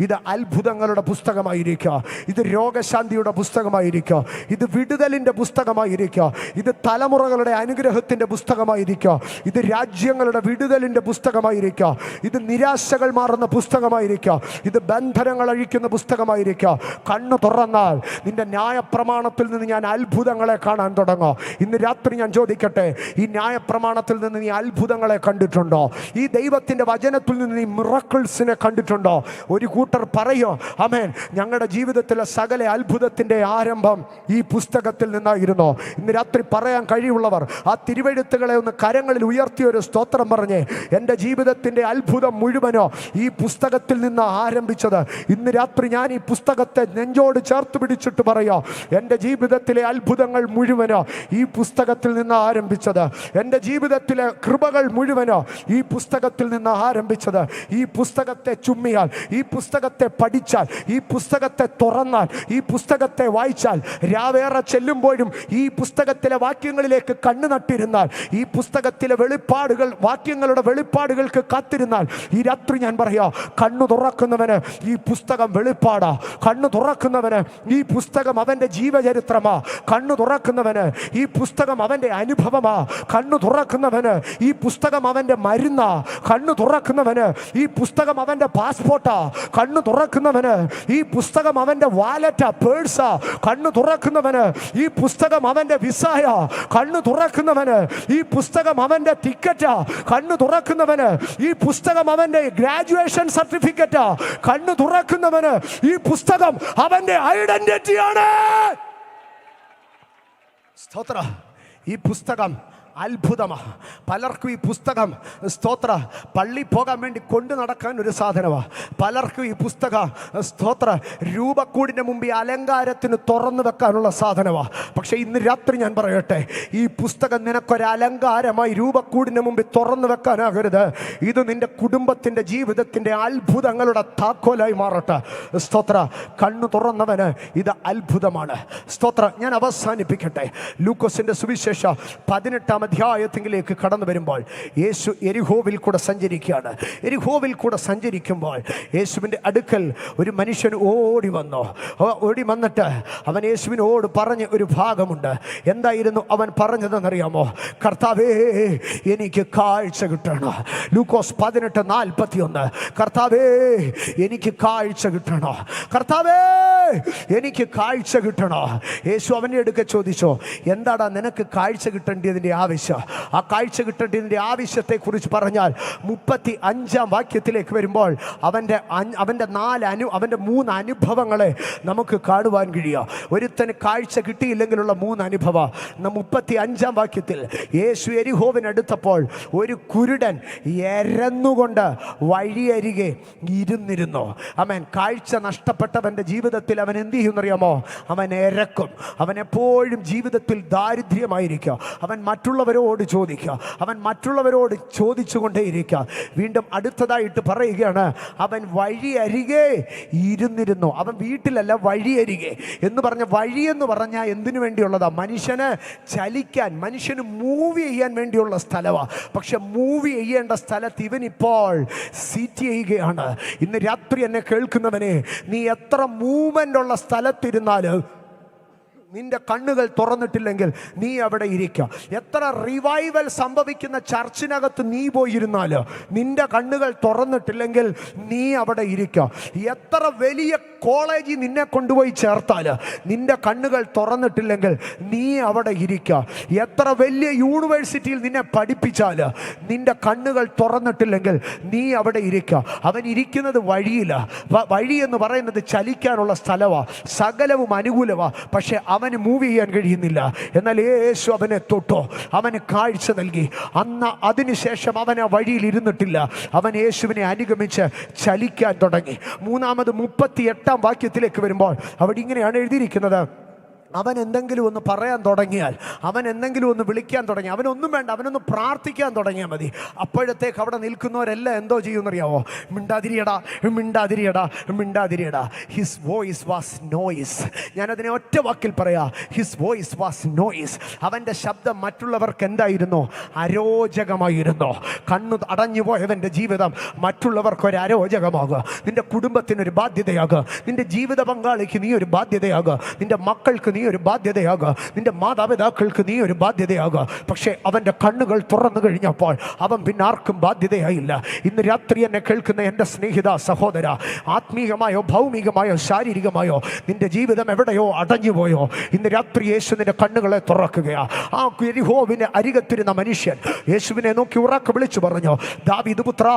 ഇത് അത്ഭുതങ്ങളുടെ പുസ്തകമായിരിക്കുക, ഇത് രോഗശാന്തിയുടെ പുസ്തകമായിരിക്കുക, ഇത് വിടുതലിൻ്റെ പുസ്തകമായിരിക്കുക, ഇത് തലമുറകളുടെ അനുഗ്രഹത്തിൻ്റെ പുസ്തകമായിരിക്കുക, ഇത് രാജ്യങ്ങളുടെ വിടുതലിൻ്റെ പുസ്തകമായിരിക്കുക, ഇത് നിരാശകൾ മാറുന്ന പുസ്തകമായിരിക്കുക, ഇത് ബന്ധനങ്ങൾ അഴിക്കുന്ന പുസ്തകമായിരിക്കുക. കണ്ണു തുറന്നാൽ നിന്റെ ന്യായപ്രമാണത്തിൽ നിന്ന് ഞാൻ അത്ഭുതങ്ങളെ കാണാൻ തുടങ്ങും. ഇന്ന് രാത്രി ഞാൻ ചോദിക്കട്ടെ, ഈ ന്യായപ്രമാണത്തിൽ നിന്ന് നീ അത്ഭുതങ്ങളെ കണ്ടിട്ടുണ്ടോ? ഈ ദൈവത്തിൻ്റെ വചനത്തിൽ നിന്ന് നീ മിറക്കിൾസിനെ കണ്ടിട്ടുണ്ടോ? ഒരു കൂട്ടർ പറയോ, ആമേൻ, ഞങ്ങളുടെ ജീവിതത്തിലെ സകല അത്ഭുതത്തിൻ്റെ ആരംഭം ഈ പുസ്തകത്തിൽ നിന്നായിരുന്നു. ഇന്ന് രാത്രി പറയാൻ കഴിവുള്ളവർ ആ തിരുവെഴുത്തുകളെ ഒന്ന് കരങ്ങളിൽ ഉയർത്തിയൊരു സ്തോത്രം പറഞ്ഞ്, എൻ്റെ ജീവിതത്തിൻ്റെ അത്ഭുതം മുഴുവനോ ഈ പുസ്തകത്തിൽ നിന്ന് ആരംഭിച്ചത്. ഇന്ന് രാത്രി ഞാൻ ഈ പുസ്തകത്തെ നെഞ്ചോട് ചേർത്ത് പിടിച്ചിട്ട് പറയാ, എൻ്റെ ജീവിതത്തിലെ അത്ഭുതങ്ങൾ മുഴുവനോ ഈ പുസ്തകത്തിൽ നിന്ന് ആരംഭിച്ചത്. എൻ്റെ ജീവിതത്തിലെ കൃപകൾ മുഴുവനോ ഈ പുസ്തകത്തിൽ നിന്ന് ആരംഭിച്ചത്. ഈ പുസ്തകത്തെ ചുമ്മിയാൽ, ഈ പുസ്തകത്തെ പഠിച്ചാൽ, ഈ പുസ്തകത്തെ തുറന്നാൽ, ഈ പുസ്തകത്തെ വായിച്ചാൽ, രാവേറെ ചെല്ലുമ്പോഴും ഈ പുസ്തകത്തിലെ വാക്യങ്ങളിലേക്ക് കണ്ണു നട്ടിരുന്നാൽ, ഈ പുസ്തകത്തിലെ വെളിപ്പാടുകൾ, വാക്യങ്ങളുടെ വെളിപ്പാടുകൾക്ക് കാത്തിരുന്നാൽ, ഈ രാത്രി ഞാൻ പറയാ, കണ്ണു തുറക്കുന്നവന് ഈ പുസ്തകം വെളിപ്പാടാ. കണ്ണു തുറക്കുന്നവന് ഈ പുസ്തകം അവൻ്റെ ജീവചരിത്രമാ. കണ്ണു തുറക്കുന്നവന് ഈ പുസ്തകം അവൻ്റെ അനുഭവമാ. കണ്ണു തുറക്കുന്നവന് ഈ പുസ്തകം അവൻ്റെ മരുന്നാ. കണ്ണു തുറക്കുന്നവന് ഈ പുസ്തകം അവൻ്റെ പാസ്പോർട്ടാ. കണ്ണു തുറക്കുന്നവന് ഈ പുസ്തകം അവൻ്റെ വാലറ്റാ, പേഴ്സാ. കണ്ണു തുറക്കുന്നവന് ഈ പുസ്തകം അവൻ്റെ വിസയാ. കണ്ണു തുറക്കുന്നവന് ഈ പുസ്തകം അവൻ്റെ ടിക്കറ്റാ. കണ്ണു തുറക്കുന്നവന് ഈ പുസ്തകം അവൻ്റെ ഗ്രാജുവേഷൻ സർട്ടിഫിക്കറ്റാ. കണ്ണു തുറക്കുന്നവന് ഈ പുസ്തകം അവൻ്റെ ഐഡന്റിറ്റിയാണ്. സ്തോത്ര. ഈ പുസ്തകം അത്ഭുതമാ. പലർക്കും ഈ പുസ്തകം സ്തോത്ര പള്ളി പോകാൻ വേണ്ടി കൊണ്ടു നടക്കാൻ ഒരു സാധനമാണ്. പലർക്കും ഈ പുസ്തകം സ്തോത്ര രൂപക്കൂടിൻ്റെ മുമ്പിൽ അലങ്കാരത്തിന് തുറന്നു വെക്കാനുള്ള സാധനമാണ്. പക്ഷെ ഇന്ന് രാത്രി ഞാൻ പറയട്ടെ, ഈ പുസ്തകം നിനക്കൊരു അലങ്കാരമായി രൂപക്കൂടിൻ്റെ മുമ്പിൽ തുറന്നു വെക്കാനാകരുത്. ഇത് നിന്റെ കുടുംബത്തിൻ്റെ ജീവിതത്തിൻ്റെ അത്ഭുതങ്ങളുടെ താക്കോലായി മാറട്ടെ. സ്തോത്ര. കണ്ണു തുറന്നവന് ഇത് അത്ഭുതമാണ്. സ്തോത്ര. ഞാൻ അവസാനിപ്പിക്കട്ടെ. ലൂക്കോസിൻ്റെ സുവിശേഷം 18 അധ്യായത്തിലേക്ക് കടന്നു വരുമ്പോൾ യേശു എരിഹോവിൽ കൂടെ സഞ്ചരിക്കുകയാണ്. എരിഹോവിൽ കൂടെ സഞ്ചരിക്കുമ്പോൾ യേശുവിൻ്റെ അടുക്കൽ ഒരു മനുഷ്യൻ ഓടി വന്നു. ഓടി വന്നിട്ട് അവൻ യേശുവിനോട് പറഞ്ഞ ഒരു ഭാഗമുണ്ട്. എന്തായിരുന്നു അവൻ പറഞ്ഞതെന്നറിയാമോ? കർത്താവേ, എനിക്ക് കാഴ്ച കിട്ടണം. ലൂക്കോസ് 18:41. കർത്താവേ, എനിക്ക് കാഴ്ച കിട്ടണം. കർത്താവേ, എനിക്ക് കാഴ്ച കിട്ടണം. യേശു അവൻ്റെ അടുക്കൽ ചോദിച്ചോ, എന്താടാ നിനക്ക് കാഴ്ച കിട്ടേണ്ടതിൻ്റെ ആവശ്യം? ആ കാഴ്ച കിട്ടേണ്ടതിൻ്റെ ആവശ്യത്തെക്കുറിച്ച് പറഞ്ഞാൽ 35 വാക്യത്തിലേക്ക് വരുമ്പോൾ അവൻ്റെ 3 അനുഭവങ്ങളെ നമുക്ക് കാണുവാൻ കഴിയുക. ഒരുത്തന് കാഴ്ച കിട്ടിയില്ലെങ്കിലുള്ള 3 അനുഭവം. 35 വാക്യത്തിൽ യേശു എരിഹോവിനടുത്തപ്പോൾ ഒരു കുരുടൻ എരന്നുകൊണ്ട് വഴിയരികെ ഇരുന്നിരുന്നു. ആമേൻ. കാഴ്ച നഷ്ടപ്പെട്ടവൻ്റെ ജീവിതത്തിൽ അവൻ എന്ത് ചെയ്യുമെന്നറിയാമോ? അവൻ എരക്കും. അവൻ എപ്പോഴും ജീവിതത്തിൽ ദാരിദ്ര്യമായിരിക്കുക. അവൻ മറ്റുള്ളവരോട് ചോദിക്കുക. അവൻ മറ്റുള്ളവരോട് ചോദിച്ചുകൊണ്ടേയിരിക്കുക. വീണ്ടും അടുത്തതായിട്ട് പറയുകയാണ്, അവൻ വഴിയരികെ ഇരുന്നിരുന്നു. അവൻ വീട്ടിലല്ല, വഴിയരികെ എന്ന് പറഞ്ഞ വഴിയെന്ന് പറഞ്ഞാൽ എന്തിനു വേണ്ടിയുള്ളതാ? മനുഷ്യന് ചലിക്കാൻ, മനുഷ്യന് മൂവ് ചെയ്യാൻ വേണ്ടിയുള്ള സ്ഥലമാണ്. പക്ഷെ മൂവ് ചെയ്യേണ്ട സ്ഥലത്ത് ഇവനിപ്പോൾ സീറ്റ് ചെയ്യുകയാണ്. ഇന്ന് രാത്രി എന്നെ കേൾക്കുന്നവനെ, നീ എത്ര മൂവ്മെൻ്റ് ഉള്ള സ്ഥലത്തിരുന്നാലും നിന്റെ കണ്ണുകൾ തുറന്നിട്ടില്ലെങ്കിൽ നീ അവിടെ ഇരിക്കുക. എത്ര റിവൈവൽ സംഭവിക്കുന്ന ചർച്ചിനകത്ത് നീ പോയിരുന്നാൽ നിന്റെ കണ്ണുകൾ തുറന്നിട്ടില്ലെങ്കിൽ നീ അവിടെ ഇരിക്കുക. എത്ര വലിയ കോളേജിൽ നിന്നെ കൊണ്ടുപോയി ചേർത്താൽ നിന്റെ കണ്ണുകൾ തുറന്നിട്ടില്ലെങ്കിൽ നീ അവിടെ ഇരിക്കുക. എത്ര വലിയ യൂണിവേഴ്സിറ്റിയിൽ നിന്നെ പഠിപ്പിച്ചാൽ നിന്റെ കണ്ണുകൾ തുറന്നിട്ടില്ലെങ്കിൽ നീ അവിടെ ഇരിക്കുക. അവൻ ഇരിക്കുന്നത് വഴിയില്ല. വഴി എന്ന് പറയുന്നത് ചലിക്കാനുള്ള സ്ഥലമാണ്. സകലവും അനുകൂലമാണ്. പക്ഷെ അവന് മൂവ് ചെയ്യാൻ കഴിയുന്നില്ല. എന്നാൽ യേശു അവനെ തൊട്ടോ, അവന് കാഴ്ച നൽകി. അതിനുശേഷം അവൻ ആ വഴിയിൽ ഇരുന്നിട്ടില്ല. അവൻ യേശുവിനെ അനുഗമിച്ച് ചലിക്കാൻ തുടങ്ങി. 38 വാക്യത്തിലേക്ക് വരുമ്പോൾ അവിടെ ഇങ്ങനെയാണ് എഴുതിയിരിക്കുന്നത്, അവൻ എന്തെങ്കിലും ഒന്ന് പറയാൻ തുടങ്ങിയാൽ, അവൻ എന്തെങ്കിലും ഒന്ന് വിളിക്കാൻ തുടങ്ങി, അവനൊന്നും വേണ്ട, അവനൊന്ന് പ്രാർത്ഥിക്കാൻ തുടങ്ങിയാൽ മതി. അപ്പോഴത്തേക്ക് അവിടെ നിൽക്കുന്നവരെല്ലാം എന്തോ ചെയ്യുമെന്നറിയാവോ? മിണ്ടാതിരിയടാ, മിണ്ടാതിരിയടാ, മിണ്ടാതിരിയടാ. His voice was noise. ഞാനതിനെ ഒറ്റ വാക്കിൽ പറയാം, ഹിസ് വോയിസ് വാസ് നോയിസ്. അവൻ്റെ ശബ്ദം മറ്റുള്ളവർക്ക് എന്തായിരുന്നു? അരോചകമായിരുന്നു. കണ്ണു അടഞ്ഞു പോയവൻ്റെ ജീവിതം മറ്റുള്ളവർക്കൊരു അരോചകമാകുക. നിന്റെ കുടുംബത്തിനൊരു ബാധ്യതയാകുക, നിന്റെ ജീവിത പങ്കാളിക്ക് നീ ഒരു ബാധ്യതയാകുക, നിന്റെ മക്കൾക്ക് നീ ഒരു ബാധ്യതയാകുക, നിന്റെ മാതാപിതാക്കൾക്ക് നീ ഒരു ബാധ്യതയാകുക. പക്ഷേ അവൻ്റെ കണ്ണുകൾ തുറന്നു കഴിഞ്ഞപ്പോൾ അവൻ പിന്നെ ആർക്കും ബാധ്യതയായില്ല. ഇന്ന് രാത്രി എന്നെ കേൾക്കുന്ന എൻ്റെ സ്നേഹിത സഹോദര, ആത്മീയമായോ ഭൗമികമായോ ശാരീരികമായോ നിന്റെ ജീവിതം എവിടെയോ അടഞ്ഞുപോയോ, ഇന്ന് രാത്രി യേശു നിന്റെ കണ്ണുകളെ തുറക്കുകയാ. ആ യെരിഹോവിനെ അരികത്തിരുന്ന മനുഷ്യൻ യേശുവിനെ നോക്കി ഉറക്കെ വിളിച്ചു പറഞ്ഞു, ദാവീദ് പുത്രാ,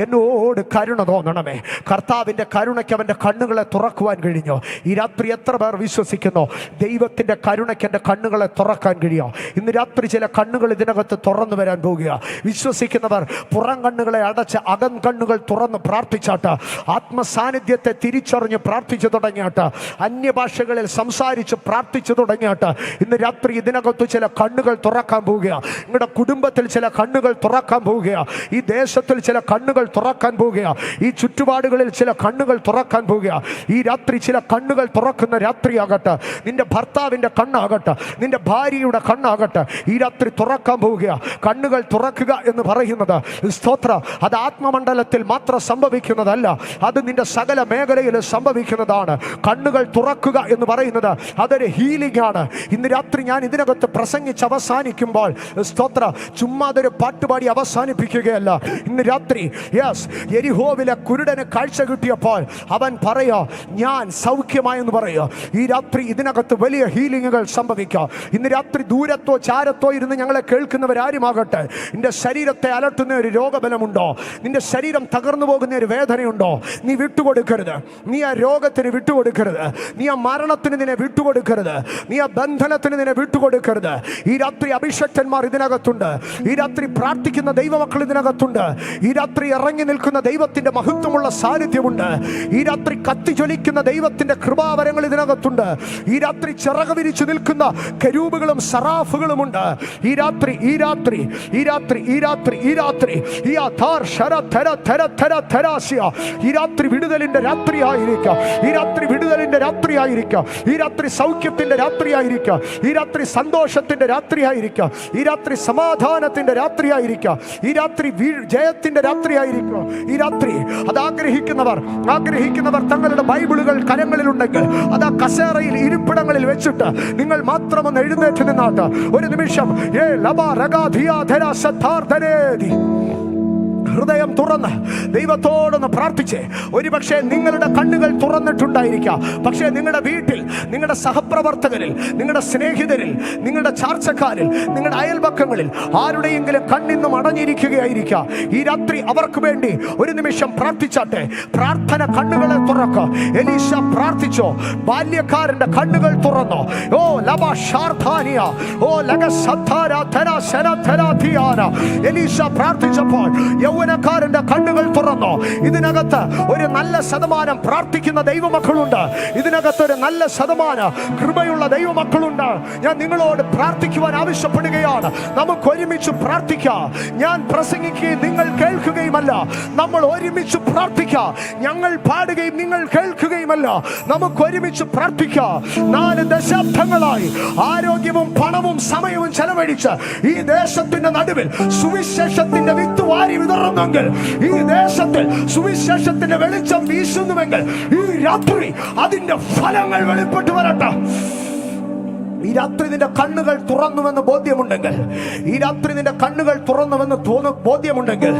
എന്നോട് കരുണ തോന്നണമേ. കർത്താവിൻ്റെ കരുണയ്ക്ക് അവൻ്റെ കണ്ണുകളെ തുറക്കുവാൻ കഴിഞ്ഞു. ഈ രാത്രി എത്ര പേർ വിശ്വസിക്കുന്നു ദൈവത്തിൻ്റെ കരുണയ്ക്ക് എൻ്റെ കണ്ണുകളെ തുറക്കാൻ കഴിയുമോ? ഇന്ന് രാത്രി ചില കണ്ണുകൾ ഇതിനകത്ത് തുറന്നു വരാൻ പോകുക. വിശ്വസിക്കുന്നവർ പുറം കണ്ണുകളെ അടച്ച് അകം കണ്ണുകൾ തുറന്ന് പ്രാർത്ഥിച്ചാട്ട്, ആത്മസാന്നിധ്യത്തെ തിരിച്ചറിഞ്ഞ് പ്രാർത്ഥിച്ചു തുടങ്ങിയാട്ട്, അന്യഭാഷകളിൽ സംസാരിച്ച് പ്രാർത്ഥിച്ചു തുടങ്ങിയാട്ട്, ഇന്ന് രാത്രി ഇതിനകത്ത് ചില കണ്ണുകൾ തുറക്കാൻ പോവുക. നിങ്ങളുടെ കുടുംബത്തിൽ ചില കണ്ണുകൾ തുറക്കാൻ പോവുക. ഈ ദേശത്തിൽ ചില കണ്ണുകൾ തുറക്കാൻ പോവുക. ഈ ചുറ്റുപാടുകളിൽ ചില കണ്ണുകൾ തുറക്കാൻ പോവുക. ഈ രാത്രി ചില കണ്ണുകൾ തുറക്കുന്ന രാത്രിയാകട്ടെ. നിന്റെ ഭർത്താവിൻ്റെ കണ്ണാകട്ടെ, നിന്റെ ഭാര്യയുടെ കണ്ണാകട്ടെ, ഈ രാത്രി തുറക്കാൻ പോവുക. കണ്ണുകൾ തുറക്കുക എന്ന് പറയുന്നത് സ്തോത്ര, അത് ആത്മമണ്ഡലത്തിൽ മാത്രം സംഭവിക്കുന്നതല്ല, അത് നിന്റെ സകല മേഖലയിൽ സംഭവിക്കുന്നതാണ്. കണ്ണുകൾ തുറക്കുക എന്ന് പറയുന്നത് അതൊരു ഹീലിംഗ് ആണ്. ഇന്ന് രാത്രി ഞാൻ ഇതിനകത്ത് പ്രസംഗിച്ച് അവസാനിക്കുമ്പോൾ സ്തോത്ര, ചുമ്മാ അതൊരു പാട്ടുപാടി അവസാനിപ്പിക്കുകയല്ല. ഇന്ന് രാത്രി യെസ്, യെരിഹോവിലെ കുരുടന് കാഴ്ച കിട്ടിയപ്പോൾ അവൻ പറയാ, ഞാൻ സൗഖ്യമായെന്ന് പറയുക. ഈ രാത്രി ഇതിനകത്ത് വലിയ ഹീലിങ്ങുകൾ സംഭവിക്കാം. ഇന്ന് രാത്രി ദൂരത്തോ ചാരത്തോ ഇരുന്ന് ഞങ്ങളെ കേൾക്കുന്നവരാരുമാകട്ടെ, നിന്റെ ശരീരത്തെ അലട്ടുന്ന ഒരു രോഗബലമുണ്ടോ, നിന്റെ ശരീരം തകർന്നു പോകുന്ന ഒരു വേദനയുണ്ടോ, നീ വിട്ടുകൊടുക്കരുത്. നീ ആ രോഗത്തിന് വിട്ടുകൊടുക്കരുത്, നീ ആ മരണത്തിന് നിന്നെ വിട്ടുകൊടുക്കരുത്, നീ ആ ബന്ധനത്തിന് നിന്നെ വിട്ടുകൊടുക്കരുത്. ഈ രാത്രി അഭിഷക്തന്മാർ ഇതിനകത്തുണ്ട്. ഈ രാത്രി പ്രാർത്ഥിക്കുന്ന ദൈവമക്കൾ ഇതിനകത്തുണ്ട്. ഈ രാത്രി ഇറങ്ങി നിൽക്കുന്ന ദൈവത്തിന്റെ മഹത്വമുള്ള സാന്നിധ്യമുണ്ട്. ഈ രാത്രി കത്തിജ്വലിക്കുന്ന ദൈവത്തിന്റെ കൃപാവരങ്ങൾ ഇതിനകത്തുണ്ട്. ഈ രാത്രി ചിറക് വിരിച്ചു നിൽക്കുന്ന കെരൂബുകളും സറാഫുകളുമുണ്ട്. ഈ രാത്രി ഈ രാത്രി ഈ രാത്രി ഈ രാത്രി ഈ രാത്രി ഈ രാത്രി വിടുതലിന്റെ രാത്രിയായിരിക്കാം. ഈ രാത്രി വിടുതലിന്റെ രാത്രിയായിരിക്കാം. ഈ രാത്രി സൗഖ്യത്തിന്റെ രാത്രിയായിരിക്കാം. ഈ രാത്രി സന്തോഷത്തിന്റെ രാത്രിയായിരിക്കാം. ഈ രാത്രി സമാധാനത്തിന്റെ രാത്രിയായിരിക്കാം. ഈ രാത്രി ജയത്തിന്റെ രാത്രിയായിരിക്കാം. ഈ രാത്രി അത് ആഗ്രഹിക്കുന്നവർ തങ്ങളുടെ ബൈബിളുകൾ കരങ്ങളിലുണ്ടെങ്കിൽ അത് ആ കസേരയിൽ ഇരിപ്പിടങ്ങളിൽ വെച്ചിട്ട് നിങ്ങൾ മാത്രം ഒന്ന് എഴുന്നേറ്റ് നിന്നാട്ട് ഒരു നിമിഷം ഹൃദയം തുറന്ന് ദൈവത്തോടൊന്ന് പ്രാർത്ഥിച്ച്, ഒരുപക്ഷെ നിങ്ങളുടെ കണ്ണുകൾ തുറന്നിട്ടുണ്ടായിരിക്കാം, പക്ഷേ നിങ്ങളുടെ വീട്ടിൽ, നിങ്ങളുടെ സഹപ്രവർത്തകരിൽ, നിങ്ങളുടെ സ്നേഹിതരിൽ, നിങ്ങളുടെ ചാർച്ചക്കാരിൽ, നിങ്ങളുടെ അയൽപക്കങ്ങളിൽ ആരുടെയെങ്കിലും കണ്ണിന്നും അടഞ്ഞിരിക്കുകയായിരിക്കാം. ഈ രാത്രി അവർക്ക് വേണ്ടി ഒരു നിമിഷം പ്രാർത്ഥിച്ചാട്ടെ. പ്രാർത്ഥന കണ്ണുകളെ തുറക്കുക. എലീശ പ്രാർത്ഥിച്ചോ, ബാല്യക്കാരന്റെ കണ്ണുകൾ തുറന്നോ. ഓ ലബ ഷാർധാനിയ, ഓ ലഗസധാര ധര ശരധരാധിയാന. എലീശ പ്രാർത്ഥിച്ചപ്പോൾ യൗവനക്കാരന്റെ കണ്ണുകൾ തുറന്നോ. ഇതിനകത്ത് ഒരു നല്ല ശതമാനം പ്രാർത്ഥിക്കുന്ന ദൈവമക്കളുണ്ട്. ഇതിനകത്ത് ഒരു നല്ല ശതമാനം കൃപയുള്ള ദൈവമക്കളുണ്ട്. ഞാൻ നിങ്ങളോട് പ്രാർത്ഥിക്കുവാൻ ആവശ്യപ്പെടുകയാണ്. നമുക്ക് ഒരുമിച്ച് പ്രാർത്ഥിക്കാം. ഞാൻ പ്രസംഗിക്കുകയും നിങ്ങൾ കേൾക്കുകയുമല്ല, നമ്മൾ ഒരുമിച്ച് പ്രാർത്ഥിക്കാം. ഞങ്ങൾ പാടുകയും നിങ്ങൾ കേൾക്കുകയുമല്ല, നമുക്ക് ഒരുമിച്ച് പ്രാർത്ഥിക്കാം. 4 ദശാബ്ദങ്ങളായി ആരോഗ്യവും പണവും സമയവും ചെലവഴിച്ച് ഈ ദേശത്തിന്റെ നടുവിൽ സുവിശേഷത്തിന്റെ വിത്ത് വാരി വിതറുന്നെങ്കിൽ, ഈ ദേശത്തിൽ സുവിശേഷത്തിന്റെ വെളിച്ചം വീശുന്നുവെങ്കിൽ, ഈ രാത്രി അതിന്റെ ഫലങ്ങൾ വെളിപ്പെട്ടു വരട്ടെ. ഈ രാത്രി നിന്റെ കണ്ണുകൾ തുറന്നുവെന്ന് ബോധ്യമുണ്ടെങ്കിൽ, ഈ രാത്രി നിന്റെ കണ്ണുകൾ തുറന്നുവെന്ന് ബോധ്യമുണ്ടെങ്കിൽ,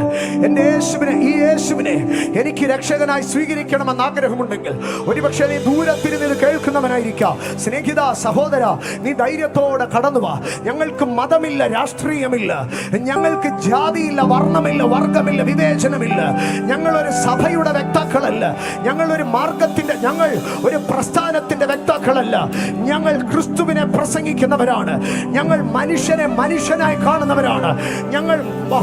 എൻ്റെ യേശുവിനെ, ഈ യേശുവിനെ എനിക്ക് രക്ഷകനായി സ്വീകരിക്കണമെന്ന് ആഗ്രഹമുണ്ടെങ്കിൽ, ഒരുപക്ഷെ നീ ദൂരത്തിരുന്ന് കേൾക്കുന്നവനായിരിക്കാം. സ്നേഹിത സഹോദര, നീ ധൈര്യത്തോടെ കടന്നു വാ. ഞങ്ങൾക്ക് മതമില്ല, രാഷ്ട്രീയമില്ല, ഞങ്ങൾക്ക് ജാതിയില്ല, വർണ്ണമില്ല, വർഗമില്ല, വിവേചനമില്ല. ഞങ്ങളൊരു സഭയുടെ വ്യക്താക്കളല്ല, ഞങ്ങൾ ഒരു മാർഗത്തിന്റെ, ഞങ്ങൾ ഒരു പ്രസ്ഥാനത്തിന്റെ വ്യക്താക്കളല്ല. ഞങ്ങൾ ക്രിസ്തുവിനെ പ്രസംഗിക്കുന്നവരാണ്. ഞങ്ങൾ മനുഷ്യനെ മനുഷ്യനായി കാണുന്നവരാണ്. ഞങ്ങൾ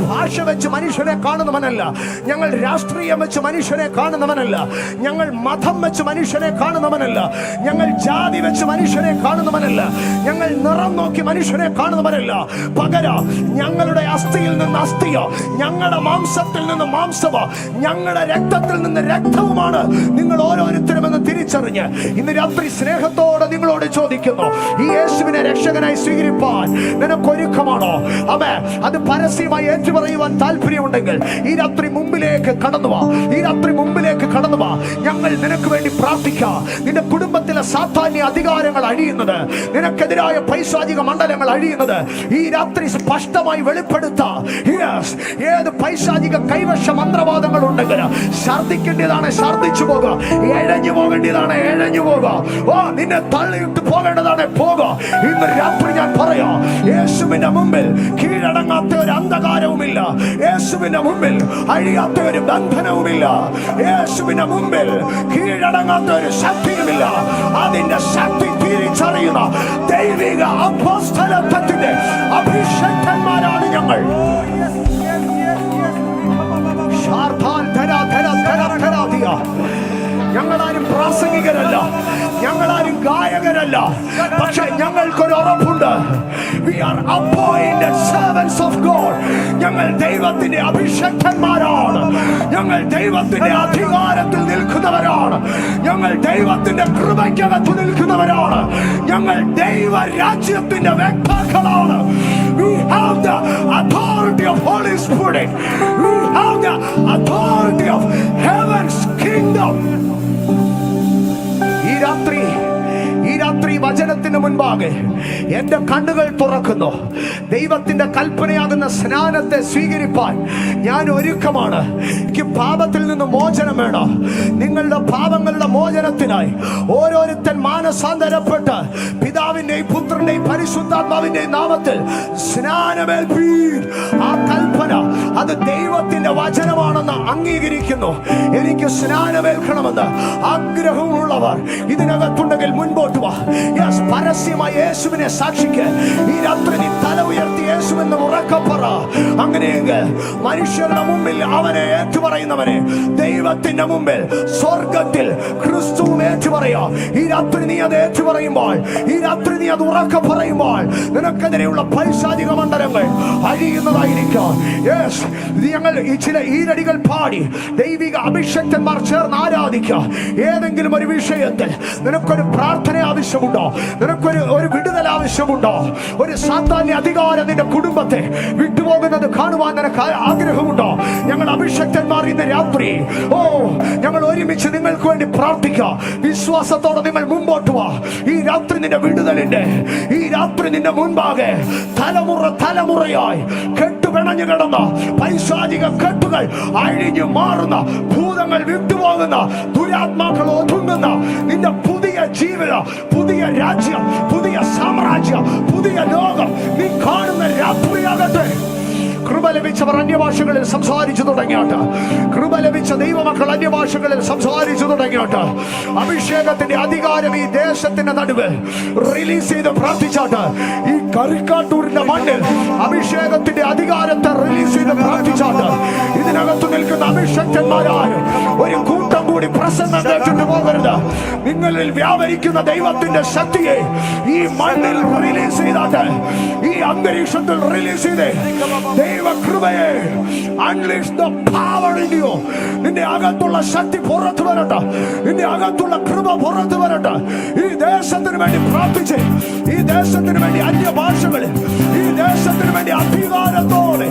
ഭാഷ വെച്ച് മനുഷ്യനെ കാണുന്നവനല്ല. ഞങ്ങൾ രാഷ്ട്രീയം വെച്ച് മനുഷ്യനെ കാണുന്നവനല്ല. ഞങ്ങൾ മതം വെച്ച് മനുഷ്യനെ കാണുന്നവനല്ല. ഞങ്ങൾ ജാതി വെച്ച് മനുഷ്യനെ കാണുന്നവനല്ല. ഞങ്ങൾ നിറം നോക്കി മനുഷ്യനെ കാണുന്നവനല്ല. പകരം ഞങ്ങളുടെ അസ്ഥിയിൽ നിന്ന് അസ്ഥിയോ, ഞങ്ങളുടെ മാംസത്തിൽ നിന്ന് മാംസമോ, ഞങ്ങളുടെ രക്തത്തിൽ നിന്ന് രക്തവുമാണ് നിങ്ങൾ ഓരോരുത്തരും എന്ന് തിരിച്ചറിഞ്ഞ് ഇന്ന് രാത്രി സ്നേഹത്തോടെ നിങ്ങളോട് ചോദിക്കുന്നു, ഈ യേശുവിനെ രക്ഷകനായി സ്വീകരിപ്പാൻ നിനക്കൊരുക്കമാണോ? ആമേൻ. അത് പരസ്യമായി ഏറ്റുപറയുവാൻ താല്പര്യമുണ്ടെങ്കിൽ ഈ രാത്രി മുമ്പിലേക്ക് കടന്നു വാ. ഈ രാത്രി മുമ്പിലേക്ക് കടന്നു വാ. ഞങ്ങൾ നിനക്ക് വേണ്ടി പ്രാർത്ഥിക്കാം. നിന്റെ കുടുംബത്തിലെ സാത്താന്യ അധികാരങ്ങൾ അഴിയുന്നത്, നിനക്കെതിരായ പൈശാചിക മണ്ഡലങ്ങൾ അഴിയുന്നത് ഈ രാത്രി സ്പഷ്ടമായി വെളിപ്പെടുത്താം. ഏത് പൈശാചിക കൈവശ മന്ത്രവാദങ്ങൾ ഉണ്ടെങ്കിൽ ഛർദിക്കേണ്ടതാണ് ഛർദിച്ചു പോകുക, എഴഞ്ഞു പോകേണ്ടതാണ് എഴഞ്ഞു പോകുക, നിന്നെ തള്ളിയിട്ട് പോകേണ്ടതാണ് പോകുക. ഇന്ന് രാത്രി ഞാൻ പറയാം, യേശുവിന്റെ മുമ്പിൽ കീഴടങ്ങാത്ത ഒരു അന്ധകാരവുമില്ല. യേശുവിന്റെ മുമ്പിൽ അഴിയാത്ത ഒരു ബന്ധനവുമില്ല. യേശുവിന്റെ മുമ്പിൽ കീഴടങ്ങാത്ത ഒരു ശക്തിയുമില്ല. അതിന്റെ ശക്തി തിരിച്ചറിയുന്ന ദൈവിക അപ്പോസ്തലത്വത്തിന്റെ അഭിഷേകന്മാരാണ് ഞങ്ങൾ. ഞങ്ങളാരും പ്രാസംഗികരല്ല, ഞങ്ങളാരും ഗായകരല്ല. പക്ഷെ ഞങ്ങൾക്കൊരു ഉറപ്പുണ്ട്, we are appointed servants of God. ഞങ്ങൾ ദൈവത്തിന്റെ അഭിഷേകന്മാരാണ്. ഞങ്ങൾ ദൈവത്തിന്റെ അധികാരത്തിൽ നിൽക്കുന്നവരാണ്. ഞങ്ങൾ ദൈവത്തിന്റെ കൃപയ്ക്കകത്ത് നിൽക്കുന്നവരാണ്. ഞങ്ങൾ ദൈവരാജ്യത്തിന്റെ വ്യക്താക്കളാണ്. We have the authority of Holy Spirit. We have the authority of heaven's kingdom. ഈ രാത്രി വചനത്തിന് മുൻപാകെ എന്റെ കണ്ണുകൾ തുറക്കുന്നു. ദൈവത്തിന്റെ കൽപ്പനയാകുന്ന സ്നാനത്തെ സ്വീകരിപ്പാൻ ഞാൻ ഒരുക്കമാണ്. എനിക്ക് പാപത്തിൽ നിന്ന് മോചനം വേണം. നിങ്ങളുടെ പാപങ്ങളുടെ മോചനത്തിനായി ഓരോരുത്തൻ മാനസാന്തരപ്പെട്ട് പിതാവിന്റെയും പുത്രന്റെയും പരിശുദ്ധാത്മാവിന്റെയും നാമത്തിൽ സ്നാനമേൽപ്പീൻ. ആ കൽപ്പന അത് ദൈവത്തിന്റെ വചനമാണെന്ന് അംഗീകരിക്കുന്നു. എനിക്ക് സ്നാനമേൽക്കണമെന്ന് ആഗ്രഹമുള്ളവർ ഇതിനകത്തുണ്ടെങ്കിൽ മുൻപോട്ട് വാ. പരസ്യമായി യേശുവിനെ സാക്ഷിക്ക്. ഈ രാത്രി നീ തല ഉയർത്തി യേശുവെന്ന് ഉറക്കപ്പറ. അങ്ങനെയെങ്കിൽ മനുഷ്യരുടെ മുമ്പിൽ അവനെ ഏറ്റുപറയുന്നവനെ ദൈവത്തിന്റെ മുമ്പിൽ സ്വർഗത്തിൽ ക്രിസ്തുവും ഏറ്റുപറയാ. ഈ രാത്രി നീ അത് ഏറ്റുപറയുമ്പോൾ, ഈ രാത്രി നീ അത് ഉറക്ക പറയുമ്പോൾ നിനക്കെതിരെയുള്ള പൈശാചിക മണ്ഡലങ്ങൾ അഴിയുന്നതായിരിക്കാം. ഞങ്ങൾ ചില ഈരടികൾ പാടി ദൈവിക അഭിഷേകന്മാർ ചേർന്ന് ആരാധിക്കാം. ഏതെങ്കിലും ഒരു വിഷയത്തിൽ നിനക്കൊരു പ്രാർത്ഥന ആവശ്യമുണ്ടോ? നിനക്കൊരു വിടുതൽ ആവശ്യമുണ്ടോ? ഒരു സാത്താന്യ അധികാരം നിന്റെ കുടുംബത്തെ വിട്ടുപോകുന്നത് കാണുവാൻ നിനക്ക് ആഗ്രഹമുണ്ടോ? ഞങ്ങൾ അഭിഷേകന്മാർ ഇന്ന് രാത്രി ഞങ്ങൾ ഒരുമിച്ച് നിങ്ങൾക്ക് വേണ്ടി പ്രാർത്ഥിക്കാം. വിശ്വാസത്തോടെ നിങ്ങൾ മുമ്പോട്ട് വാ. ഈ രാത്രി നിന്റെ വിടുതലിന്റെ, ഈ രാത്രി നിന്റെ മുൻപാകെ തലമുറയായി കെട്ടുപിണഞ്ഞു കിടന്ന പൈശാചിക കെട്ടുകൾ അഴിഞ്ഞു മാറുന്ന, ഭൂതങ്ങൾ വിട്ടുപോകുന്ന, ദുരാത്മാക്കൾ ഒതുങ്ങുന്ന നിന്റെ പുതിയ ജീവിതം, പുതിയ രാജ്യം, പുതിയ സാമ്രാജ്യം, പുതിയ ലോകം നീ കാണുന്ന രാത്രിയാകട്ടെ. കൃപ ലഭിച്ചവർ അന്യഭാഷകളിൽ സംസാരിച്ചു തുടങ്ങിയോട്ട്, കൃപ ലഭിച്ച ദൈവമക്കൾ അന്യഭാഷകളിൽ സംസാരിച്ചു തുടങ്ങിയോട്ട്, അഭിഷേകത്തിന്റെ അധികാരം ഈ ദേശത്തിന്റെ നടുവ് റിലീസ് ചെയ്ത് പ്രാർത്ഥിച്ചാട്ട്, ഈ കരിക്കാട്ടൂരിന്റെ മണ്ണിൽ അഭിഷേകത്തിന്റെ അധികാരത്തെ റിലീസ് ചെയ്ത് പ്രാർത്ഥിച്ചാട്ട്, ഇതിനകത്ത് നിൽക്കുന്ന അഭിഷേകന്മാരാരും ഒരു കൂട്ടം കൂടി പ്രസംഗം കേട്ടിട്ട് പോകരുത്. നിങ്ങളിൽ വ്യാപരിക്കുന്ന ദൈവത്തിന്റെ ശക്തിയെ ഈ മണ്ണിൽ റിലീസ് ചെയ്താട്ട്, ഈ അന്തരീക്ഷത്തിൽ റിലീസ് ചെയ്തേ. ദൈവകൃപയെ unleash the power in you. നിന്റെ അകത്തുള്ള ശക്തി പുറത്തു വരട്ടെ. നിന്റെ അകത്തുള്ള കൃപ പുറത്തു വരട്ടെ. ഈ ദേശത്തിന് വേണ്ടി പ്രാർത്ഥിച്ച്, ഈ ദേശത്തിന് വേണ്ടി അന്യഭാഷകളിൽ, ഈ ദേശത്തിന് വേണ്ടി അധികാരത്തോടെ